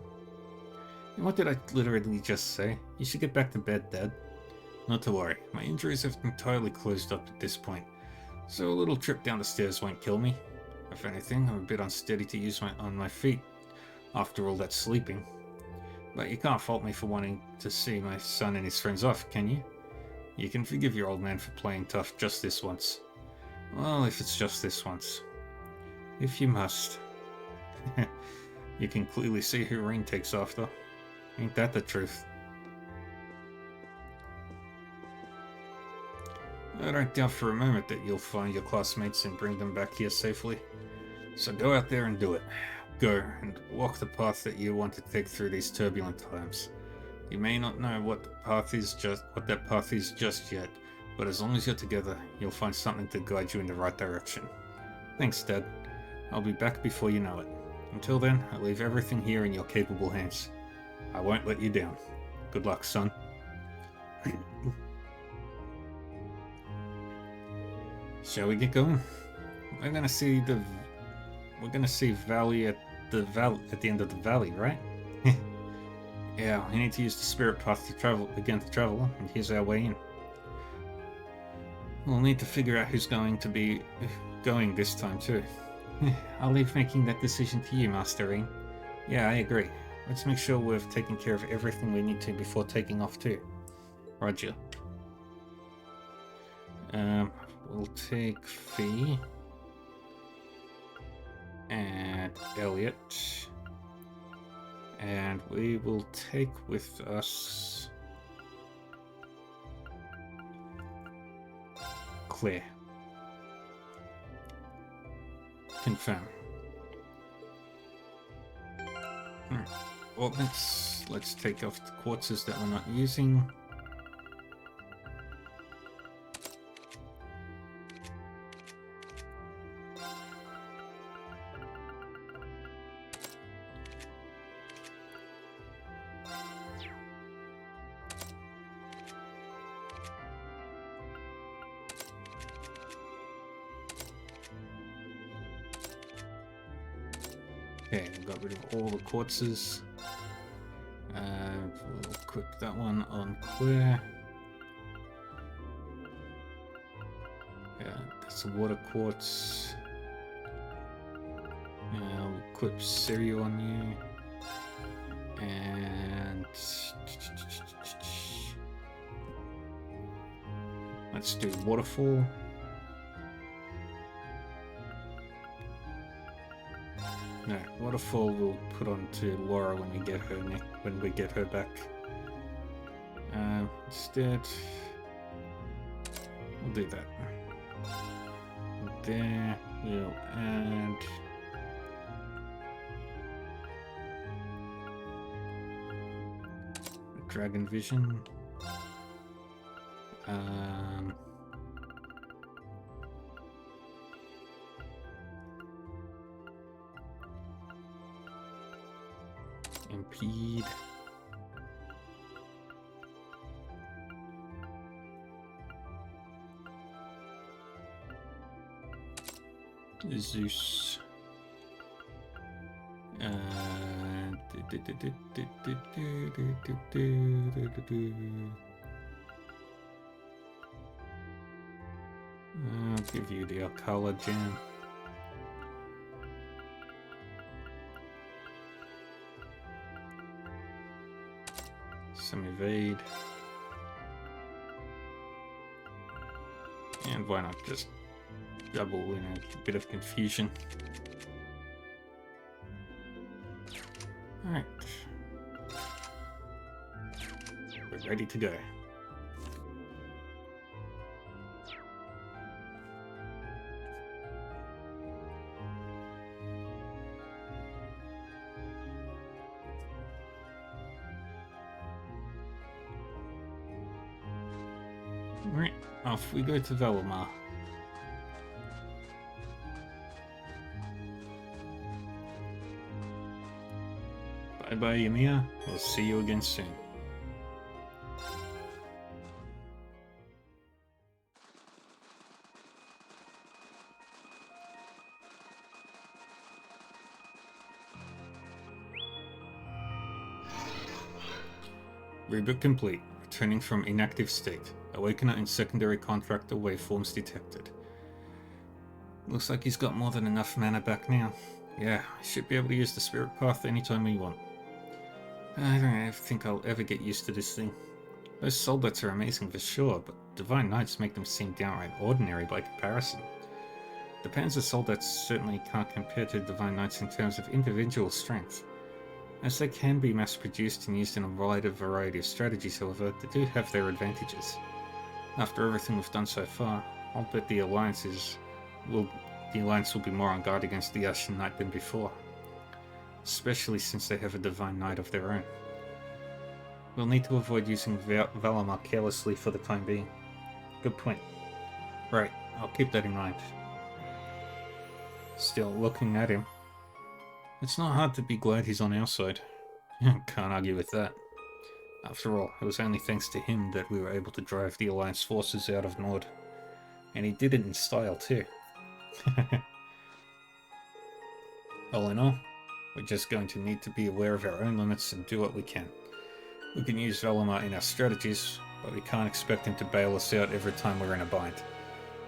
And what did I literally just say? You should get back to bed, Dad. Not to worry, my injuries have entirely closed up at this point, so a little trip down the stairs won't kill me. If anything, I'm a bit unsteady to use on my feet, after all that sleeping. But you can't fault me for wanting to see my son and his friends off, can you? You can forgive your old man for playing tough just this once. Well, if it's just this once. If you must. You can clearly see who Irene takes after. Ain't that the truth? I don't doubt for a moment that you'll find your classmates and bring them back here safely. So go out there and do it. Go and walk the path that you want to take through these turbulent times. You may not know what that path is just yet, but as long as you're together, you'll find something to guide you in the right direction. Thanks, Dad. I'll be back before you know it. Until then, I leave everything here in your capable hands. I won't let you down. Good luck, son. Shall we get going? We're gonna see Valley at the end of the valley, right? Yeah, we need to use the spirit path to travel, and here's our way in. We'll need to figure out who's going to be going this time too. I'll leave making that decision to you, Master Rean. Yeah, I agree. Let's make sure we've taken care of everything we need to before taking off too. Roger. We'll take Fee and Elliot, and we will take with us Claire. Confirm. Alright. Well, let's take off the quartzes that we're not using. Okay, we got rid of all the quartzes. We'll equip that one on Claire. Yeah, that's a water quartz. We'll equip Sirio on you. And let's do waterfall. No, waterfall we'll put on to Laura when we get her back. Instead, we'll do that. There, we'll add Dragon Vision. Impede. Zeus. I'll give you the Alcala Gem. Some evade. And why not just double in a bit of confusion? Alright. We're ready to go. Alright, off we go to Velomar. Bye-bye, Ymir. We'll see you again soon. Reboot complete. Returning from inactive state. Awakener and secondary contractor waveforms detected. Looks like he's got more than enough mana back now. Yeah, I should be able to use the spirit path anytime we want. I don't think I'll ever get used to this thing. Those soldats are amazing for sure, but Divine Knights make them seem downright ordinary by comparison. The Panzer Soldats certainly can't compare to Divine Knights in terms of individual strength. As they can be mass-produced and used in a wide variety of strategies, however, they do have their advantages. After everything we've done so far, I'll bet the Alliance will be more on guard against the Ashen Knight than before. Especially since they have a Divine Knight of their own. We'll need to avoid using Valamar carelessly for the time being. Good point. Right, I'll keep that in mind. Still, looking at him, it's not hard to be glad he's on our side. Can't argue with that. After all, it was only thanks to him that we were able to drive the Alliance forces out of Nord. And he did it in style too. All in all, we're just going to need to be aware of our own limits and do what we can. We can use Valamar in our strategies, but we can't expect him to bail us out every time we're in a bind.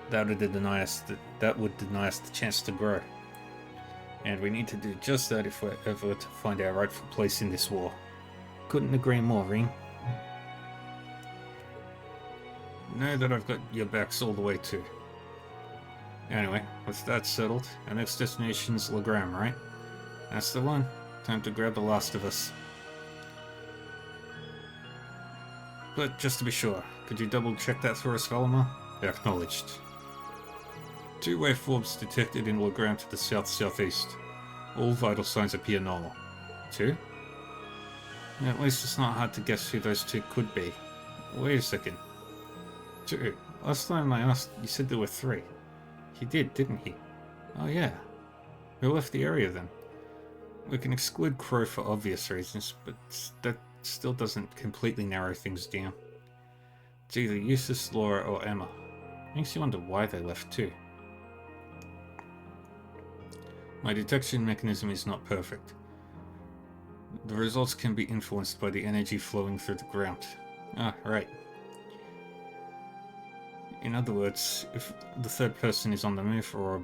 That would deny us the chance to grow. And we need to do just that if we're ever to find our rightful place in this war. Couldn't agree more, Ring. Know that I've got your backs all the way too. Anyway, with that settled, our next destination's Legram, right? That's the one. Time to grab the last of us. But just to be sure, could you double check that for us, Valimar? Acknowledged. 2 waveforms detected in Legram to the south-southeast. All vital signs appear normal. 2? At least it's not hard to guess who those 2 could be. Wait a second. 2. Last time I asked, you said there were 3. He did, didn't he? Oh yeah. Who left the area then? We can exclude Crow for obvious reasons, but that still doesn't completely narrow things down. It's either Eustace, Laura, or Emma. Makes you wonder why they left too. My detection mechanism is not perfect. The results can be influenced by the energy flowing through the ground. Ah, right. In other words, if the third person is on the move or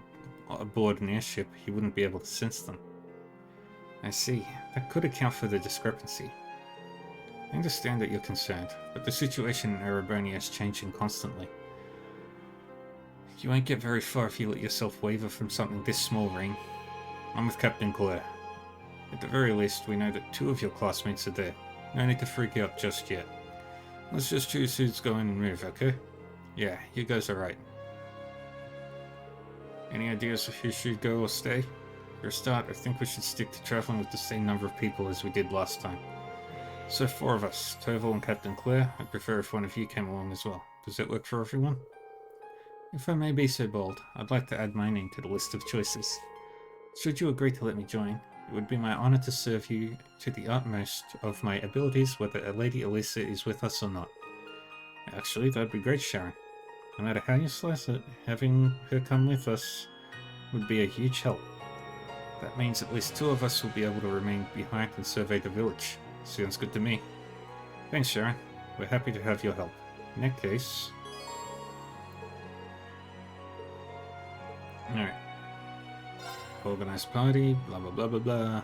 aboard an airship, he wouldn't be able to sense them. I see. That could account for the discrepancy. I understand that you're concerned, but the situation in Erebonia is changing constantly. You won't get very far if you let yourself waver from something this small, Ring. I'm with Captain Claire. At the very least, we know that 2 of your classmates are there. No need to freak out just yet. Let's just choose who's going and move, okay? Yeah, you guys are right. Any ideas of who should go or stay? For a start, I think we should stick to traveling with the same number of people as we did last time. So 4 of us, Toval and Captain Claire. I'd prefer if one of you came along as well. Does that work for everyone? If I may be so bold, I'd like to add my name to the list of choices. Should you agree to let me join, it would be my honor to serve you to the utmost of my abilities, whether Lady Elisa is with us or not. Actually, that'd be great, Sharon. No matter how you slice it, having her come with us would be a huge help. That means at least 2 of us will be able to remain behind and survey the village. Sounds good to me. Thanks, Sharon. We're happy to have your help. In that case... Alright. Organized party, blah blah blah blah blah.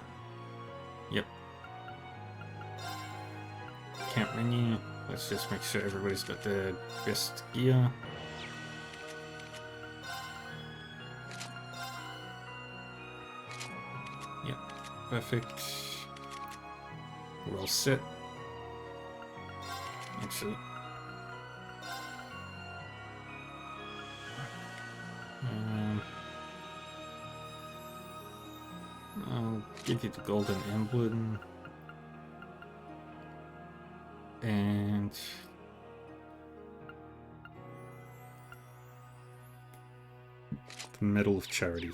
Yep. Camp menu. Let's just make sure everybody's got their best gear. Yep. Perfect. We're all set. Actually. I'll give you the golden emblem. And the Medal of Charity.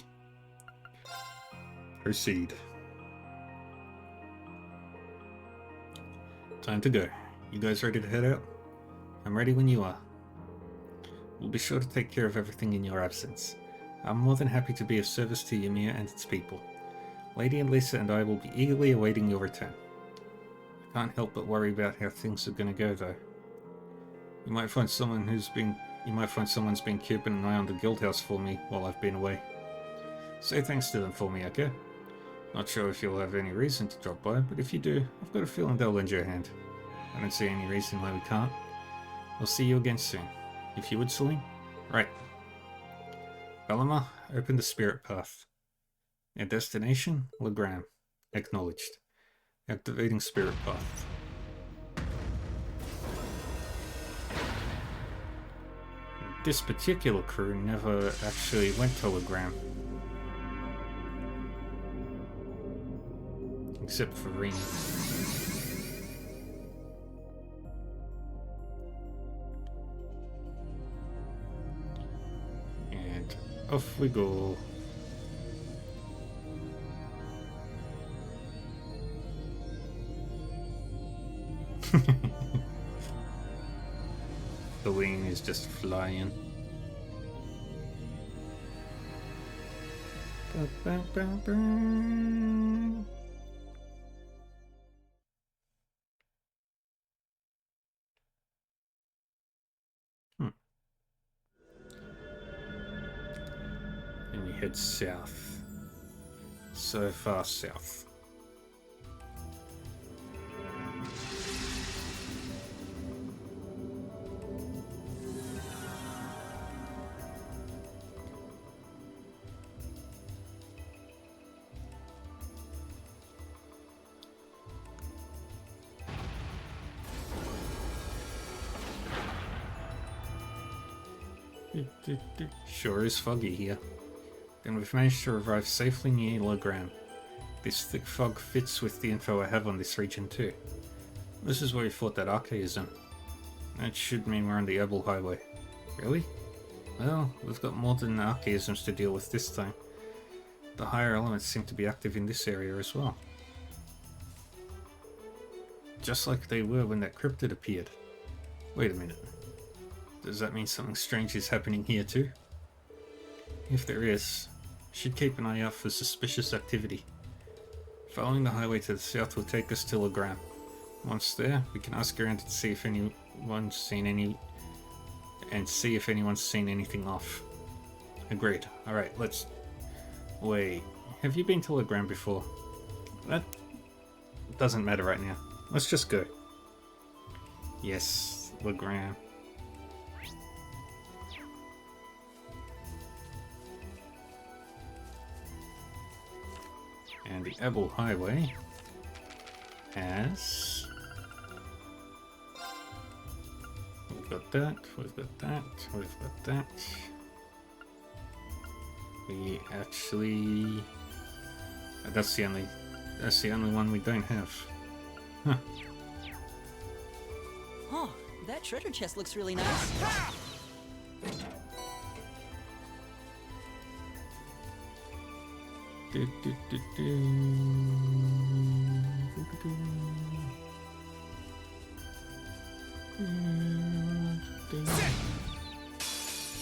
Proceed. Time to go. You guys ready to head out? I'm ready when you are. We'll be sure to take care of everything in your absence. I'm more than happy to be of service to Ymir and its people. Lady Elisa and I will be eagerly awaiting your return. I can't help but worry about how things are going to go, though. You might find someone's been keeping an eye on the guild house for me while I've been away. Say thanks to them for me, okay? Not sure if you'll have any reason to drop by, but if you do, I've got a feeling they'll lend you a hand. I don't see any reason why we can't. We'll see you again soon. If you would, Celine? Right. Valimar, open the spirit path. Our destination, Legram. Acknowledged. Activating spirit path. This particular crew never actually went to Legram. Except for Rini. And off we go. The wing is just flying. Ba, ba, ba, ba. head south. So far south. Sure is foggy here. Then we've managed to arrive safely near Legram. This thick fog fits with the info I have on this region too. This is where we fought that archaism. That should mean we're on the Ebel Highway. Really? Well, we've got more than archaisms to deal with this time. The higher elements seem to be active in this area as well. Just like they were when that cryptid appeared. Wait a minute. Does that mean something strange is happening here too? If there is, should keep an eye out for suspicious activity. Following the highway to the south will take us to Legram. Once there, we can ask around to see if anyone's seen anything off. Agreed. Alright, let's... Wait, have you been to Legram before? That doesn't matter right now. Let's just go. Yes, Legram. And the Ebel Highway has... We've got that, we've got that, we've got that. We actually... That's the only one we don't have. Huh. Oh, that treasure chest looks really nice.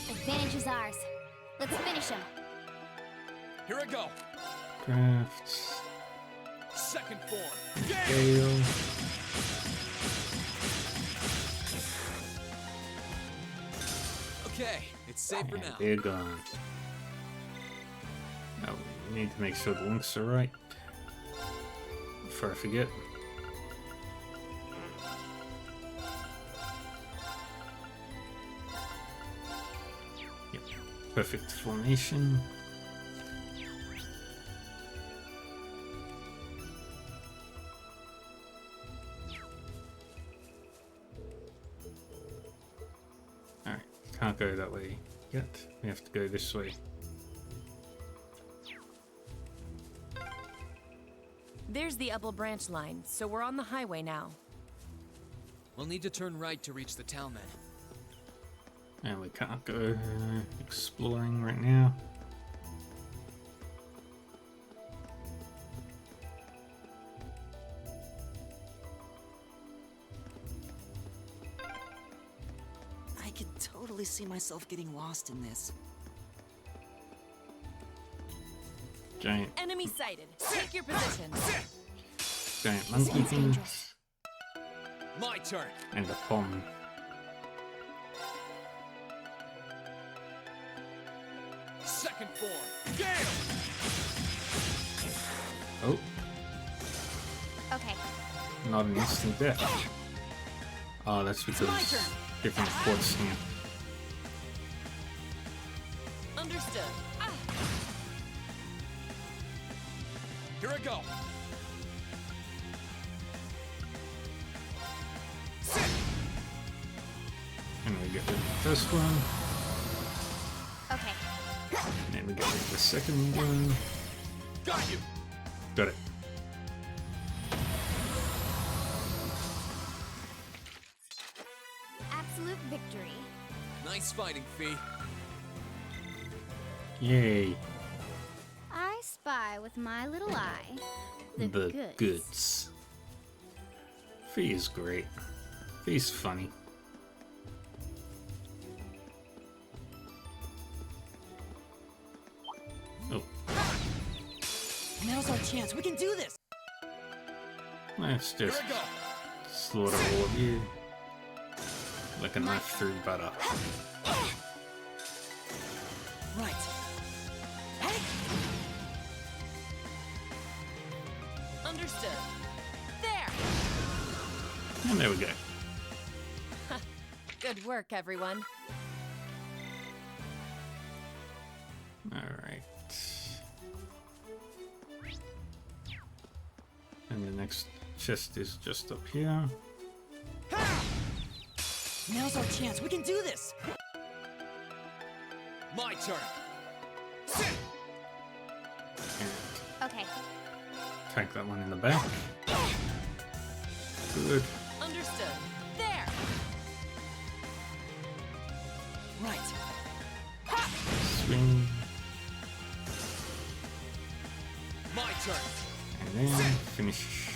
Advantage is ours. Let's finish him. Here I go. Crafts. Second form. Gale. Okay, it's safe for now. They're gone. Now we need to make sure the links are right before I forget. Yep, perfect formation. Alright, can't go that way yet. We have to go this way. There's the Ebel branch line, so we're on the highway now. We'll need to turn right to reach the town then. And we can't go exploring right now. I could totally see myself getting lost in this. Giant Enemy sighted. Take your position. monkey things My turn. and a pond. Second form. Gale. Oh, Okay. not an instant death. Oh, that's because different quartz here. Understood. Here I go. And we get rid of the first one, Okay. and then we get rid of the second one. Got you. Got it. Absolute victory. Nice fighting, Fee. Yay. I spy with my little eye the goods. Goods. Fee is great. Fee's funny. Oh, Now's our chance. We can do this. let's Here just I go. slaughter all of you like a knife through butter. Right. Hey. And there we go. Good work, everyone. Alright. And the next chest is just up here. Now's our chance. We can do this. My turn. Okay. Take that one in the back. Good. Understood. There. Right. Swing. My turn. And then finish.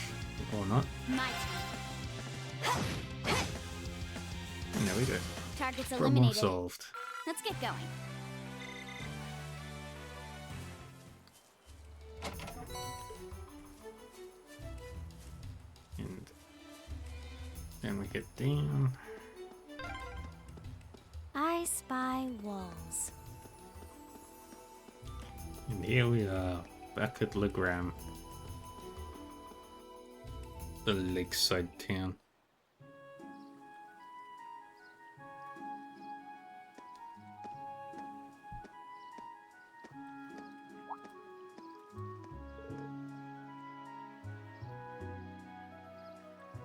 Or not. My turn. And there we go. Target's Problem eliminated. solved. Let's get going. And then we get down. I spy walls. And here we are, back at Legram. The lakeside town.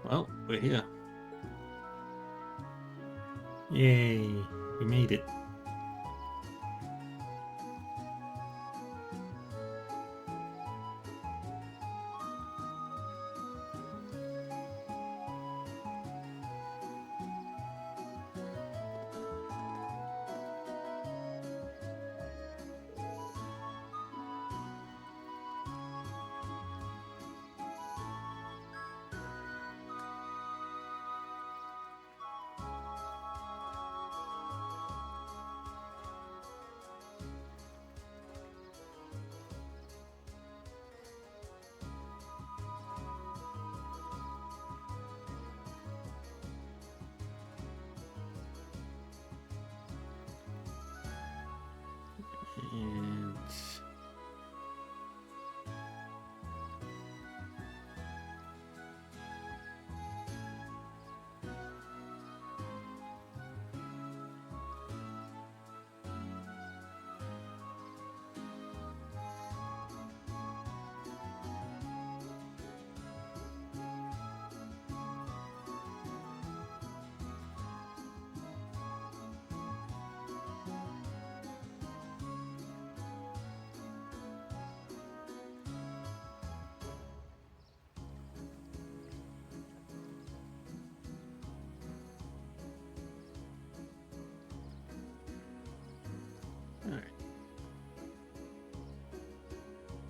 Well, we're here. Yay, we made it.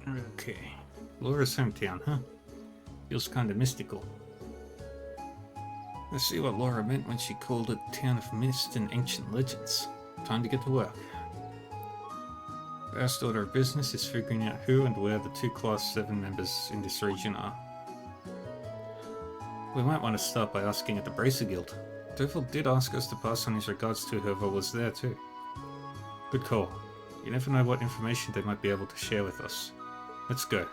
And okay, Laura's hometown, huh? Feels kinda mystical. Let's see what Laura meant when she called it Town of Mist and Ancient Legends. Time to get to work. First order of business is figuring out who and where the 2 Class 7 members in this region are. We might want to start by asking at the Bracer Guild. Devil did ask us to pass on his regards to whoever was there too. Good call. You never know what information they might be able to share with us. Let's go.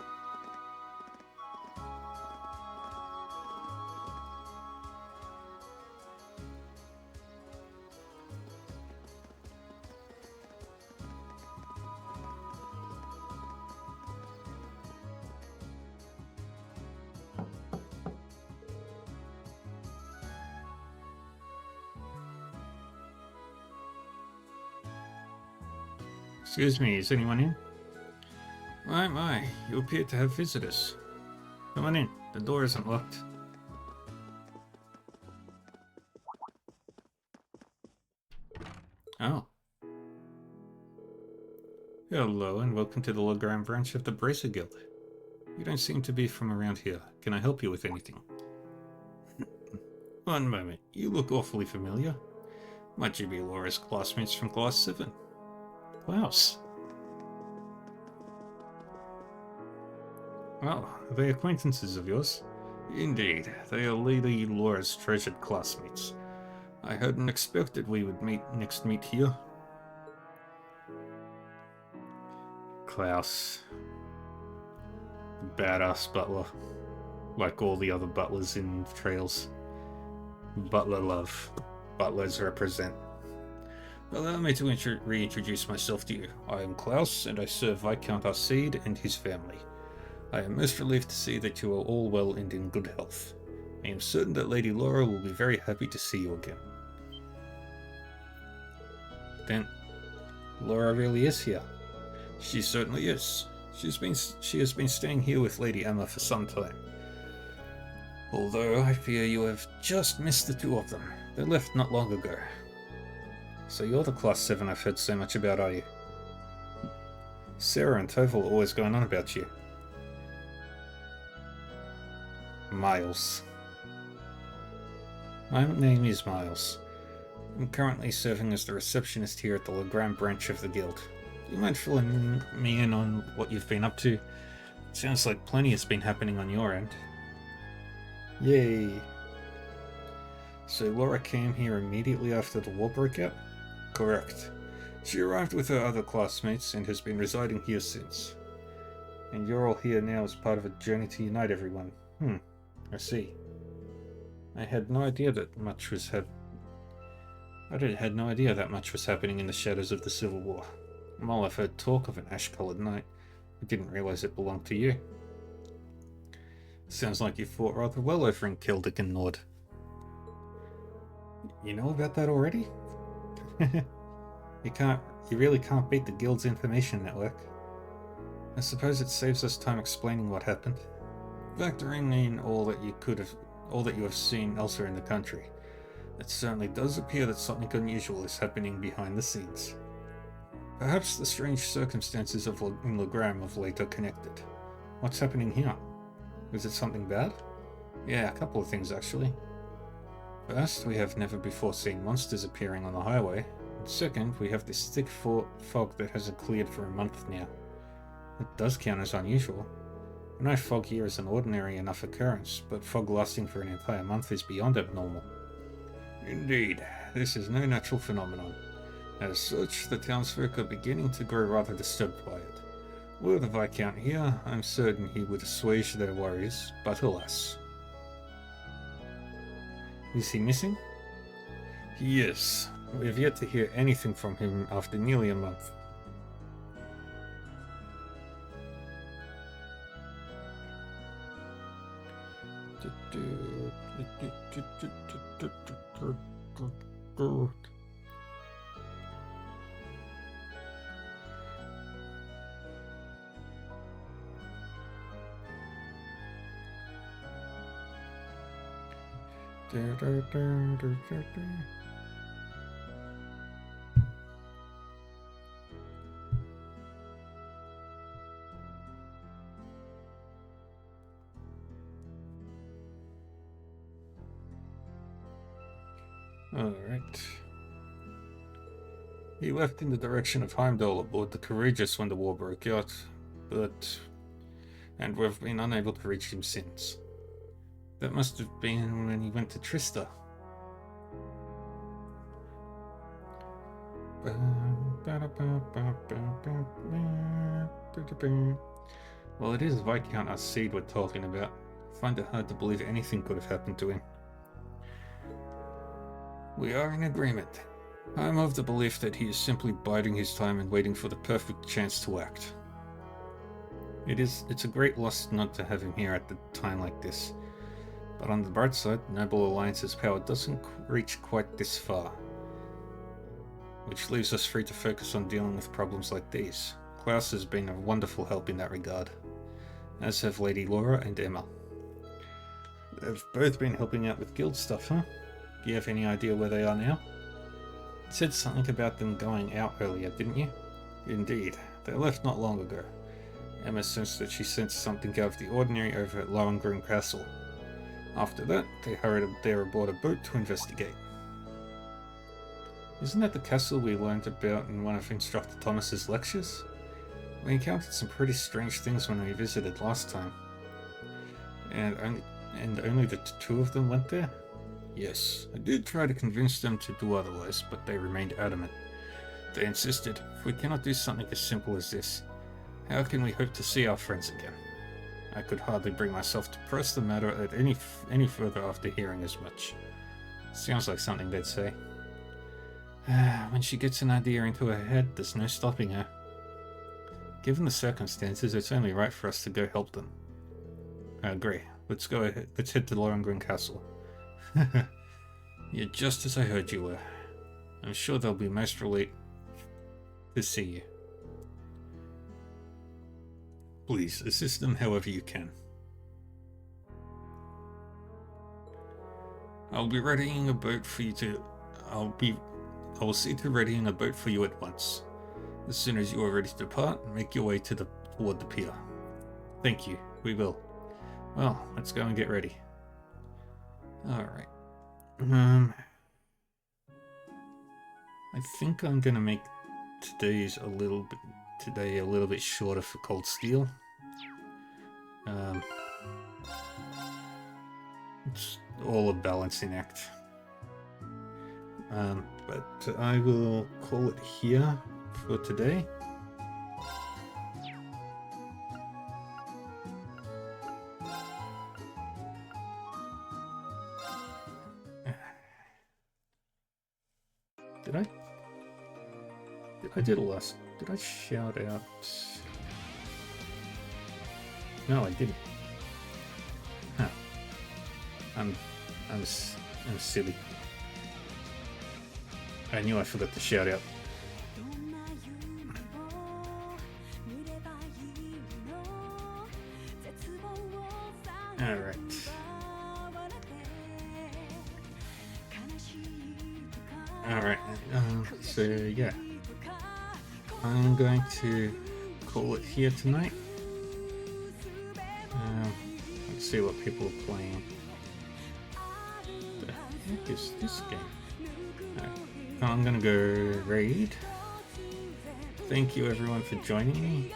Excuse me, is anyone in? My, you appear to have visitors. Come on in, the door isn't locked. Oh. Hello, and welcome to the Legram branch of the Bracer Guild. You don't seem to be from around here. Can I help you with anything? One moment, you look awfully familiar. Might you be Laura's classmates from Class 7? Klaus. Well, are they acquaintances of yours? Indeed, they are Lady Laura's treasured classmates. I hadn't expected we would next meet here. Klaus. Badass butler. Like all the other butlers in Trails. Butler love. Butlers represent. Allow me to reintroduce myself to you. I am Klaus, and I serve Viscount Arcide and his family. I am most relieved to see that you are all well and in good health. I am certain that Lady Laura will be very happy to see you again. Then, Laura really is here. She certainly is. She has been staying here with Lady Emma for some time. Although I fear you have just missed the two of them. They left not long ago. So you're the Class 7 I've heard so much about, are you? Sarah and Toval are always going on about you. Miles. My name is Miles. I'm currently serving as the receptionist here at the Legram branch of the guild. Do you mind filling me in on what you've been up to? It sounds like plenty has been happening on your end. Yay! So Laura came here immediately after the war broke out? Correct. She arrived with her other classmates and has been residing here since. And you're all here now as part of a journey to unite everyone. I see. I had no idea that much was happening in the shadows of the Civil War. While I've heard talk of an ash-colored night, I didn't realize it belonged to you. Sounds like you fought rather well over in Kildick and Nord. You know about that already? You really can't beat the Guild's information network. I suppose it saves us time explaining what happened. Factoring in all that you have seen elsewhere in the country, it certainly does appear that something unusual is happening behind the scenes. Perhaps the strange circumstances in Legram of late are connected. What's happening here? Is it something bad? Yeah, a couple of things actually. First, we have never before seen monsters appearing on the highway. And second, we have this thick fog that hasn't cleared for a month now. It does count as unusual. I know fog here is an ordinary enough occurrence, but fog lasting for an entire month is beyond abnormal. Indeed, this is no natural phenomenon. As such, the townsfolk are beginning to grow rather disturbed by it. Were the Viscount here, I'm certain he would assuage their worries, but alas. Is he missing? Yes, we have yet to hear anything from him after nearly a month. Alright. He left in the direction of Heimdall aboard the Courageous when the war broke out, and we've been unable to reach him since. That must have been when he went to Trista. Well, it is Viscount Arcide we're talking about. I find it hard to believe anything could have happened to him. We are in agreement. I'm of the belief that he is simply biding his time and waiting for the perfect chance to act. It's a great loss not to have him here at a time like this. But on the bright side, Noble Alliance's power doesn't reach quite this far. Which leaves us free to focus on dealing with problems like these. Klaus has been a wonderful help in that regard. As have Lady Laura and Emma. They've both been helping out with guild stuff, huh? Do you have any idea where they are now? You said something about them going out earlier, didn't you? Indeed. They left not long ago. Emma sensed that she sensed something out of the ordinary over at Lohengrin Castle. After that, they hurried up there aboard a boat to investigate. Isn't that the castle we learned about in one of Instructor Thomas's lectures? We encountered some pretty strange things when we visited last time. And only the two of them went there? Yes, I did try to convince them to do otherwise, but they remained adamant. They insisted, if we cannot do something as simple as this, how can we hope to see our friends again? I could hardly bring myself to press the matter at any further after hearing as much. Sounds like something they'd say. When she gets an idea into her head, there's no stopping her. Given the circumstances, it's only right for us to go help them. I agree. Let's go ahead. Let's head to Lohengrin Castle. You're just as I heard you were. I'm sure they'll be most relieved to see you. Please, assist them however you can. I'll be readying a boat for you to... I will see to readying a boat for you at once. As soon as you are ready to depart, make your way toward the pier. Thank you, we will. Well, let's go and get ready. Alright. I think I'm gonna make today a little bit shorter for Cold Steel. It's all a balancing act. But I will call it here for today. Did I shout out? No, I didn't. Huh. I'm silly. I knew I forgot to shout out. Alright. Alright, so yeah. I'm going to call it here tonight. Let's see what people are playing. The heck is this game? Right. I'm gonna go raid. Thank you everyone for joining me.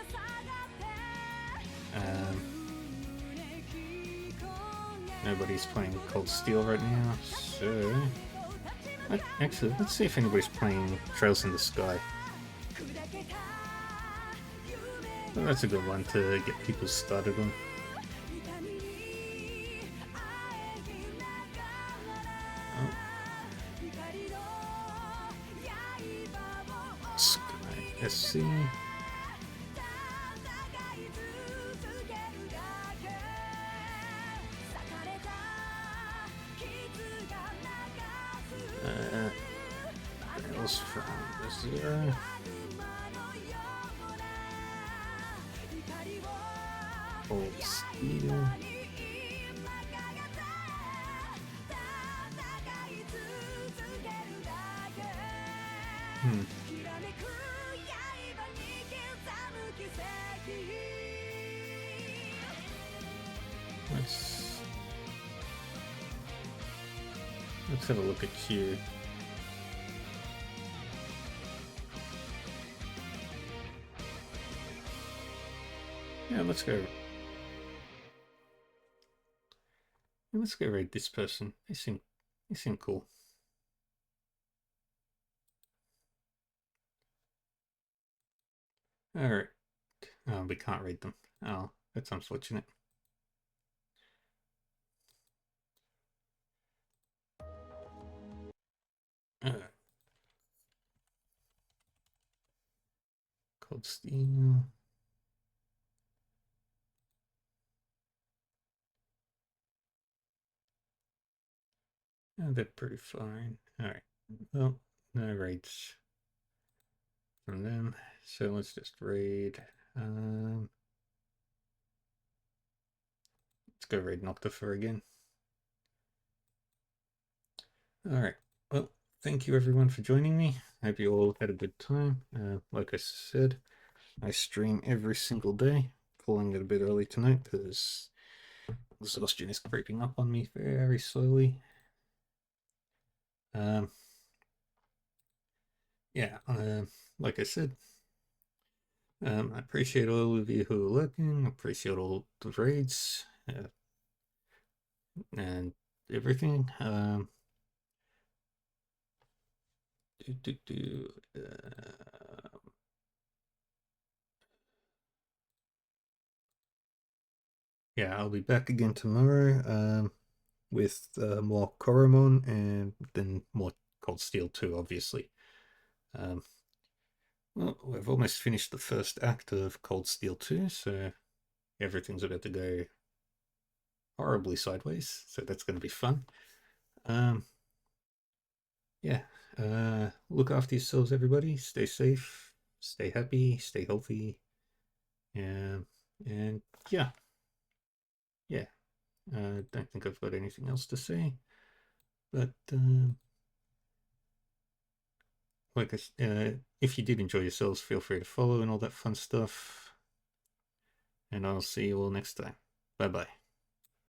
Nobody's playing Cold Steel right now, so... Actually, let's see if anybody's playing Trails in the Sky. Well, that's a good one to get people started on. Sky SC. Trails from the Zero. Cold Steel. Let's have a look at you. Yeah, let's go. Let's go raid this person. They seem cool. Alright. Oh, we can't raid them. Oh, that's unfortunate. Cold Steel. Oh, they're pretty fine. Alright. Well, no raids from them. So let's just raid. Let's go raid Noctifer again. Alright. Well, thank you everyone for joining me. I hope you all had a good time. Like I said, I stream every single day. Calling it a bit early tonight because exhaustion is creeping up on me very slowly. Yeah, like I said, I appreciate all of you who are lurking. I appreciate all the raids and everything. Yeah, I'll be back again tomorrow. with more Koromon and then more Cold Steel 2, obviously. Well, we've almost finished the first act of Cold Steel 2, so everything's about to go horribly sideways, so that's going to be fun. Yeah, look after yourselves, everybody. Stay safe, stay happy, stay healthy, and yeah, don't think I've got anything else to say, but like if you did enjoy yourselves, feel free to follow and all that fun stuff, and I'll see you all next time. Bye bye.